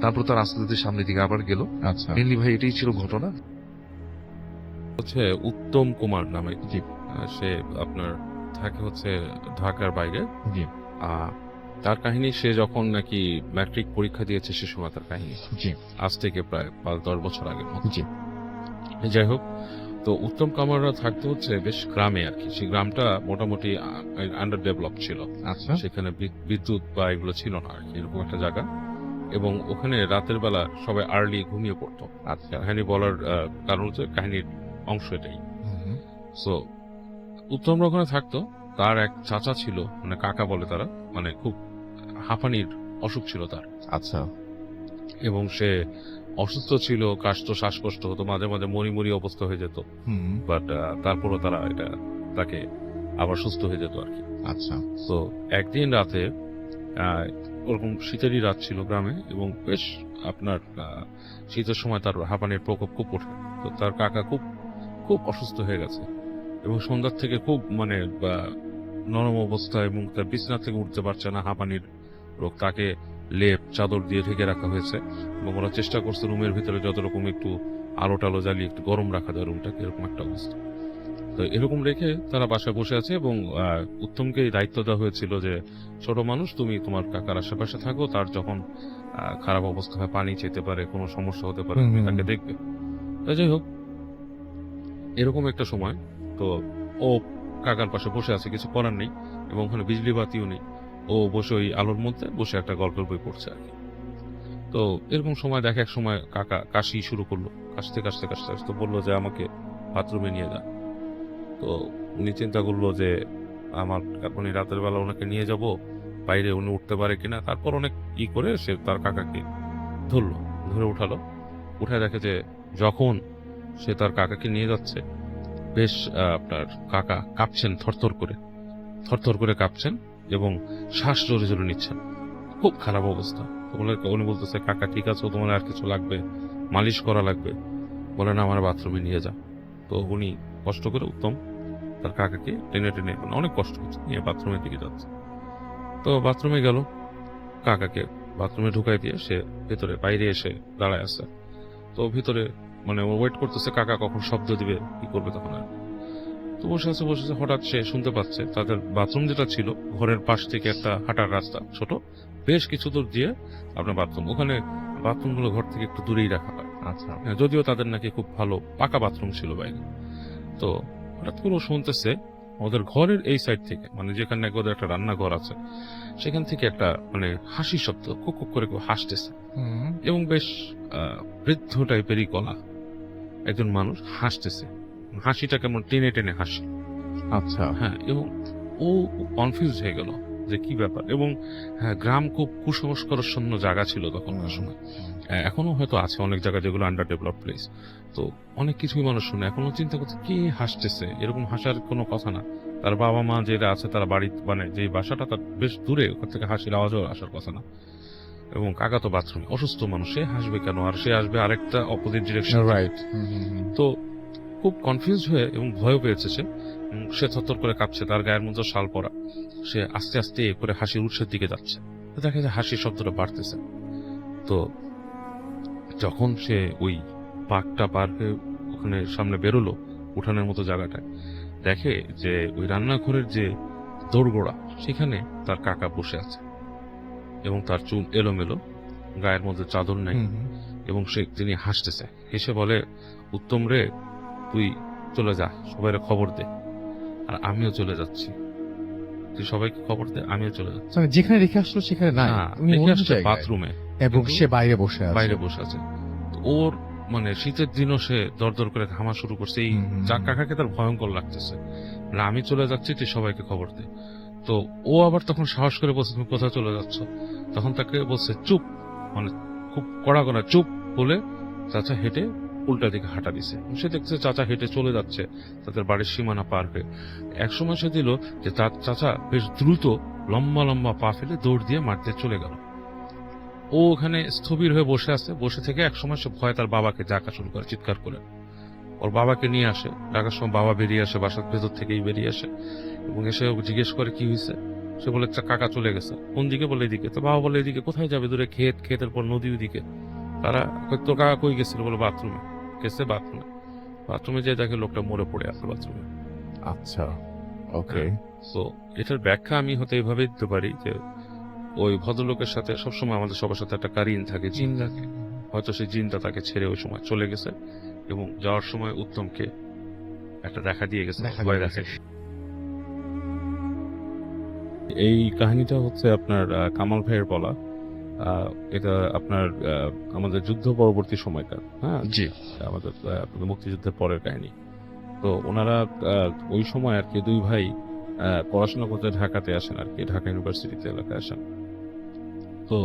তারপর তার আস্তে আস্তে সামনের দিকে আবার গেল। আচ্ছা, মেনলি ভাই এটাই ছিল ঘটনা। হচ্ছে উত্তম কুমার নামে, সে আপনার থাকে হচ্ছে ঢাকার বাইরে। জি। তার কাহিনী, সে যখন নাকি ম্যাট্রিক পরীক্ষা দিয়েছে সে সময় তার কাহিনী, জি আজ থেকে প্রায় 5-10 বছর আগের মতো। জি। যাই হোক, তো উত্তম কামাররা থাকতে হচ্ছে বেশ গ্রামে আর কি। সেই গ্রামটা মোটামুটি আন্ডার ডেভেলপ ছিল, আচ্ছা, সেখানে বিদ্যুৎ বা এগুলো ছিল না আর কি, এরকম একটা জায়গা। এবং ওখানে রাতের বেলা সবাই আর্লি ঘুমিয়ে পড়তো। আচ্ছা, কাহিনী বলার কারণ হচ্ছে কাহিনীর অংশ এটাই। সো উত্তমরা ওখানে থাকতো, তার এক চাচা ছিল, মানে কাকা বলে তারা, মানে খুব হাঁপানির অসুখ ছিল তার। আচ্ছা, এবং সে অসুস্থ ছিল, কাশতো, শ্বাসকষ্ট হতো, মাঝে মাঝে মরি অবস্থা হয়ে যেত, বাট তারপরও তারা তাকে আবার সুস্থ হয়ে যেত আর কি। আচ্ছা। তো একদিন রাতে ওরকম শীতেরই রাত ছিল গ্রামে, এবং বেশ আপনার শীতের সময় তার হাঁপানির প্রকোপ খুব ওঠে। তো তার কাকা খুব খুব অসুস্থ হয়ে গেছে এবং সন্ধ্যার থেকে খুব মানে নরম অবস্থায়, এবং তার বিছানা থেকে উঠতে পারছে না, হাঁপানির রোগ। তাকে লেপ চাদর দিয়ে ঢেকে রাখা হয়েছে এবং ওরা চেষ্টা করছে রুমের ভিতরে যত রকম একটু আলো টালো জ্বালিয়ে একটু গরম রাখা যায় রুমটাকে, এরকম একটা অবস্থা। তো এরকম রেখে তারা বাসায় বসে আছে এবং উত্তমকে দায়িত্ব দেওয়া হয়েছিল যে ছোট মানুষ, তুমি তোমার কাকার আশেপাশে থাকো, তার যখন খারাপ অবস্থা হয়, পানি চেতে পারে, কোনো সমস্যা হতে পারে, তুমি তাকে দেখবে। যাই হোক, এরকম একটা সময় তো ও কাকার পাশে বসে আছে, কিছু করার নেই, এবং ওখানে বিজলি বাতিও নেই। ও বসে ওই আলোর মধ্যে বসে একটা গল্পের বই পড়ছে আর কি। তো এরকম সময় দেখে এক সময় কাকা কাশি শুরু করলো, কাশতে কাশতে কাশতে কাশতে বললো যে আমাকে বাথরুমে নিয়ে যা। তো উনি চিন্তা করলো যে আমার উনি রাতের বেলা ওনাকে নিয়ে যাব বাইরে, উনি উঠতে পারে কিনা। তারপর অনেক করে সে তার কাকাকে ধরে উঠালো। উঠে দেখে যে যখন সে তার কাকাকে নিয়ে যাচ্ছে, বেশ আপনার কাকা কাঁপছেন, থরথর করে কাঁপছেন এবং শ্বাস জোরে জোরে নিচ্ছেন। খুব খারাপ অবস্থা। উনি বলতেছে, কাকা ঠিক আছে, তোমার আর কিছু লাগবে, মালিশ করা লাগবে? বলে না, আমার বাথরুমে নিয়ে যা। তো উনি কষ্ট করে উত্তম তার কাকাকে টেনে মানে অনেক কষ্ট করছে, নিয়ে বাথরুমের দিকে যাচ্ছে। তো বাথরুমে গেল, কাকাকে বাথরুমে ঢুকাই দিয়ে সে বাইরে এসে দাঁড়ায় আছে। তো ভিতরে মানে ওয়েট করতেছে কাকা কখন শব্দ দিবে, কি করবে তখন। আর তো বসে আছে, হঠাৎ সে শুনতে পাচ্ছে তাদের বাথরুম যেটা ছিল ঘরের পাশ থেকে একটা হাঁটার রাস্তা, ছোট, বেশ কিছু দূর দিয়ে আপনার বাথরুম। ওখানে বাথরুমগুলো ঘর থেকে একটু দূরেই রাখা হয়। আচ্ছা। হ্যাঁ, যদিও তাদের নাকি খুব ভালো পাকা বাথরুম ছিল বাইরে। তো হঠাৎ করে ও শুনতেছে ওদের ঘরের এই সাইড থেকে, মানে যেখানে ওদের একটা রান্নাঘর আছে, সেখান থেকে একটা মানে হাসির শব্দ, কুক কুক করে কেউ হাসতেছে। এবং বেশ বৃদ্ধ টাইপেরই গলা, একজন মানুষ হাসতেছে। হাসিটা কেমন টেনে টেনে হাসি। আচ্ছা। হ্যাঁ, এবং ও কনফিউজ হয়ে গেল যে কি ব্যাপার। এবং হ্যাঁ, গ্রাম খুব কুসংস্কারশূন্য জায়গা ছিল তখনকার সময়। এখনো হয়তো আছে অনেক জায়গা যেগুলো আন্ডার ডেভেলপ প্লেস। তো অনেক কিছুই মানুষ শুনে, এখনো চিন্তা করছে কে হাসতেছে, এরকম হাসার কোনো কথা না। তার বাবা মা যেটা আছে তারা বাড়ি, মানে যে বাসাটা তার বেশ দূরে, ওখান থেকে হাসির আওয়াজও আসার কথা না। এবং কাকা তো বাথরুমে, অসুস্থ মানুষ, সে হাসবে কেন? আর সে আসবে আরেকটা অপোজিট ডিরেকশন। রাইট। তো খুব কনফিউজ হয়ে এবং ভয় পেয়েছে সে থরথর করে কাঁপছে, তার গায়ের মধ্যে শাল পরা। সে আস্তে আস্তে করে হাসির উৎসের দিকে যাচ্ছে। দেখা যায় হাসির শব্দটা বাড়তেছে। তো যখন সে ওই পাকটা পার হয়ে ওখানে সামনে বেরোলো, উঠানের মতো জায়গাটায়, দেখে যে ওই রান্নাঘরের যে দোরগোড়া, সেখানে তার কাকা বসে আছে এবং তার চুল এলোমেলো, গায়ের মধ্যে চাদর নেই, এবং তিনি হাসতেছে। হেসে বলে, উত্তম রে, তুই চলে যা, সবাইকে খবর দে, আর আমিও চলে যাচ্ছি। তুই সবাইকে খবর দে, আমিও চলে যাচ্ছি। মানে যেখানে রেখে আসলো সেখানে নাই, উনি অন্য জায়গায়। বাথরুমে, এবং কিন্তু সে বাইরে বসে আছে। বাইরে বসে আছে। তো ওর মানে শীতের দিনও সে দরদর করে ঘামা শুরু করছে। এই কাকাকে তার ভয়ঙ্কর লাগতেছে। মানে আমি চলে যাচ্ছি, তুই সবাইকে খবর দে। তো ও আবার তখন সাহস করে বলছে, তুমি কোথায় চলে যাচ্ছ? তখন তাকে বলছে চুপ, মানে খুব কড়া চুপ বলে চাচা হেঁটে উল্টা দিকে হাঁটা দিছে। সে দেখছে চাচা হেঁটে চলে যাচ্ছে তাদের বাড়ির সীমানা পার হয়ে। একসময় সে দিল যে তার চাচা বেশ দ্রুত লম্বা লম্বা পা ফেলে দৌড় দিয়ে মাঠ দিয়ে চলে গেল। ও ওখানে স্থবির হয়ে বসে আছে। বসে থেকে একসময় সে ভয় তার বাবাকে ডাকা শুরু করে, চিৎকার করে ওর বাবাকে নিয়ে আসে। ডাকার সময় বাবা বেরিয়ে আসে, বাসার ভেতর থেকেই বেরিয়ে আসে এবং এসে জিজ্ঞেস করে কি হয়েছে। সে বলে কাকা চলে গেছে। কোন দিকে? বলে এদিকে। তো বাবা বলে এদিকে কোথায় যাবে? দূরে ক্ষেত, ক্ষেতের পর নদী, ওদিকে। তারা তোর কাকা কই গেছিল? বলে বাথরুমে গেছে। বাথরুমে যেয়ে দেখে লোকটা মরে পড়ে আছে বাথরুমে। আচ্ছা, ওকে। তো এটার ব্যাখ্যা আমি হয়তো এইভাবে দিতে পারি যে ওই ভদ্রলোকের সাথে সবসময় আমাদের সবার সাথে একটা কারিন থাকে, জিন থাকে। হয়তো সেই জিনটা তাকে ছেড়ে ওই সময় চলে গেছে এবং যাওয়ার সময় উত্তমকে একটা দেখা দিয়ে গেছে। এই কাহিনীটা হচ্ছে আপনার কামাল ভাইয়ের বলা। এটা আপনার আমাদের যুদ্ধ পরবর্তী সময়কার। হ্যাঁ, জি, আমাদের আপনাদের মুক্তিযুদ্ধের পরের কাহিনী। তো ওনারা ওই সময় আর কি দুই ভাই পড়াশোনা করতে ঢাকাতে আসেন আর কি, ঢাকা ইউনিভার্সিটিতে এলাকায় আসেন। তো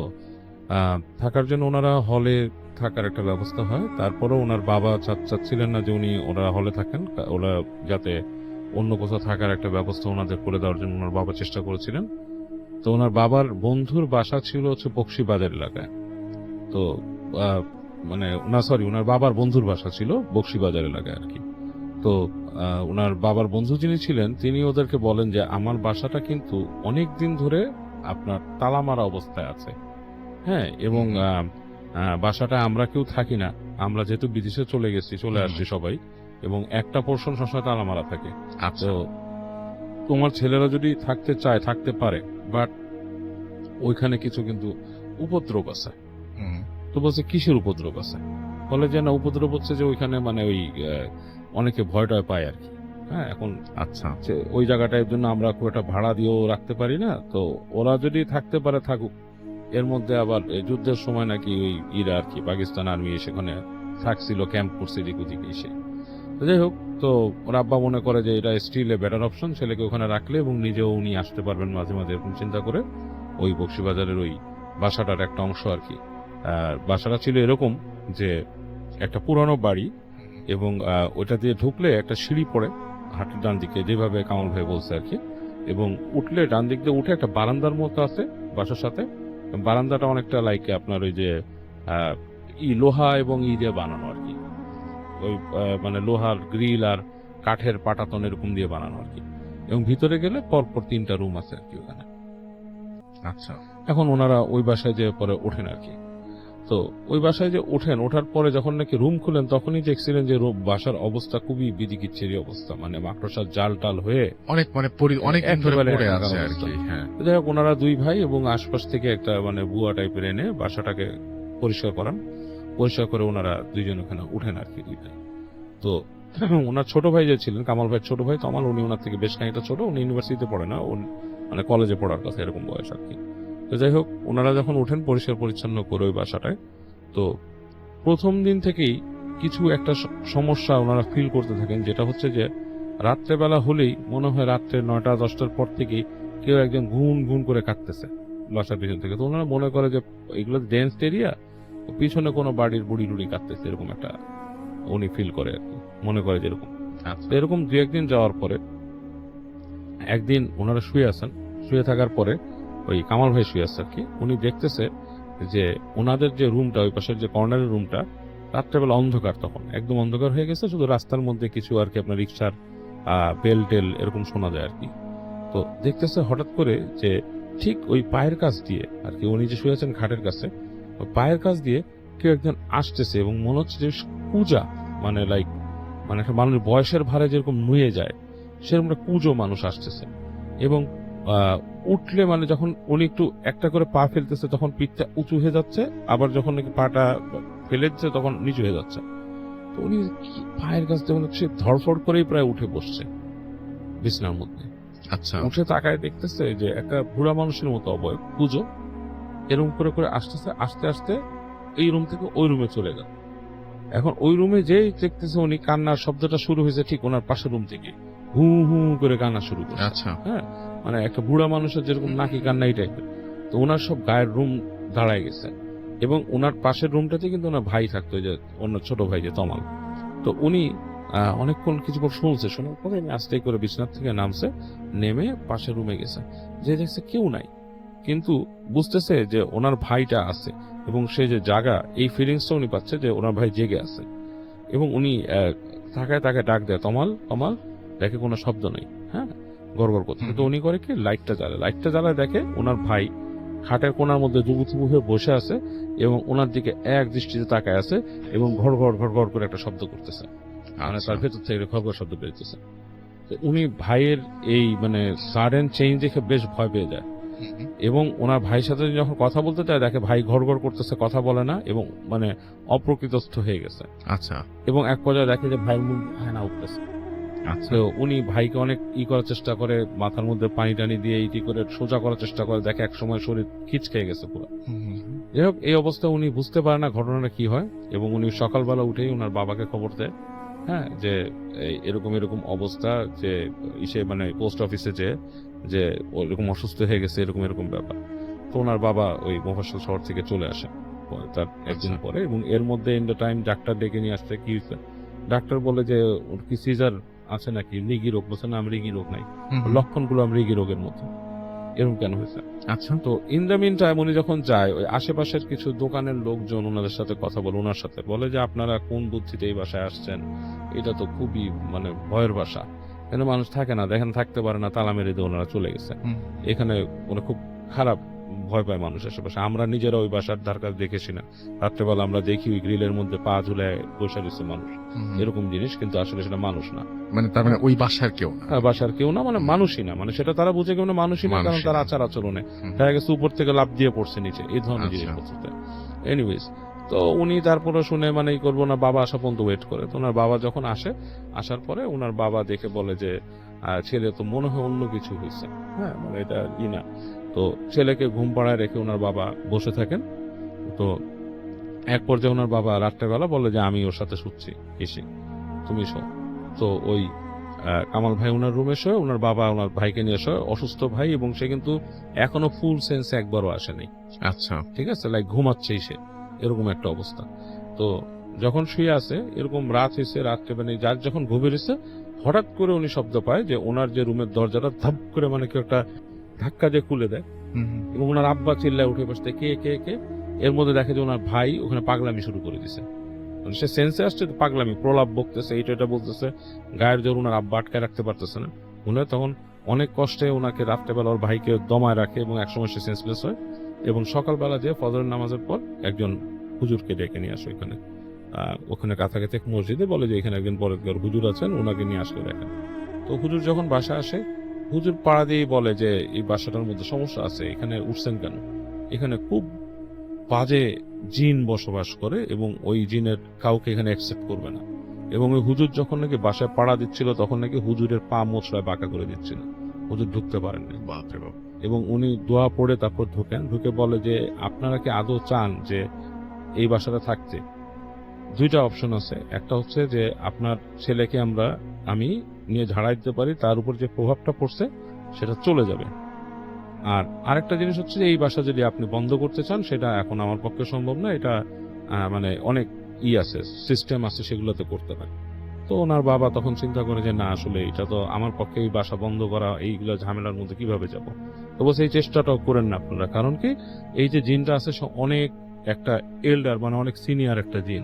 থাকার জন্য ওনারা হলে থাকার একটা ব্যবস্থা হয়। তারপরেও ওনার বাবা চাচ্ছিলেন না যে ওনারা হলে থাকেন, ওরা যাতে অন্য কোথাও থাকার একটা ব্যবস্থা ওনাদের করে দেওয়ার জন্য ওনার বাবা চেষ্টা করেছিলেন। তো ওনার বাবার বন্ধুর বাসা ছিল হচ্ছে বকশীবাজার এলাকায়। তো মানে ওনার বাবার বন্ধুর বাসা ছিল বকশীবাজার এলাকায় আর কি। তো ওনার বাবার বন্ধু যিনি ছিলেন তিনি ওদেরকে বলেন যে আমার বাসাটা কিন্তু অনেক দিন ধরে আপনার তালা মারা অবস্থায় আছে। হ্যাঁ, এবং বাসাটা আমরা কেউ থাকি না, আমরা যেহেতু বিদেশে চলে আসছি সবাই, এবং একটা পোর্শন সবসময় তালা মারা থাকে। তো তোমার ছেলেরা যদি থাকতে চায় থাকতে পারে, বাট ওইখানে কিছু কিন্তু উপদ্রব আছে। তো বলছে কিসের উপদ্রব আছে? বলে যে না, উপদ্রব হচ্ছে যে ওইখানে মানে ওই অনেকে ভয় টয় পায় আর কি। হ্যাঁ, এখন আচ্ছা, ওই জায়গাটার জন্য আমরা খুব একটা ভাড়া দিয়েও রাখতে পারি না। তো ওরা যদি থাকতে পারে থাকুক। এর মধ্যে আবার যুদ্ধের সময় নাকি ওই আর কি পাকিস্তান আর্মি সেখানে থাকছিল, ক্যাম্প করছে এদিক ওদিকে এসে। যাই হোক, তো ওর আব্বা মনে করে যে এটা স্টিল এ বেটার অপশন, ছেলেকে ওখানে রাখলে এবং নিজেও উনি আসতে পারবেন মাঝে মাঝে, এরকম চিন্তা করে ওই বক্সিবাজারের ওই বাসাটার একটা অংশ আর কি। বাসাটা ছিল এরকম যে একটা পুরানো বাড়ি, এবং ওটা দিয়ে ঢুকলে একটা সিঁড়ি পড়ে হাটের ডান দিকে, যেভাবে কামাল ভাই বলছে আর কি, এবং উঠলে ডান দিক দিয়ে উঠে একটা বারান্দার মতো আছে বাসার সাথে। বারান্দাটা অনেকটা লাইক আপনার ওই যে লোহা এবং দিয়ে বানানো আর কি, ওই মানে লোহার গ্রিল আর কাঠের পাটাতন এরকম দিয়ে বানানো আর কি, এবং ভিতরে গেলে পরপর 3টা রুম আছে আর কি ওখানে। আচ্ছা, এখন ওনারা ওই বাসায় যে পরে ওঠেন আর কি। তো ওই বাসায় যে ওঠার পরে যখন নাকি রুম খুলেন তখনই দেখছিলেন যে বাসার অবস্থা খুবই বিদিকিচ্ছিরি অবস্থা, মানে মাকড়সার জাল টাল হয়ে অনেক অনেক দিন ধরে একেবারে পড়ে একাকার আছে আর অবস্থা। কি। হ্যাঁ, যাই হোক, ওনারা 2 ভাই এবং আশপাশ থেকে একটা মানে বুয়া টাইপের এনে বাসাটাকে পরিষ্কার করান। পরিষ্কার করে ওনারা 2 জন ওখানে উঠেন আর কি, 2 ভাই। তো ওনার ছোট ভাই যে ছিলেন, কামাল ভাইয়ের ছোট ভাই তমাল, উনি ওনার থেকে বেশ খানিকটা ছোট, উনি ইউনিভার্সিটিতে পড়ে না, মানে কলেজে পড়ার কথা এরকম বয়স আর কি। তো যাই হোক, ওনারা যখন উঠেন পরিষ্কার পরিচ্ছন্ন করে ওই বাসাটায়, তো প্রথম দিন থেকেই কিছু একটা সমস্যা ওনারা ফিল করতে থাকেন, যেটা হচ্ছে যে রাত্রেবেলা হলেই মনে হয় রাত্রে 9টা-10টার পর থেকেই কেউ একজন ঘুন ঘুন করে কাঁদতেছে বাসার পিছন থেকে। তো ওনারা মনে করে যে এগুলো ডেন্স এরিয়া, পিছনে কোনো বাড়ির বুড়ি টুড়ি কাঁদতেছে, এরকম একটা উনি ফিল করে আর কি, মনে করে যেরকম। তো এরকম 2-1 দিন যাওয়ার পরে একদিন ওনারা শুয়ে থাকার পরে ওই কামাল ভাই শুয়ে আছে আর কি, উনি দেখতেছে যে ওনাদের যে রুমটা, ওই পাশের যে কর্নারের রুমটা, রাত্রেবেলা অন্ধকার, তখন একদম অন্ধকার হয়ে গেছে, শুধু রাস্তার মধ্যে কিছু আর কি আপনার রিক্সার বেল টেল এরকম শোনা যায় আর কি। তো দেখতেছে হঠাৎ করে যে ঠিক ওই পায়ের কাছ দিয়ে আর কি, উনি যে শুয়ে আছেন খাটের কাছে, ওই পায়ের কাছ দিয়ে কেউ একজন আসতেছে, এবং মনে হচ্ছে যে কুজা, মানে লাইক মানে একটা মানুষের বয়সের ভারে যেরকম নুয়ে যায় সেরকম একটা কুজো মানুষ আসতেছে। এবং উঠলে মানে যখন উনি একটু একটা করে পা ফেলতেছে তখন পিঠটা উঁচু হয়ে যাচ্ছে, আবার যখন নাকি পাটা ফেলে দিচ্ছে তখন নিচু হয়ে যাচ্ছে। তো উনি পায়ের কাছ থেকে সে ধরফড় করেই প্রায় উঠে বসছে বিছনার মধ্যে। আচ্ছা, উঠে তাকায় দেখতেছে যে একটা বুড়া মানুষের মতো অবয়ব, পুজো এরকম করে করে আসতেছে, আস্তে আস্তে এই রুম থেকে ওই রুমে চলে গেল। এখন ওই রুমে যেই দেখতেছে উনি কান্নার শব্দটা শুরু হয়েছে ঠিক ওনার পাশের রুম থেকে, হু হু করে কান্না শুরু করে। আচ্ছা, হ্যাঁ, মানে একটা বুড়া মানুষের যেরকম নাকি কান্না এই টাইপের। তো ওনার সব গায়ের রুম দাঁড়ায় গেছে, এবং ওনার পাশের রুমটাতে কিন্তু ওনার ভাই থাকতো, যে ওনার ছোট ভাই যে তমাল। তো উনি অনেকক্ষণ কিছুক্ষণ শুনছে, শোনার পরে উনি আস্তে করে বিছনার থেকে নামছে, নেমে পাশের রুমে গেছে, যে দেখছে কেউ নাই, কিন্তু বুঝতেছে যে ওনার ভাইটা আছে, এবং সে যে জাগা এই ফিলিংসটা উনি পাচ্ছে যে ওনার ভাই জেগে আছে। এবং উনি তাকায় ডাক দেয়, তমাল তমাল, দেখে কোনো শব্দ নেই, হ্যাঁ, গড়গড় করছে। তো উনি করে কি, লাইটটা জ্বালায়, দেখে ওনার ভাই খাটের কোনার মধ্যে জুবুথুবু হয়ে বসে আছে, এবং ওনার দিকে এক দৃষ্টিতে তাকায় আছে, এবং ঘর ঘর করে একটা শব্দ করতেছে, মানে তার ভেতর থেকে ঘর শব্দ বেরোতেছে। তো উনি ভাইয়ের এই মানে সাডেন চেঞ্জ দেখে বেশ ভয় পেয়ে যায়, এবং ওনার ভাইয়ের সাথে যখন কথা বলতে চায় দেখে ভাই ঘর করতেছে, কথা বলে না, এবং মানে অপ্রকৃতস্থ হয়ে গেছে। আচ্ছা, এবং এক পর্যায়ে দেখে যে ভাইয়ের মুখ হানা উঠতেছে। আচ্ছা, তো উনি ভাইকে অনেক করার চেষ্টা করে, মাথার মধ্যে পানি টানি দিয়ে ইটি করে সোজা করার চেষ্টা করে, দেখে এক সময় শরীর খিচকে গেছে পুরো। যাই হোক, এই অবস্থায় উনি বুঝতে পারে না ঘটনাটা কি হয়, এবং উনি সকালবেলা উঠেই ওনার বাবাকে খবর দেয়, হ্যাঁ, যে এরকম অবস্থা, যে ইসে মানে পোস্ট অফিসে যে এরকম অসুস্থ হয়ে গেছে, এরকম ব্যাপার। তো ওনার বাবা ওই মফস্বল শহর থেকে চলে আসে তার একদিন পরে, এবং এর মধ্যে ইন দ্য টাইম ডাক্তার ডেকে নিয়ে আসছে। কি হয়েছে? ডাক্তার বলে যে ওর কি সিজার আছে নাকি, মৃগী রোগ। বলছে না, মৃগী রোগ নাই, লক্ষণগুলো মৃগী রোগের মতো। এরকম কেন হয়েছে? আচ্ছা, তো ইন দ্য মিন টাইম উনি যখন যায়, ওই আশেপাশের কিছু দোকানের লোকজন ওনাদের সাথে কথা বলে, ওনার সাথে বলে যে আপনারা কোন বুদ্ধিতে এই বাসায় আসছেন, এটা তো খুবই মানে ভয়ের বাসা, এখানে মানুষ থাকে না, দেখেন থাকতে পারে না, তালা মেরে দিয়ে ওনারা চলে গেছে। এখানে ওরা খুব খারাপ, ভয় পায় মানুষ আশেপাশে। আমরা নিজেরা ওই বাসার ধার কাছে দেখেছি না, রাত্রেবেলা আমরা দেখি ওই গ্রিলের মধ্যে পা ঝুলায় বসে রয়েছে মানুষ, এরকম জিনিস, কিন্তু আসলে সেটা মানুষ না। মানে তার মানে ওই বাসার কেউ না, বাসার কেউ না, মানে মানুষই না, মানে সেটা তারা বুঝে কেউ না, মানুষই না, কারণ তার আচার আচরণে দেখা গেছে উপর থেকে লাফ দিয়ে পড়ছে নিচে, এই ধরনের জিনিস করতে। এনিওয়েজ, তো উনি তারপরে শুনে মানে এই করবো না, বাবা আসা পর্যন্ত ওয়েট করে। তো ওনার বাবা যখন আসার পরে ওনার বাবা দেখে বলে যে ছেলে তো মনে হয় অন্য কিছু হয়েছে, হ্যাঁ, মানে এটা না। তো ছেলেকে ঘুম পাড়ায় রেখে ওনার বাবা বসে থাকেন। তো এক পর্যায়ে ওনার বাবা রাত্রেবেলা বলে যে আমি ওর সাথে শুচ্ছি, এসে তুমি শো। তো ওই কামাল ভাই ওনার রুমে এসে ওনার বাবা ওনার ভাইকে নিয়ে এসে, অসুস্থ ভাই, এবং সে কিন্তু এখনো ফুল সেন্সে একবারও আসেনি, আচ্ছা। ঠিক আছে, লাইক ঘুমাচ্ছেই সে, এরকম একটা অবস্থা। তো যখন শুয়ে আছে, এরকম রাত হয়েছে, রাত্রে মানে যার যখন গভীর হয়েছে, হঠাৎ করে উনি শব্দ পায় যে ওনার যে রুমের দরজাটা ধাপ করে মানে কেউ একটা ধাক্কা দিয়ে খুলে দেয়, এবং ওনার আব্বা চিল্লায় উঠে বসতে, কে কে কে। এর মধ্যে দেখে যে ওনার ভাই ওখানে পাগলামি শুরু করে দিছে, মানে সে সেন্সে আসছে, পাগলামি প্রলাপ বকতেছে, এইটা এটা বলতেছে, গায়ের জোর ওনার আব্বা আটকায় রাখতে পারতেছে না। উনি তখন অনেক কষ্টে ওনাকে রাত্রেবেলা ওর ভাইকে দমায় রাখে, এবং একসময় সে সেন্সলেস হয়, এবং সকালবেলা যে ফজরের নামাজের পর একজন হুজুরকে ডেকে নিয়ে আসে ওখানে, ওখানে কাছাকাছি এক মসজিদে, বলে যে এখানে একজন বরেদগার হুজুর আছেন, ওনাকে নিয়ে আসলে দেখেন। তো হুজুর যখন বাসা আসে, হুজুর পাড়া দিয়েই বলে যে এই বাসাটার মধ্যে সমস্যা আছে, এখানে উঠছেন কেন, এখানে খুব বাজে জিন বসবাস করে, এবং ওই জিনের কাউকে এখানে অ্যাকসেপ্ট করবে না। এবং ওই হুজুর যখন নাকি বাসায় পাড়া দিচ্ছিল, তখন নাকি হুজুরের পা মোচড়ায় বাঁকা করে দিচ্ছিল, হুজুর ঢুকতে পারেননি। বাপরে বাপ। এবং উনি দোয়া পড়ে তারপর ঢোকেন, ঢুকে বলে যে আপনারা কি আদৌ চান যে এই বাসাটা থাকতে? দুইটা অপশন আছে, একটা হচ্ছে যে আপনার ছেলেকে আমি নিয়ে ঝাড়াই দিতে পারি, তার উপর যে প্রভাবটা পড়ছে সেটা চলে যাবে। আর আরেকটা জিনিস হচ্ছে যে এই বাসা যদি আপনি বন্ধ করতে চান, সেটা এখন আমার পক্ষে সম্ভব না, এটা মানে অনেক আছে, সিস্টেম আছে, সেগুলোতে করতে পারে। তো ওনার বাবা তখন চিন্তা করে যে না, আসলে এটা তো আমার পক্ষে এই বাসা বন্ধ করা, এইগুলো ঝামেলার মধ্যে কিভাবে যাব। তো বলছে এই চেষ্টাটাও করেন না আপনারা, কারণ কি এই যে জিনটা আছে সে অনেক একটা এল্ডার, মানে অনেক সিনিয়র একটা জিন,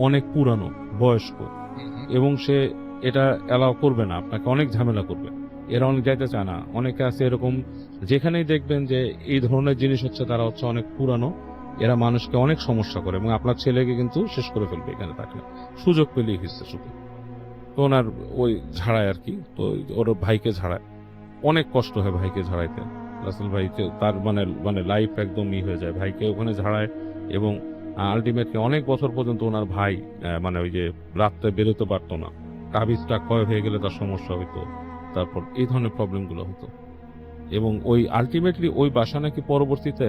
অনেক পুরানো বয়স্ক, এবং সে এটা অ্যালাউ করবে না, আপনাকে অনেক ঝামেলা করবে, এরা অনেক যাইতে চায় না। অনেকে আছে এরকম, যেখানেই দেখবেন যে এই ধরনের জিনিস হচ্ছে, তারা হচ্ছে অনেক পুরানো, এরা মানুষকে অনেক সমস্যা করে, এবং আপনার ছেলেকে কিন্তু শেষ করে ফেলবে এখানে থাকলে, সুযোগ পেলেই হিসছে শুধু। তো ওনার ওই ঝাড়ায় আর কি, তো ওর ভাইকে ঝাড়ায়, অনেক কষ্ট হয় ভাইকে ঝাড়াইতে। রাসেল ভাইকে তার মানে লাইফ একদম হয়ে যায়, ভাইকে ওখানে ঝাড়ায়, এবং আলটিমেটলি অনেক বছর পর্যন্ত ওনার ভাই মানে ওই যে রাত্রে বেরোতে পারতো না, তাবিজটা ক্ষয় হয়ে গেলে তার সমস্যা হইতো, তারপর এই ধরনের প্রবলেমগুলো হতো। এবং ওই আলটিমেটলি ওই বাসা নাকি পরবর্তীতে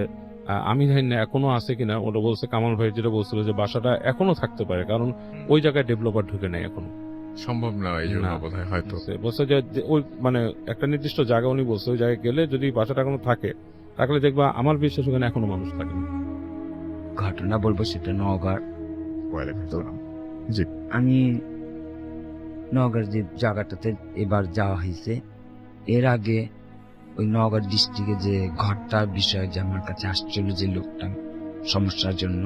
আমি জানি না এখনো আছে কিনা, ওটা বলছে কামাল ভাই যেটা বলছিল যে বাসাটা এখনো থাকতে পারে, কারণ ওই জায়গায় ডেভেলপার ঢুকে নেই এখনো, সম্ভব না এই জন্য না। বোধহয় হয়তো। বলছে যে ওই মানে একটা নির্দিষ্ট জায়গা উনি বলছে, ওই জায়গায় গেলে যদি বাসাটা এখনো থাকে, তাহলে দেখবা আমার বিশ্বাস ওখানে এখনো মানুষ থাকে না। ঘটনা বলবো সেটা নওগাঁর। জি। আমি নওগাঁর যে জায়গাটাতে এবার যাওয়া হয়েছে, এর আগে ওই নওগাঁ ডিস্ট্রিক্টে যে ঘরটার বিষয়ে যে আমার কাছে আসছিল যে লোকটা সমস্যার জন্য,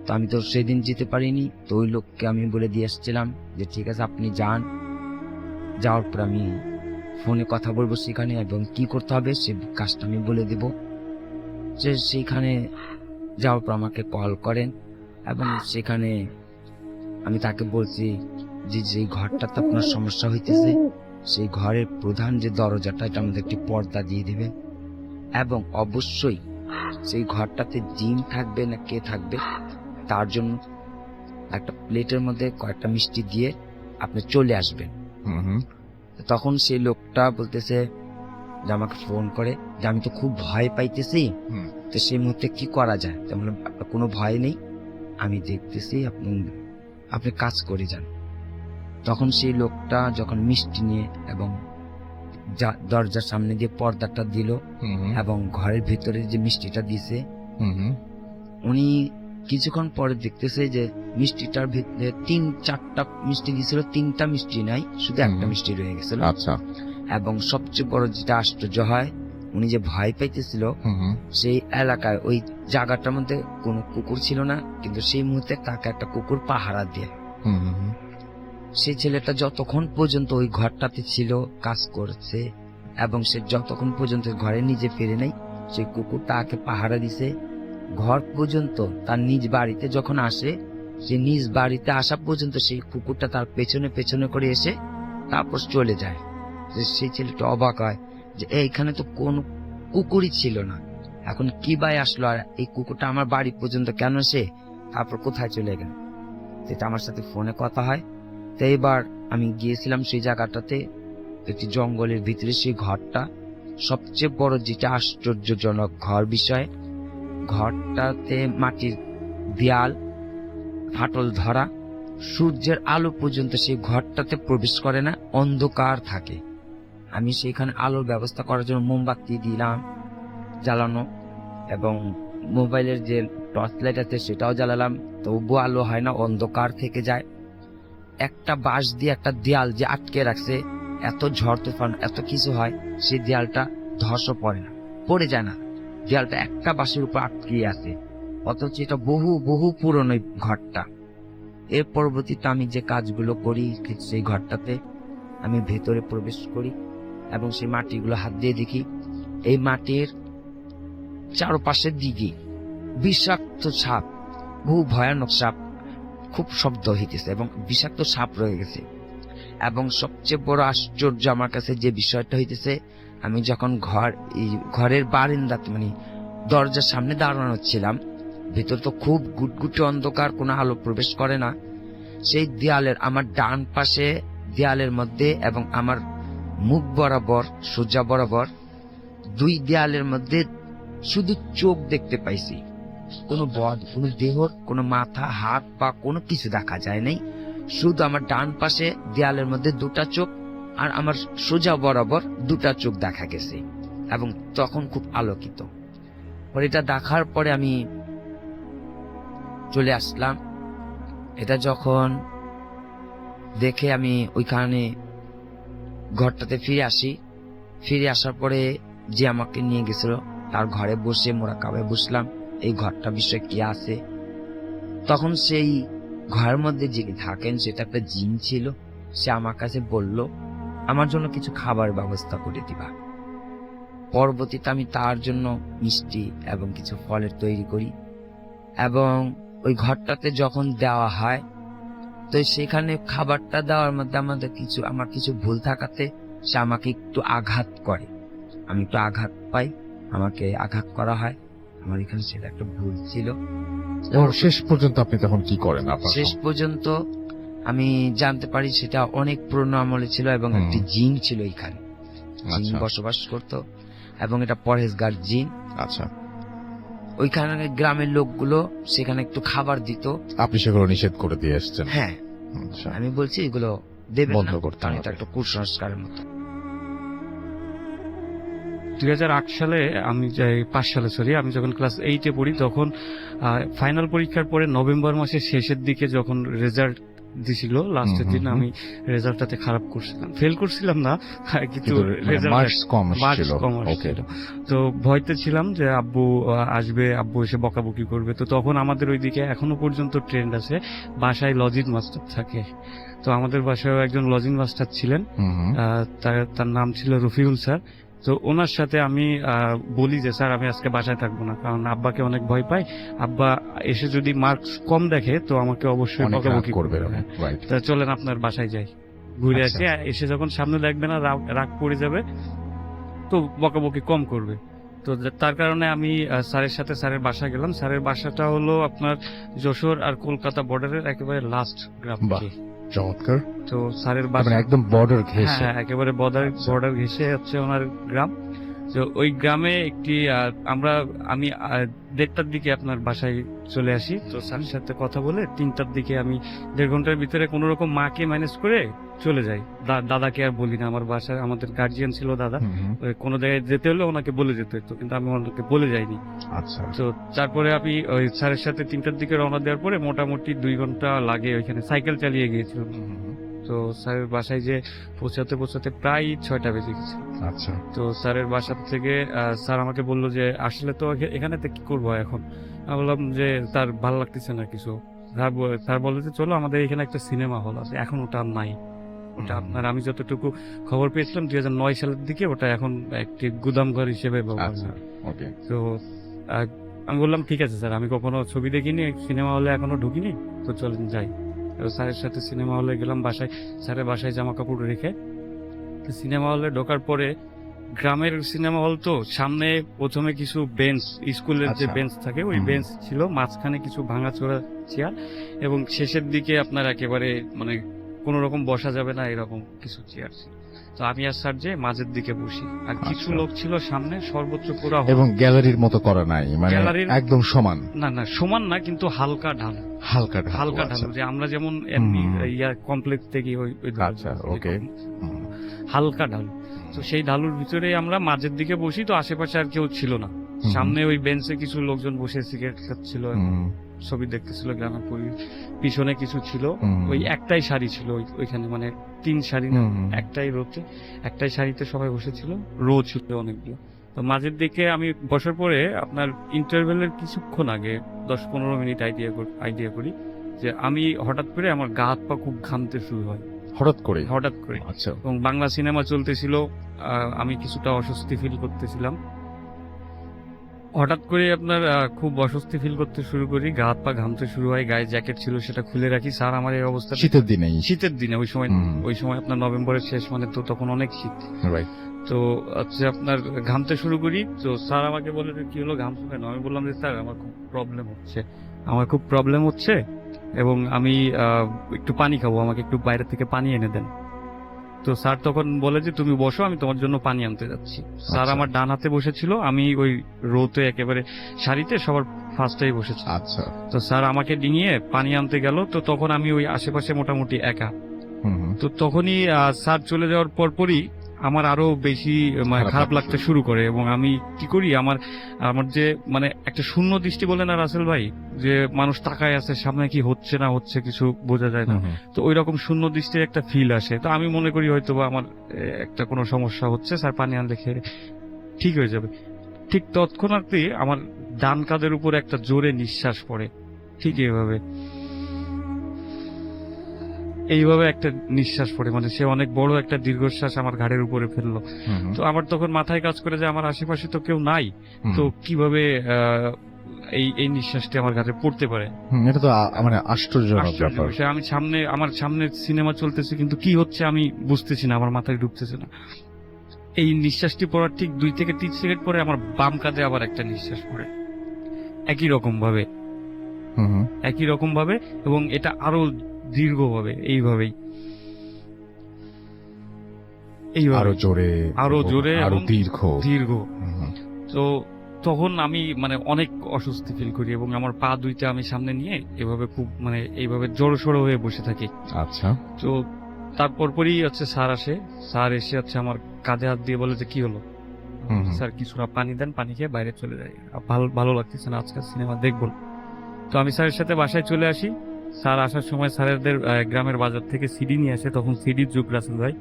তো আমি তো সেদিন যেতে পারিনি, তো ওই লোককে আমি বলে দিয়ে আসছিলাম যে ঠিক আছে আপনি যান, যাওয়ার পর আমি ফোনে কথা বলবো সেখানে, এবং কি করতে হবে সে কাজটা আমি বলে দেব। যে সেইখানে যাওয়ার পর আমাকে কল করেন, এবং সেখানে আমি তাকে বলছি যে যেই ঘরটাতে আপনার সমস্যা হইতেছে, সেই ঘরের প্রধান যে দরজাটা, এটা আমাদের একটি পর্দা দিয়ে দিবে, এবং অবশ্যই সেই ঘরটাতে জিন থাকবে না কে থাকবে তার জন্য একটা প্লেটের মধ্যে কয়েকটা মিষ্টি দিয়ে আপনি চলে আসবেন। তখন সেই লোকটা বলতেছে যে আমাকে ফোন করে যে আমি তো খুব ভয় পাইতেছি, তো সেই মুহূর্তে কি করা যায়। তেমন কোনো ভয় নেই, আমি দেখতেছি, আপনি কাজ করে যান। তখন সেই লোকটা যখন মিষ্টি নিয়ে এবং দরজার সামনে দিয়ে পর্দাটা দিল, এবং ঘরের ভিতরে যে মিষ্টিটা দিছে, উনি কিছুক্ষণ পরে দেখতেছে যে মিষ্টিটার ভিতরে 3-4টা মিষ্টি দিয়েছিল, 3টা মিষ্টি নাই, শুধু একটা মিষ্টি রয়ে গেছিল। আচ্ছা। এবং সবচেয়ে বড় যেটা আশ্চর্য হয়, উনি যে ভয় পাইতেছিল, সেই এলাকায় ওই জায়গাটার মধ্যে কোনো কুকুর ছিল না, কিন্তু সেই মুহূর্তে তাকে একটা কুকুর পাহারা দিয়ে। সেই ছেলেটা যতক্ষণ পর্যন্ত ওই ঘরটাতে ছিল কাজ করছে, এবং সে যতক্ষণ পর্যন্ত ঘরে নিজে ফিরে নাই, সেই কুকুর তাকে পাহারা দিছে। ঘর পর্যন্ত তার নিজ বাড়িতে যখন আসে, সে নিজ বাড়িতে আসা পর্যন্ত সেই কুকুরটা তার পেছনে পেছনে করে এসে তারপর চলে যায়। যে সেই ছেলেটা অবাক হয় যে এইখানে তো কোনো কুকুরই ছিল না, এখন কি ভাই আসলো, আর এই কুকুরটা আমার বাড়ি পর্যন্ত কেন এসে তারপর কোথায় চলে গেল। সেটা আমার সাথে ফোনে কথা হয়। তো এবার আমি গিয়েছিলাম সেই জায়গাটাতে, একটি জঙ্গলের ভিতরে সেই ঘরটা। সবচেয়ে বড় যেটা আশ্চর্যজনক ঘর বিষয়, ঘরটাতে মাটির দেয়াল ফাটল ধরা, সূর্যের আলো পর্যন্ত সেই ঘরটাতে প্রবেশ করে না, অন্ধকার থাকে। আমি সেখানে আলোর ব্যবস্থা করার জন্য মোমবাতি দিলাম জ্বালানো, এবং মোবাইলের যে টর্চ লাইট আছে সেটাও জ্বালালাম, তবুও আলো হয় না, অন্ধকার থেকে যায়। একটা বাঁশ দিয়ে একটা দেয়াল যে আটকে রাখছে, এত ঝড় তুফান এত কিছু হয়, সেই দেয়ালটা ধসও পড়ে না, পড়ে যায় না, দেয়ালটা একটা বাঁশের উপর আটকে আছে। অথচ এটা বহু বহু পুরনো এই ঘরটা। এর পরবর্তীতে আমি যে কাজগুলো করি সেই ঘরটাতে, আমি ভেতরে প্রবেশ করি এবং সেই মাটিগুলো হাত দিয়ে দেখি, এই মাটির চারপাশের দিকে বিষাক্ত সাপ, বহু ভয়ানক সাপ, খুব শব্দ হইতেছে এবং বিষাক্ত সাপ রয়ে গেছে। এবং সবচেয়ে বড় আশ্চর্য আমার কাছে যে বিষয়টা হইতেছে, আমি যখন ঘরের বারান্দাতে মানে দরজার সামনে দাঁড়ানো ছিলাম, ভিতর তো খুব গুটগুটে অন্ধকার, কোনো আলো প্রবেশ করে না। সেই দেয়ালের আমার ডান পাশে দেয়ালের মধ্যে এবং আমার মুখ বরাবর, সোজা বরাবর দুই দেয়ালের মধ্যে শুধু চোখ দেখতে পাইছি। কোনো কোনো দেহর কোনো মাথা, হাত বা কোনো কিছু দেখা যায় নাই। শুধু আমার ডান পাশে দেয়ালের মধ্যে দুটা চোখ আর আমার সোজা বরাবর দুটা চোখ দেখা গেছে, এবং তখন খুব আলোকিত। পরে এটা দেখার পরে আমি চলে আসলাম। এটা যখন দেখে আমি ওইখানে ঘরটাতে ফিরে আসার পরে যে আমাকে নিয়ে গেছিল তার ঘরে বসে মোরাকাবায় বসলাম, এই ঘরটা বিষয়ে কি আছে। তখন সেই ঘরের মধ্যে যে থাকেন সেটা একটা জিন ছিল। সে আমার কাছে বলল আমার জন্য কিছু খাবার ব্যবস্থা করে দিবা। পরবর্তীতে আমি তার জন্য মিষ্টি এবং কিছু ফলের তৈরি করি, এবং ওই ঘরটাতে যখন দেওয়া হয় তো সেখানে খাবারটা দেওয়ার মধ্যে আমার কিছু ভুল থাকাতে সে আমাকে একটু আঘাত করে। আমি একটু আঘাত পাই, আমাকে আঘাত করা হয়। আমার এখানে সেটা একটা ভুল ছিল। এবং শেষ পর্যন্ত আপনি তখন কি করেন? শেষ পর্যন্ত আমি জানতে পারি সেটা অনেক পুরনো আমলে ছিল এবং একটি জিন ছিল এখানে, জিন বসবাস করত, এবং এটা পরহেজগার জিন। আচ্ছা, ওইখানে গ্রামের লোকগুলো সেখানে একটু খাবার দিত, আপনি সেগুলো নিষেধ করে দিয়ে এসেছেন? হ্যাঁ, আচ্ছা, আমি বলছি এগুলো দেবেন বন্ধ না, করতে কারণ হবে। এটা একটা কুসংস্কারের মতো। 2008 সালে আমি 5 সালে সরি, আমি যখন ক্লাস 8-এ পড়ি তখন ফাইনাল পরীক্ষার পরে নভেম্বর মাসের শেষের দিকে যখন রেজাল্ট দিছিল, লাস্টের দিন আমি রেজাল্টটাতে খারাপ করছিলাম, ফেল করছিলাম না, কিন্তু মার্কস কম ছিল। ওকে, তো ভয়তে ছিলাম যে আব্বু আসবে, আব্বু এসে বকাবকি করবে। তো তখন আমাদের ওইদিকে এখনো পর্যন্ত ট্রেন্ড আছে, বাসায় লজিং মাস্টার থাকে। তো আমাদের বাসায় একজন লজিং মাস্টার ছিলেন, তার নাম ছিল রফিউল স্যার। তো ওনার সাথে আমি বলি যে স্যার আমি আজকে বাসায় থাকবো না, কারণ আব্বাকে অনেক ভয় পাই, আব্বা এসে যদি মার্কস কম দেখে তো আমাকে অবশ্যই বকাবকি করবে। তা চলেন আপনার বাসায় যাই, ঘুরে আসি। এসে যখন সামনে দেখবে না রাগ পড়ে যাবে, তো বকাবকি কম করবে। তো তার কারণে আমি স্যারের সাথে স্যারের বাসায় গেলাম। স্যারের বাসাটা হলো আপনার যশোর আর কলকাতা বর্ডারের একেবারে লাস্ট গ্রাম। চমৎকার। তো স্যারের বাসা একদম বর্ডার ঘেঁষে, হ্যাঁ একেবারে বর্ডার ঘেঁষে হচ্ছে ওনার গ্রাম। তো ওই গ্রামে একটি আমি 1:30টার দিকে আপনার বাসায় চলে আসি। তো স্যারের সাথে কথা বলে 3টার দিকে আমি 1.5 ঘন্টার ভিতরে কোন রকম মাকে ম্যানেজ করে চলে যাই। দাদাকে আর বলি না, আমার বাসায় আমাদের গার্জিয়ান ছিল দাদা, কোনো জায়গায় যেতে হলে ওনাকে বলে যেতে হতো, কিন্তু আমি ওনাকে বলে যাইনি। আচ্ছা, তো তারপরে আমি ওই স্যারের সাথে 3টার দিকে রওনা দেওয়ার পরে মোটামুটি 2 ঘন্টা লাগে, ওইখানে সাইকেল চালিয়ে গিয়েছিলাম। তো স্যারের বাসায় যে পৌঁছাতে প্রায় 6টা বেজে গেছে। আচ্ছা, তো স্যারের বাসা থেকে স্যার আমাকে বললো যে আসলে তো এখানে কি করবো এখন। আমি বললাম যে তার ভালো লাগতেছে না কিছু। স্যার বললো যে চলো আমাদের এখানে একটা সিনেমা হল আছে, এখন ওটা আর নাই। ওটা আপনার আমি যতটুকু খবর পেয়েছিলাম 2009 সালের দিকে ওটা এখন একটি গুদামঘর হিসেবে ব্যবহার হয়। তো আমি বললাম ঠিক আছে স্যার, আমি কখনো ছবি দেখিনি, সিনেমা হলে এখনো ঢুকিনি, তো চলেন যাই। স্যারের সাথে সিনেমা হলে গেলাম। স্যারের বাসায় জামা কাপড় রেখে সিনেমা হলে ঢোকার পরে, গ্রামের সিনেমা হল তো, সামনে প্রথমে কিছু বেঞ্চ, স্কুলের যে বেঞ্চ থাকে ওই বেঞ্চ ছিল, মাঝখানে কিছু ভাঙাচোরা চেয়ার, এবং শেষের দিকে আপনার একেবারে মানে কোনো রকম বসা যাবে না, এরকম কিছু চেয়ার ছিল। তো আমি আর স্যার যে মাঝের দিকে বসি, আর কিছু আচ্ছা। লোক ছিল সামনে, সর্বোচ্চ পুরা এবং গ্যালারির মতো করা নাই, মানে গ্যালারির- একদম সমান, না না সমান না, কিন্তু হালকা ঢাল, হালকা হালকা আচ্ছা। ঢাল, যে আমরা যেমন এমনি হুম। ইয়া কমপ্লেক্স থেকে ওই ঢাল, আচ্ছা, ওকে। হুম। হালকা ঢাল। তো সেই ঢালুর ভিতরে আমরা মাঝের দিকে বসি, তো আশেপাশে আর কেউ ছিল না। হুম। সামনে ওই বেঞ্চে কিছু লোকজন বসে সিগারেট খাচ্ছিল, হুম, ছবি দেখতেছিল গ্রামের পিছনে কিছু ছিল। হুম। ওই একটাই সারি ছিল ওইখানে, মানে 3 সারি না, হুম। একটাই রোতে, একটাই সারিতে সবাই বসেছিল, রো ছিল অনেকগুলো। তো মাঝের দিকে আমি বসার পরে আপনার ইন্টারভেলের কিছুক্ষণ আগে 10-15 মিনিট আইডিয়া করি যে আমি হঠাৎ করে আমার গা হাত পা খুব ঘামতে শুরু হয়, হঠাৎ করে? হঠাৎ করে। আচ্ছা। এবং বাংলা সিনেমা চলতেছিল, আমি কিছুটা অস্বস্তি ফিল করতেছিলাম। হঠাৎ করে আপনার খুব অস্বস্তি ফিল করতে শুরু করি, গা হাত পা ঘামতে শুরু হয়, গায়ে জ্যাকেট ছিল সেটা খুলে রাখি। স্যার আমার এই অবস্থা শীতের দিনেই? শীতের দিনে, হুম। ওই সময় আপনার নভেম্বরের শেষ, মানে তো তখন অনেক শীত। রাইট। তো হচ্ছে আপনার ঘামতে শুরু করি। তো স্যার আমাকে বলে যে কি হলো, ঘামছো কেন? আমি বললাম যে স্যার আমার খুব প্রবলেম হচ্ছে এবং আমি একটু পানি খাবো, আমাকে একটু বাইরে থেকে পানি এনে দেন। তো স্যার তখন বলে যে তুমি বসো, আমি তোমার জন্য পানি আনতে যাচ্ছি। স্যার আচ্ছা। আমার ডান হাতে বসেছিল, আমি ওই রোতে একেবারে সারিতে সবার ফার্স্টেই বসেছি। আচ্ছা। তো স্যার আমাকে ডিঙিয়ে পানি আনতে গেল। তো তখন আমি ওই আশেপাশে মোটামুটি একা। হুম, হুম। তো তখনই স্যার চলে যাওয়ার পরই আমার আরো বেশি মানে খারাপ খারাপ লাগতে লাগতে শুরু করে, এবং আমি কি করি, আমার যে মানে একটা শূন্য দৃষ্টি বলে না রাসেল ভাই, যে মানুষ তাকায় আছে সামনে, কি হচ্ছে না হচ্ছে কিছু বোঝা যায় না, হুম, হুম। তো ওই রকম শূন্য দৃষ্টির একটা ফিল আসে। তো আমি মনে করি হয়তো বা আমার একটা কোনো সমস্যা হচ্ছে, স্যার পানি আনলে খেয়ে ঠিক হয়ে যাবে। ঠিক তৎক্ষণাৎই আমার ডান কাঁধের উপর একটা জোরে নিঃশ্বাস পড়ে, ঠিক এইভাবে একটা নিঃশ্বাস পড়ে, মানে সে অনেক বড় একটা দীর্ঘশ্বাস আমার ঘাড়ের উপরে ফেললো। হুম, হুম। তো আমার তখন মাথায় কাজ করে যে আমার আশেপাশে তো কেউ নাই, হুম। তো কিভাবে এই নিঃশ্বাসটি আমার ঘাড়ে পড়তে পারে। হুম, এটা তো মানে আশ্চর্যজনক আশ্চর্য ব্যাপার। বিষয়। আমার সামনে সিনেমা চলতেছে, কিন্তু কি হচ্ছে আমি বুঝতেছি না, আমার মাথায় ঢুকতেছে না। এই নিঃশ্বাসটি পড়ার ঠিক 2 থেকে 3 সেকেন্ড পরে আমার বাম কাঁধে আবার একটা নিঃশ্বাস পড়ে, একই রকম ভাবে, হুম, হুম। এবং এটা আরো দীর্ঘভাবে এইভাবেই আরো জোরে, আরো জোরে আরো এবং দীর্ঘ। হুম, হুম। তো তখন আমি মানে অনেক অস্বস্তি ফিল করি, এবং আমার পা দুইটা আমি সামনে নিয়ে এভাবে খুব মানে এইভাবে জড়সড় হয়ে বসে থাকি। আচ্ছা। তো তারপরই হচ্ছে স্যার আসে, স্যার এসে হচ্ছে আমার কাঁধে হাত দিয়ে বলে যে কি হলো। হুম, হুম। স্যার কিছুটা পানি দেন, পানি খেয়ে বাইরে চলে যাই, ভালো লাগতেছে না, আজকাল সিনেমা দেখবো না। তো আমি স্যারের সাথে বাসায় চলে আসি। স্যার আসার সময় স্যারেদের গ্রামের বাজার থেকে সিডি নিয়ে আসে, তখন সিডির যুগ রাসেল ভাই।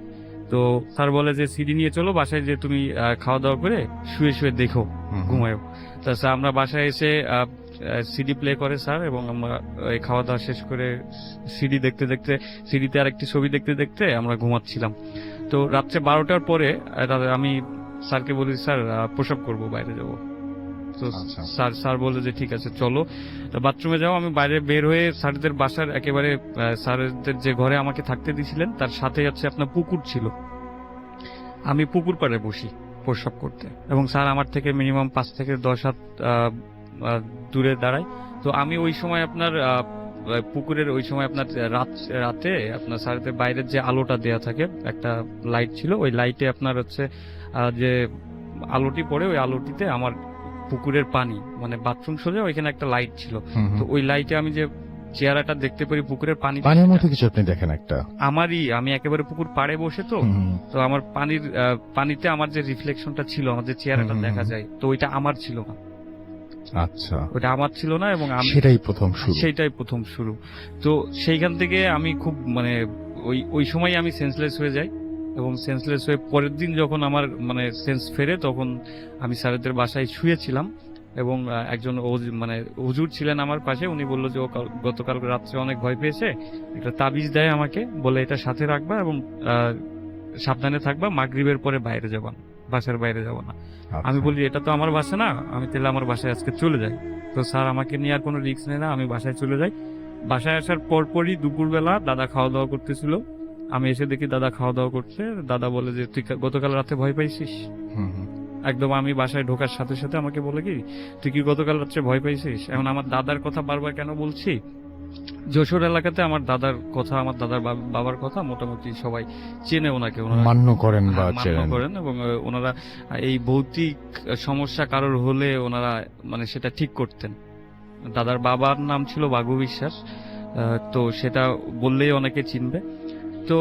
তো স্যার বলে যে সিডি নিয়ে চলো বাসায়, যে তুমি খাওয়া দাওয়া করে শুয়ে শুয়ে দেখো, হুম, হুম। ঘুমায়ও। তা স্যার আমরা বাসায় এসে সিডি প্লে করে স্যার, এবং আমরা এই খাওয়া দাওয়া শেষ করে সিডি দেখতে দেখতে, সিডিতে আরেকটি ছবি দেখতে দেখতে আমরা ঘুমাচ্ছিলাম। তো রাত্রে 12টার পরে আমি স্যারকে বলি স্যার প্রসাব করবো, বাইরে যাব। তো আচ্ছা। স্যার বলে যে ঠিক আছে চলো। তো বাথরুমে যাও, আমি বাইরে বের হয়ে স্যারদের বাসার একেবারে স্যারদের যে ঘরে আমাকে থাকতে দিয়েছিলেন তার সাথে হচ্ছে আপনার পুকুর ছিল, আমি পুকুর পাড়ে বসি প্রসাব করতে, এবং স্যার আমার থেকে মিনিমাম 5 থেকে 10 হাত দূরে দাঁড়ায়। তো আমি ওই সময় আপনার পুকুরের ওই সময় আপনার রাতে আপনার স্যারদের বাইরের যে আলোটা দেয়া থাকে, একটা লাইট ছিল, ওই লাইটে আপনার হচ্ছে যে আলোটি পড়ে, ওই আলোটিতে আমার পুকুরের পানি, মানে বাথরুম সোজা ওইখানে একটা লাইট ছিল, হুম, তো হুম। ওই লাইটে আমি যে চেহারাটা দেখতে পারি পুকুরের পানির মধ্যে কিছু আপনি দেখেন একটা? আমি একেবারে পুকুর পাড়ে বসে, তো হুম, তো আমার পানিতে আমার যে রিফ্লেকশনটা ছিল, আমার যে চেহারাটা হুম, হুম, দেখা হুম। যায়, তো ওইটা আমার ছিল না, আচ্ছা। ওইটা আমার ছিল না, এবং আমি সেটাই প্রথম শুরু। সেইটাই প্রথম শুরু। তো সেইখান থেকে আমি খুব মানে ওই সময় আমি সেন্সলেস হয়ে যাই, এবং সেন্সলেস হয়ে পরের দিন যখন আমার মানে সেন্স ফেরে, তখন আমি স্যারেদের বাসায় শুয়েছিলাম, এবং একজন মানে হুজুর ছিলেন আমার পাশে, উনি বললো যে ও গতকাল রাত্রে অনেক ভয় পেয়েছে, একটা তাবিজ দেয় আমাকে, বলে এটা সাথে রাখবা এবং সাবধানে থাকবা, মাগরিবের পরে বাইরে যাবা না, বাসার বাইরে যাবো না। আচ্ছা। আমি বলি এটা তো আমার বাসা না, আমি তাহলে আমার বাসায় আজকে চলে যাই। তো স্যার আমাকে নিয়ে আর কোনো রিস্ক নেয় না, আমি বাসায় চলে যাই। বাসায় আসার পরপরই দুপুরবেলা দাদা খাওয়া দাওয়া করতেছিল, আমি এসে দেখি দাদা খাওয়া দাওয়া করছে। দাদা বলে যে তুই গতকাল রাতে ভয় পাইছিস? হুম, হুম। একদম আমি বাসায় ঢোকার সাথে সাথে আমাকে বলে কি তুই কি গতকাল রাত্রে ভয় পাইছিস? এখন আমার দাদার কথা বারবার কেন বলছি, যশোর এলাকাতে আমার দাদার কথা, আমার দাদার বাবার কথা মোটামুটি সবাই চেনে ওনাকে, ওনারা মান্য করেন বা মান্য চেনেন। করেন, এবং ওনারা এই ভৌতিক সমস্যা কারোর হলে ওনারা মানে সেটা ঠিক করতেন। দাদার বাবার নাম ছিল বাঘু বিশ্বাস, তো সেটা বললেই অনেকে চিনবে। তো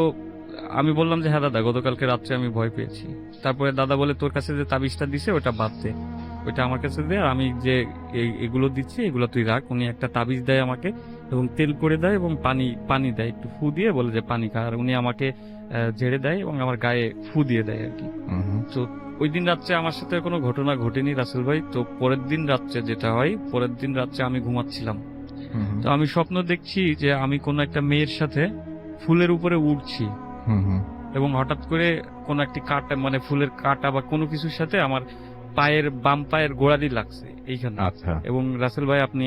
আমি বললাম যে হ্যাঁ দাদা, গতকালকে রাত্রে আমি ভয় পেয়েছি। তারপরে দাদা বলে, তোর কাছে যে তাবিজটা দিছে ওটা বাদ দে, ওইটা আমার কাছে দে, আর আমি যে এগুলো দিচ্ছি এগুলো তুই রাখ। উনি একটা তাবিজ দেয় আমাকে এবং তেল করে দেয় এবং পানি দেয়, একটু ফু দিয়ে বলে যে পানি খা, আর উনি আমাকে ঝেড়ে দেয় এবং আমার গায়ে ফু দিয়ে দেয় আর কি। তো ওই দিন রাত্রে আমার সাথে কোনো ঘটনা ঘটেনি রাসেল ভাই। তো পরের দিন রাত্রে যেটা হয়, পরের দিন রাত্রে আমি ঘুমাচ্ছিলাম, তো আমি স্বপ্ন দেখছি যে আমি কোনো একটা মেয়ের সাথে ফুলের উপরে উঠছি এবং হঠাৎ করে কোনো একটি কাঁটা, মানে ফুলের কাঁটা বা কোনো কিছুর সাথে আমার পায়ের বাম পায়ের গোড়ালি লাগছে এইখানে। আচ্ছা এবং রাসেল ভাই আপনি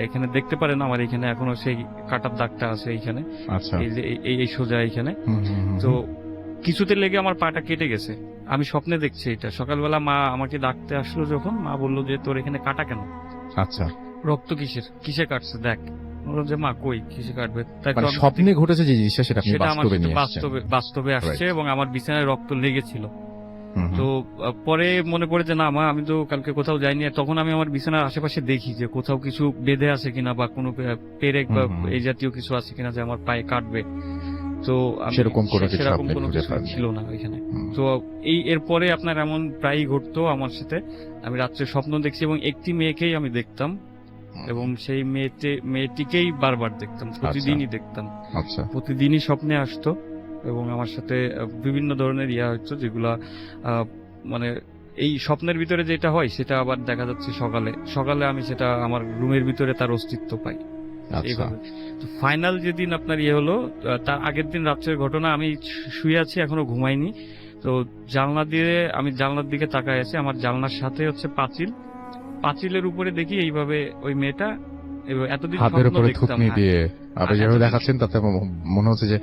এখানে দেখতে পারেন আমার এখানে এখনো সেই কাটার দাগটা আছে এইখানে, আচ্ছা। এই যে এই সোজা এইখানে। তো কিছুতে লেগে আমার পাটা কেটে গেছে। আমি স্বপ্নে দেখছি এটা। সকালবেলা মা আমাকে ডাকতে আসলো, যখন মা বললো যে তোর এখানে কাটা কেন, আচ্ছা, রক্ত কিসে কাটছে দেখ। বললাম যে মা কই, কিসে কাটবে? তাই তো মানে আমি স্বপ্নে ঘটেছে যে জিনিসটা সেটা আপনি সেটা আমার বাস্তবে সাথে নিয়ে আসছেন। বাস্তবে আসছে এবং আমার বিছানায় রক্ত লেগেছিল। হুম, হুম। তো পরে মনে পড়ে যে না মা, আমি তো কালকে কোথাও যাইনি। আর তখন আমি আমার বিছানার আশেপাশে দেখি যে কোথাও কিছু বেঁধে আছে কিনা বা কোনো পেরেক বা হুম, হুম। এই জাতীয় কিছু আছে কিনা যে আমার পায়ে কাটবে। তো সেরকম কোনো কিছু সেরকম আপনি কোনো খুঁজে কিছু পাননি। ছিল না ওইখানে। হুম। তো এরপরে আপনার এমন প্রায়ই ঘটতো আমার সাথে। আমি রাত্রে স্বপ্ন দেখছি এবং একটি মেয়েকেই আমি দেখতাম এবং সেই মেয়েটিকেই বারবার দেখতাম, প্রতিদিনই দেখতাম, আচ্ছা প্রতিদিনই স্বপ্নে আসতো এবং আমার সাথে বিভিন্ন ধরনের ইয়া হতো, যেগুলা মানে এই স্বপ্নের ভিতরে যেটা হয় সেটা আবার দেখা যাচ্ছে সকালে আমি সেটা আমার রুমের ভিতরে তার অস্তিত্ব পাই। আচ্ছা এইভাবে। তো ফাইনাল যেদিন আপনার ইয়ে হলো, তার আগের দিন রাত্রের ঘটনা, আমি শুয়ে আছি, এখনো ঘুমাইনি। তো জানলা দিয়ে আমি জানলার দিকে তাকায় আছি, আমার জানলার সাথে হচ্ছে পাঁচিলের উপরে দেখি এইভাবে ওই মেয়েটা এতদিন হাতের স্বপ্ন উপরে দেখতাম, থুতনি হ্যাঁ। দিয়ে আপনি যেভাবে এতদিন- দেখাচ্ছেন তাতে আমার মনে হচ্ছে যে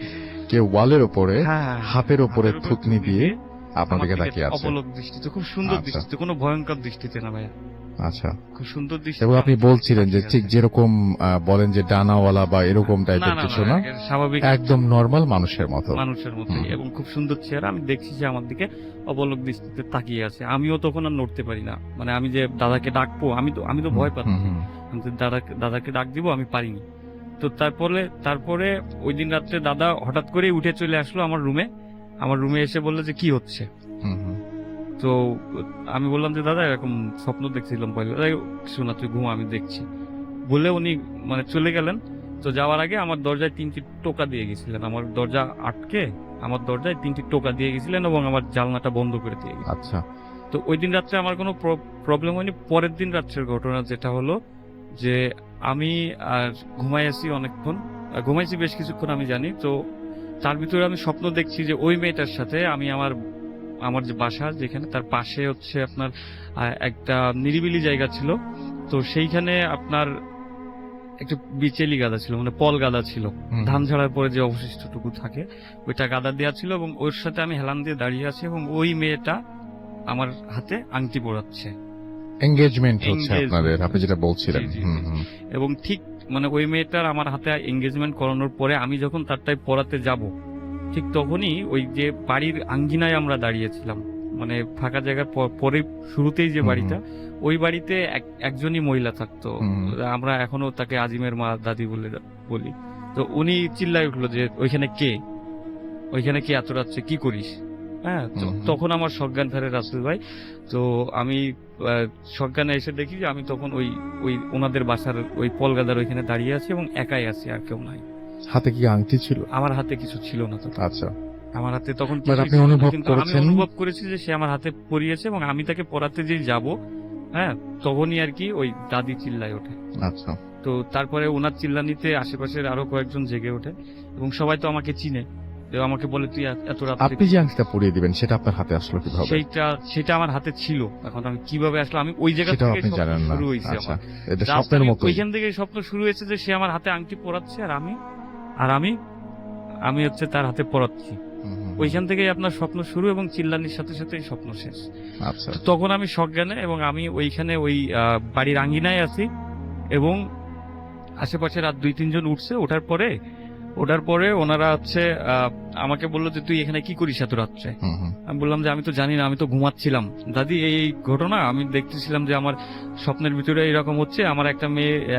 কেউ ওয়ালের উপরে হ্যাঁ, হাতের উপরে হাতের উপরে থুতনি দিয়ে আমার আপনাদেরকে দিকে তাকিয়ে আছে। অপলক দৃষ্টিতে, খুব সুন্দর আচ্ছা। দৃষ্টিতে, কোনো ভয়ঙ্কর দৃষ্টিতে না ভাইয়া, আচ্ছা, খুব সুন্দর দৃষ্টি। এবং আপনি বলছিলেন যে ঠিক যেরকম বলেন যে ডানাওয়ালা বা এরকম টাইপের কিছু না, স্বাভাবিক একদম নর্মাল মানুষের মতো। মানুষের মতোই হুম। এবং খুব সুন্দর চেহারা। আমি দেখছি যে আমার দিকে অবলক দৃষ্টিতে তাকিয়ে আছে। আমিও তখন আর নড়তে পারি না, মানে আমি যে দাদাকে ডাকবো, আমি তো ভয় পাচ্ছি। হুম, হুম। আমি তো দাদাকে ডাক দিব, আমি পারিনি। তো তারপরে ওই দিন রাত্রে দাদা হঠাৎ করে উঠে চলে আসলো আমার রুমে এসে বললো যে কি হচ্ছে। হুম, হুম। তো আমি বললাম যে দাদা এরকম স্বপ্ন দেখছিলাম, কিছু না, তুই ঘুমা, আমি দেখছি বলে উনি মানে চলে গেলেন। তো যাওয়ার আগে আমার দরজায় 3টি টোকা দিয়ে গেছিলেন, আমার দরজা আটকে আমার দরজায় 3টি টোকা দিয়ে গেছিলেন এবং আমার জানলাটা বন্ধ করে দিয়ে গেছিলেন। আচ্ছা তো ওই দিন রাত্রে আমার কোনো প্রবলেম হয়নি। পরের দিন রাত্রের ঘটনা যেটা হলো যে আমি আর ঘুমাইছি অনেকক্ষণ, ঘুমাইছি বেশ কিছুক্ষণ আমি জানি। তো তার ভিতরে আমি স্বপ্ন দেখছি যে ওই মেয়েটার সাথে আমি আমার যে বাসা যেখানে, তার পাশে হচ্ছে আপনার একটা নিরিবিলি জায়গা ছিল। তো সেইখানে আপনার একটা বিচেলি গাদা ছিল, মানে পল গাদা ছিল, হুম। ধান ঝাড়ার পরে যে অবশিষ্টটুকু থাকে ওইটা গাদা দেওয়া ছিল এবং ওর সাথে আমি হেলান দিয়ে দাঁড়িয়ে আছি এবং ওই মেয়েটা আমার হাতে আংটি পরাচ্ছে এঙ্গেজমেন্ট হচ্ছে Engagement আপনাদের, আপনি যেটা বলছিলেন। জি, জি, হুম, জি। হুম। এবং ঠিক মানে ওই মেয়েটার আমার হাতে এঙ্গেজমেন্ট করানোর পরে আমি যখন তারটাই পড়াতে যাব, ঠিক তখনই ওই যে বাড়ির আঙ্গিনায় আমরা দাঁড়িয়েছিলাম, মানে ফাঁকা জায়গার পরে শুরুতেই যে হুম, বাড়িটা, ওই বাড়িতে একজনই মহিলা থাকতো। হুম। আমরা এখনো তাকে আজিমের মা দাদি বলি। তো উনি চিল্লায় উঠলো যে ওইখানে কে এত রাত্রে কি করিস? হ্যাঁ, তো হুম। তখন আমার সজ্ঞান ফেরে রাসেল ভাই। তো আমি সজ্ঞানে এসে দেখি যে আমি তখন ওই ওনাদের বাসার ওই পলগাদার ওইখানে দাঁড়িয়ে আছি এবং একাই আছি, আর কেউ নাই। হাতে কি আংটি ছিল? আমার হাতে কিছু ছিল না তখন। আচ্ছা, আমার হাতে তখন But কিছুই আপনি ছিল না, অনুভব কিন্তু আমি করেছেন? অনুভব করেছি যে সে আমার হাতে পরিয়েছে এবং আমি তাকে পড়াতে যে যাব, হ্যাঁ, তখনই আর কি ওই দাদি চিল্লায় ওঠে। আচ্ছা। তো তারপরে ওনার চিল্লানিতে আশেপাশের আরো কয়েকজন জেগে ওঠে এবং সবাই তো আমাকে চিনে, তো আমাকে বলে তুই এত রাত্রে আপনি যে আংটিটা পরিয়ে দিবেন সেটা আপনার হাতে আসলো কিভাবে? সেটা আমার হাতে ছিল। এখন আমি কিভাবে আসলে, আমি ওই জায়গা সেটাও থেকে আপনি জানেন না। শুরু হয়েছে আচ্ছা, আমার। এটা Just স্বপ্নের আমি মতো। ওইখান থেকে স্বপ্ন শুরু হয়েছে যে সে আমার হাতে আংটি পরাচ্ছে আর আমি হচ্ছে তার হাতে পরাচ্ছি। ওইখান থেকেই আপনার স্বপ্ন শুরু এবং চিল্লানির সাথে সাথেই স্বপ্ন শেষ। আচ্ছা, তো তখন আমি সজ্ঞানে এবং আমি ওইখানে ওই বাড়ির আঙ্গিনায় আছি এবং আশেপাশে রাত 2-3 জন উঠছে। ওঠার পরে ওনারা হচ্ছে আমাকে বললো যে তুই এখানে কি করিস এত রাত্রে। আমি বললাম যে আমি তো জানি না, আমি তো ঘুমাচ্ছিলাম দাদি। এই ঘটনা আমি দেখতেছিলাম যে আমার স্বপ্নের ভিতরে এরকম হচ্ছে। আমার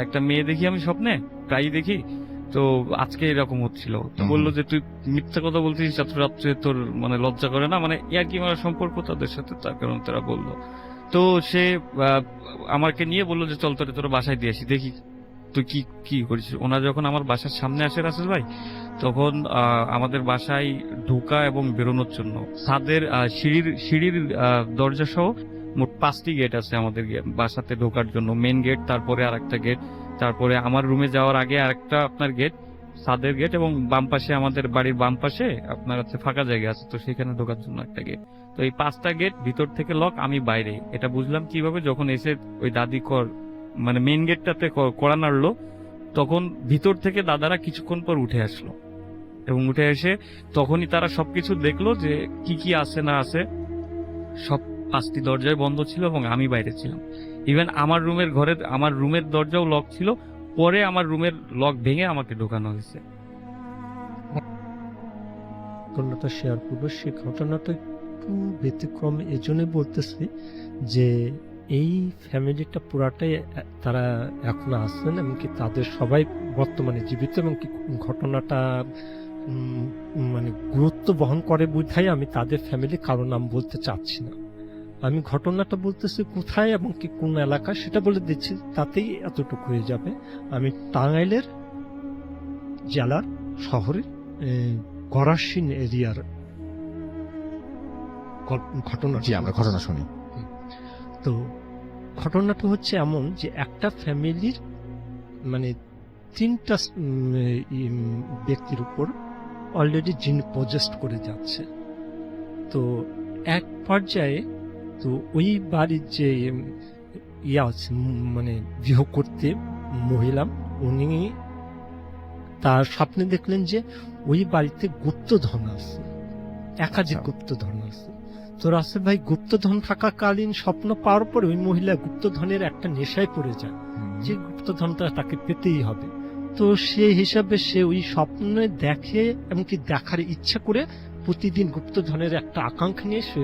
একটা মেয়ে দেখি আমি স্বপ্নে, প্রায়ই দেখি, তো আজকে এরকম হচ্ছিল। তো বললো যে তুই মিথ্যা কথা বলছিস এত রাত্রে, তোর মানে লজ্জা করে না, মানে আর কি আমার সম্পর্ক তাদের সাথে, তার কারণে তারা বললো। তো সে আমাকে নিয়ে বললো যে চল তোর বাসায় দিয়ে আসি, দেখি তুই কি করিস। ওনারা যখন আমার বাসার সামনে আসে রাসেল ভাই, তখন আমাদের বাসায় ঢোকা এবং বেরোনোর জন্য ছাদের সিঁড়ির দরজা সহ মোট 5টি গেট আছে আমাদের বাসাতে ঢোকার জন্য। মেন গেট, তারপরে আরেকটা গেট, তারপরে আমার রুমে যাওয়ার আগে আরেকটা আপনার গেট, ছাদের গেট, এবং বাম পাশে আমাদের বাড়ির বাম পাশে আপনার হচ্ছে ফাঁকা জায়গা আছে, তো সেখানে ঢোকার জন্য একটা গেট। তো এই 5টা গেট ভিতর থেকে লক, আমি বাইরে। এটা বুঝলাম কিভাবে, যখন এসে ওই দাদি মানে মেইন গেটটাতে কড়া নাড়লো, তখন ভিতর থেকে দাদারা কিছুক্ষণ পর উঠে আসলো, এবং উঠে এসে তখনই তারা সবকিছু দেখলো যে কি আছে না আছে। সব 5টি দরজায় বন্ধ ছিল এবং আমি বাইরে ছিলাম। ইভেন আমার রুমের দরজাও লক ছিল। পরে আমার রুমের লক ভেঙে আমাকে ঢোকানো হয়েছে। ঘটনাটা শেয়ার করবো। সে ঘটনাটা একটু ব্যতিক্রম এজন্যই বলতেছি যে এই ফ্যামিলিটা পুরাটাই তারা এখন আসছেন, এমনকি তাদের সবাই বর্তমানে জীবিত, এবং কি ঘটনাটা মানে গুরুত্ব বহন করে বুঝাই আমি তাদের ফ্যামিলি কারো নাম বলতে চাচ্ছি না। আমি ঘটনাটা বলতেছি কোথায় এবং কি কোন এলাকা সেটা বলে দিচ্ছি, তাতেই এতটুকু হয়ে যাবে। আমি টাঙ্গাইলের জেলার শহরের গরাসিন এরিয়ার ঘটনা। জি, আমরা ঘটনা শুনি। তো ঘটনাটা হচ্ছে এমন যে একটা ফ্যামিলির মানে 3টা ব্যক্তির উপর অলরেডি জিন পজেস্ট করে যাচ্ছে। তো এক পর্যায়ে তো ওই বাড়ির যে আছে মানে গৃহকর্ত্রী মহিলা, উনি তার স্বপ্নে দেখলেন যে ওই বাড়িতে গুপ্তধন আছে, একাধিক গুপ্তধন আছে। তো রাসেল ভাই গুপ্তধন থাকাকালীন স্বপ্ন পাওয়ার পরে ওই মহিলা গুপ্তধনের একটা নেশায় পড়ে যায় যে গুপ্তধনটা তাকে পেতেই হবে। তো সে হিসাবে সে ওই স্বপ্নে দেখে, এমনকি দেখার ইচ্ছা করে প্রতিদিন গুপ্তধনের একটা আকাঙ্ক্ষা নিয়ে সে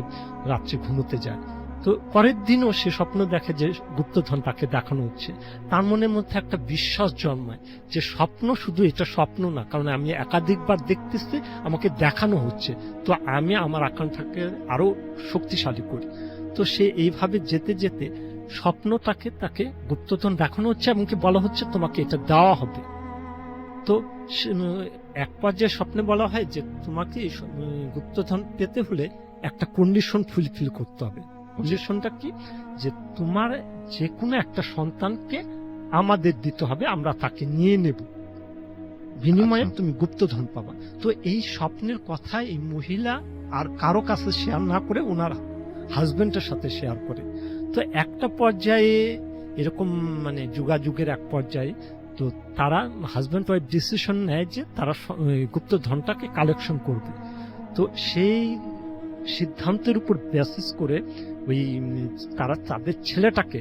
রাত্রে ঘুমোতে যায়। তো পরের দিনও সে স্বপ্ন দেখে যে গুপ্তধন তাকে দেখানো হচ্ছে। তার মনের মধ্যে একটা বিশ্বাস জন্মায় যে স্বপ্ন শুধু এটা স্বপ্ন না, কারণ আমি একাধিকবার দেখতেছি, আমাকে দেখানো হচ্ছে, তো আমি আমার আকাঙ্ক্ষাকে আরো শক্তিশালী করি। তো সে এইভাবে যেতে যেতে স্বপ্নটাকে তাকে গুপ্তধন দেখানো হচ্ছে, এমনকি বলা হচ্ছে তোমাকে এটা দেওয়া হবে। তো এক পর্যায়ে স্বপ্নে বলা হয় যে তোমাকে গুপ্তধন পেতে হলে একটা কন্ডিশন ফুলফিল করতে হবে। কন্ডিশনটা কি? যে তোমার যে কোনো একটা সন্তানকে আমাদের দিতে হবে, আমরা তাকে নিয়ে নেব, বিনিময়ে তুমি গুপ্তধন পাবা। তো এই স্বপ্নের কথা এই মহিলা আর কারো কাছে শেয়ার না করে ওনার হাজবেন্ডের সাথে শেয়ার করে। তো একটা পর্যায়ে এরকম মানে যুগাযুগের এক পর্যায়ে তো তারা হাজবেন্ড ওয়াইফ ডিসিশন নেয় যে তারা গুপ্তধনটাকে কালেকশন করবে। তো সেই সিদ্ধান্তের উপর বেসিস করে ওই তারা তাদের ছেলেটাকে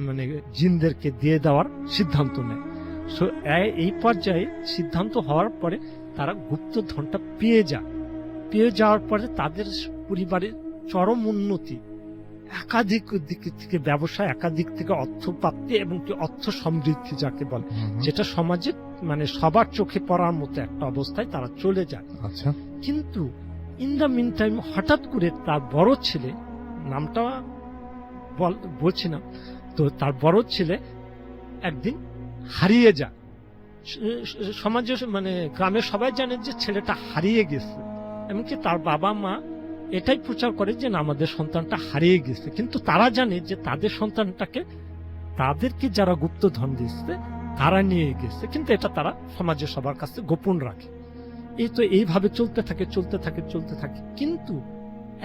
মানে জিনদেরকে দিয়ে দেওয়ার সিদ্ধান্ত নেয়। সো এই পর্যায়ে সিদ্ধান্ত হওয়ার পরে তারা গুপ্তধনটা পেয়ে যাওয়ার পরে তাদের পরিবারের চরম উন্নতি, একাধিক দিক থেকে ব্যবসা, একাধিক থেকে অর্থ প্রাপ্তি এবং অর্থ সমৃদ্ধি যাকে বলে, যেটা সমাজে মানে সবার চোখে পড়ার মতো একটা অবস্থায় তারা চলে যায়। আচ্ছা, কিন্তু ইন দ্য মিন টাইম হঠাৎ করে তার বড় ছেলে, নামটা বলছি না, তো তার বড় ছেলে একদিন হারিয়ে যায়। সমাজে মানে গ্রামের সবাই জানে যে ছেলেটা হারিয়ে গেছে, এমনকি তার বাবা মা এটাই প্রচার করে যে না আমাদের সন্তানটা হারিয়ে গেছে, কিন্তু তারা জানে যে তাদের সন্তানটাকে তাদেরকে যারা গুপ্তধন দিচ্ছে তারা নিয়ে গেছে, কিন্তু এটা তারা সমাজে সবার কাছে গোপন রাখে। এই তো এইভাবে চলতে থাকে। কিন্তু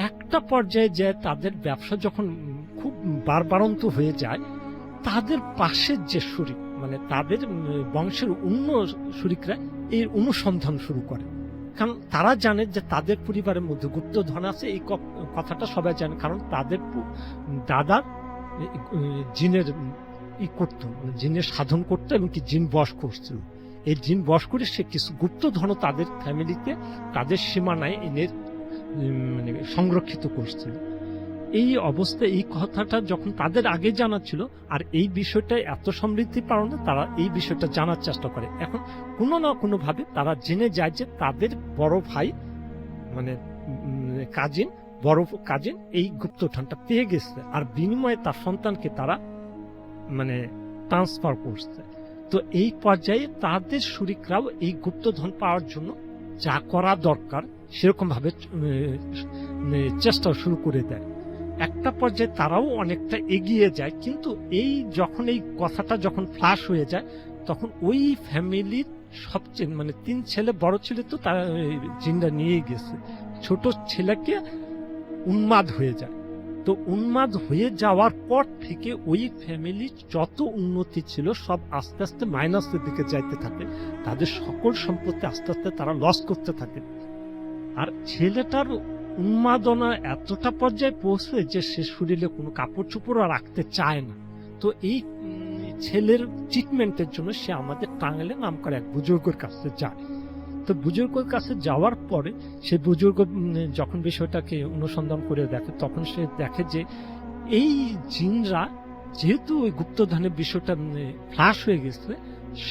একটা পর্যায়ে যে তাদের ব্যবসা যখন খুব বারবারন্ত হয়ে যায়, তাদের পাশের যে শরিক মানে তাদের বংশের অন্য শরিকরা এর অনুসন্ধান শুরু করে, কারণ তারা জানে যে তাদের পরিবারের মধ্যে গুপ্তধন আছে। এই কথাটা সবাই জানে, কারণ তাদের দাদার জিনের করতো, মানে জিনের সাধন করতো এবং কি জিন বশ করছিল। এই জিন বশ করে সে কিছু গুপ্তধন তাদের ফ্যামিলিতে তাদের সীমানায় এনে মানে সংরক্ষিত করছিল। এই অবস্থায় এই কথাটা যখন তাদের আগে জানা ছিল, আর এই বিষয়টা এত সমৃদ্ধি কারণে তারা এই বিষয়টা জানার চেষ্টা করে। এখন কোনো না কোনো ভাবে তারা জেনে যায় যে তাদের বড় ভাই মানে বড় কাজিন এই গুপ্তধনটা পেয়ে গেছে, আর বিনিময়ে তার সন্তানকে তারা মানে ট্রান্সফার করছে। তো এই পর্যায়ে তাদের শরিকরাও এই গুপ্তধন পাওয়ার জন্য যা করা দরকার সেরকম ভাবে চেষ্টা শুরু করে দেয়। একটা পর্যায়ে তারাও অনেকটা এগিয়ে যায়, কিন্তু এই যখন এই কথাটা যখন ফ্লাশ হয়ে যায় তখন ওই ফ্যামিলির সবচেয়ে মানে 3 ছেলে, বড় ছেলে তো তারা জিনটা নিয়ে গেছে, ছোট ছেলেকে উন্মাদ হয়ে যায়। তো উন্মাদ হয়ে যাওয়ার পর থেকে ওই ফ্যামিলির যত উন্নতি ছিল সব আস্তে আস্তে মাইনাসের দিকে যাইতে থাকে, তাদের সকল সম্পত্তি আস্তে আস্তে তারা লস করতে থাকে। আর ছেলেটার উন্মাদনা এতটা পর্যায়ে পৌঁছে যে সে শরীরে কোনো কাপড় চোপড়ও রাখতে চায় না। তো এই ছেলের ট্রিটমেন্টের জন্য সে আমাদের টাঙ্গাইলে নাম করে এক বুজুর্গের কাছে যায়। তো বুজুর্গের কাছে যাওয়ার পরে সে বুজুর্গ যখন বিষয়টাকে অনুসন্ধান করে দেখে, তখন সে দেখে যে এই জিনরা যেহেতু ওই গুপ্তধনের বিষয়টা ফ্লাশ হয়ে গেছে,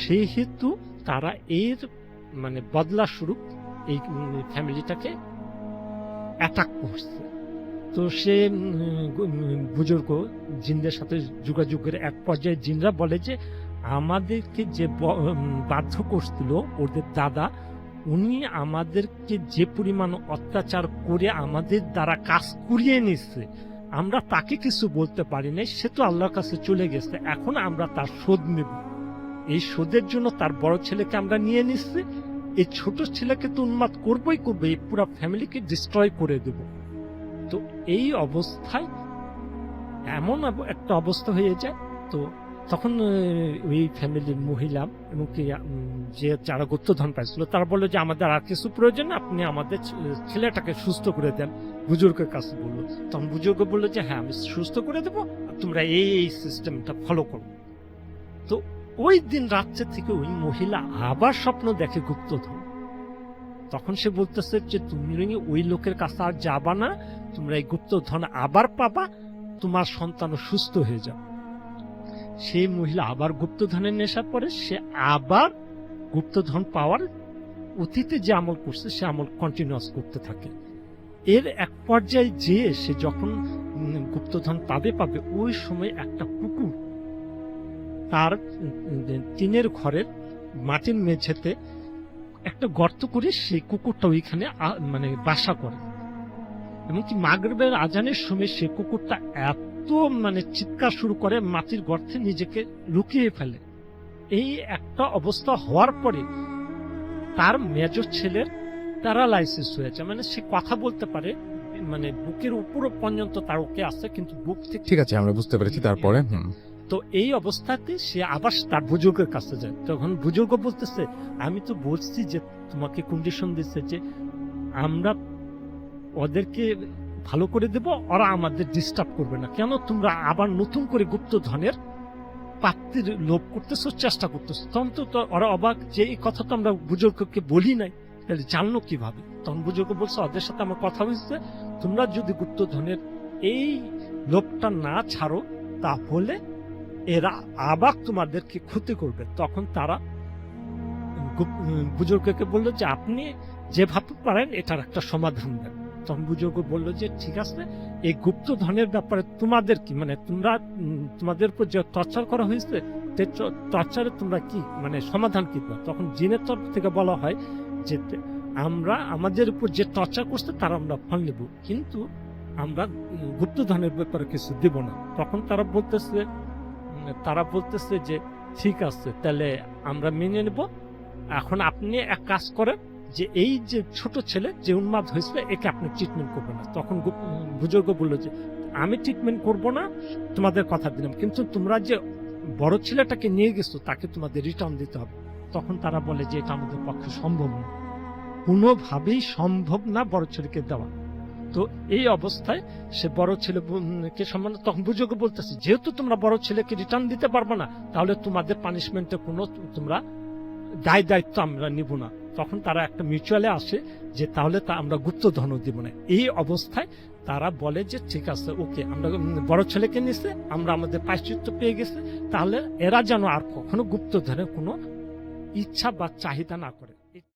সেহেতু তারা এর মানে বদলা স্বরূপ এই ফ্যামিলিটাকে অ্যাটাক করছে। তো সে বুজুর্গ জিনদের সাথে যোগাযোগের এক পর্যায়ে জিনরা বলে যে আমাদেরকে যে বাধ্য করছিল ওদের দাদা, উনি আমাদেরকে যে পরিমাণ অত্যাচার করে আমাদের দ্বারা কাজ করিয়ে নিচ্ছে, আমরা তাকে কিছু বলতে পারি নাই, সে তো আল্লাহর কাছে চলে গেছে, এখন আমরা তার শোধ নেব। এই শোধের জন্য তার বড় ছেলেকে আমরা নিয়ে নিচ্ছি, এই ছোট ছেলেকে তো উন্মাদ করবই করবে, এই পুরো ফ্যামিলিকে ডিস্ট্রয় করে দেব। তো এই অবস্থায় এমন একটা অবস্থা হয়ে যায়। তো তখন ওই ফ্যামিলির মহিলা এবং কি যে যারা গুপ্তধন পাইছিল তারা বললো যে আমাদের আর কিছু প্রয়োজন, আপনি আমাদের ছেলেটাকে সুস্থ করে দেন। বুজুর্গের কাছে বললো, তখন বুজুর্গ বললো যে হ্যাঁ আমি সুস্থ করে দেবো, তোমরা এই সিস্টেমটা ফলো করো। তো ওই দিন রাত্রে থেকে ওই মহিলা আবার স্বপ্ন দেখে গুপ্তধন। তখন সে বলতেছে যে তুমি ওই লোকের কাছে আর যাবা না, তোমরা এই গুপ্তধন আবার পাবা, তোমার সন্তানও সুস্থ হয়ে যাবে। সেই মহিলা আবার গুপ্তধনের নেশা পড়ে, সে আবার গুপ্তধন পাওয়ার অতীতে যে আমল করছে সে আমল কন্টিনিউয়াস করতে থাকে। এর এক পর্যায়ে যে সে যখন গুপ্তধন পাবে ওই সময় একটা কুকুর তার টিনের ঘরের মাটির মেঝেতে একটা গর্ত করে সেই কুকুরটা ওইখানে মানে বাসা করে, এবং কি মাগরিবের আজানের সময় সে কুকুরটা এত মানে চিৎকার শুরু করে মাটির গর্তে নিজেকে লুকিয়ে ফেলে। এই একটা অবস্থা হওয়ার পরে তার মেজর ছেলের প্যারালাইসিস হয়েছে, মানে সে কথা বলতে পারে, মানে বুকের উপর পর্যন্ত তার ওকে আসছে, কিন্তু বুক থেকে ঠিক আছে, আমরা বুঝতে পেরেছি। তারপরে তো এই অবস্থাতে সে আবার তার বুজুর্গের কাছে যায়। তখন বুজুর্গ বলতেছে আমি তো বলছি যে তোমাকে কন্ডিশন দিচ্ছে যে আমরা ওদেরকে ভালো করে দেব, ওরা আমাদের ডিস্টার্ব করবে না, কেন তোমরা আবার নতুন করে গুপ্তধনের প্রাপ্তির লোভ করতেছো, চেষ্টা করতেছো। তখন তো ওরা অবাক যে এই কথা তো আমরা বুজুর্গকে বলি নাই, তাহলে জানলো কিভাবে? তখন বুজুর্গ বলছে ওদের সাথে আমার কথা হয়েছে, তোমরা যদি গুপ্তধনের এই লোভটা না ছাড়ো তাহলে এরা আবার তোমাদেরকে ক্ষতি করবে। তখন তারা বুজুর্গকে বললো যে আপনি যেভাবে পারেন এটার একটা সমাধান দেন। তখন বুজুর্গ বললো যে ঠিক আছে, এই গুপ্তধনের ব্যাপারে তোমাদের কি মানে তোমাদের উপর যে টর্চার করা হয়েছে টর্চারে তোমরা কি মানে সমাধান কি? তখন জিনের তরফ থেকে বলা হয় যে আমরা আমাদের উপর যে টর্চার করছে তারা আমরা ফল নেব, কিন্তু আমরা গুপ্তধনের ব্যাপারে কিছু দেব না। তখন তারা বলতেছে যে ঠিক আছে, তাহলে আমরা মেনে নেব। এখন আপনি এক কাজ করেন যে এই যে ছোট ছেলে যে উন্মাদ হয়েছিল একে আপনি ট্রিটমেন্ট করবেন না। তখন বুজুর্গ বললো যে আমি ট্রিটমেন্ট করব না, তোমাদের কথা দিলাম, কিন্তু তোমরা যে বড় ছেলেটাকে নিয়ে গেছো তাকে তোমাদের রিটার্ন দিতে হবে। তখন তারা বলে যে এটা আমাদের পক্ষে সম্ভব না, কোনোভাবেই সম্ভব না বড় ছেলেকে দেওয়া। তো এই অবস্থায় সে বড় ছেলেকে সম্মান তখন বুঝোকে বলতেছে, যেহেতু তোমরা বড় ছেলেকে রিটার্ন দিতে পারবে না, তাহলে তোমাদের পানিশমেন্টে কোনো তোমরা দায়িত্ব আমরা নিব না। তখন তারা একটা মিউচুয়ালে আসে যে তাহলে তা আমরা গুপ্তধন দিব না। এই অবস্থায় তারা বলে যে ঠিক আছে, ওকে, আমরা বড় ছেলেকে নিছে, আমরা আমাদের প্রায়শ্চিত্ত পেয়ে গেছে, তাহলে এরা যেন আর কখনো গুপ্তধনের কোনো ইচ্ছা বা চাহিদা না করে।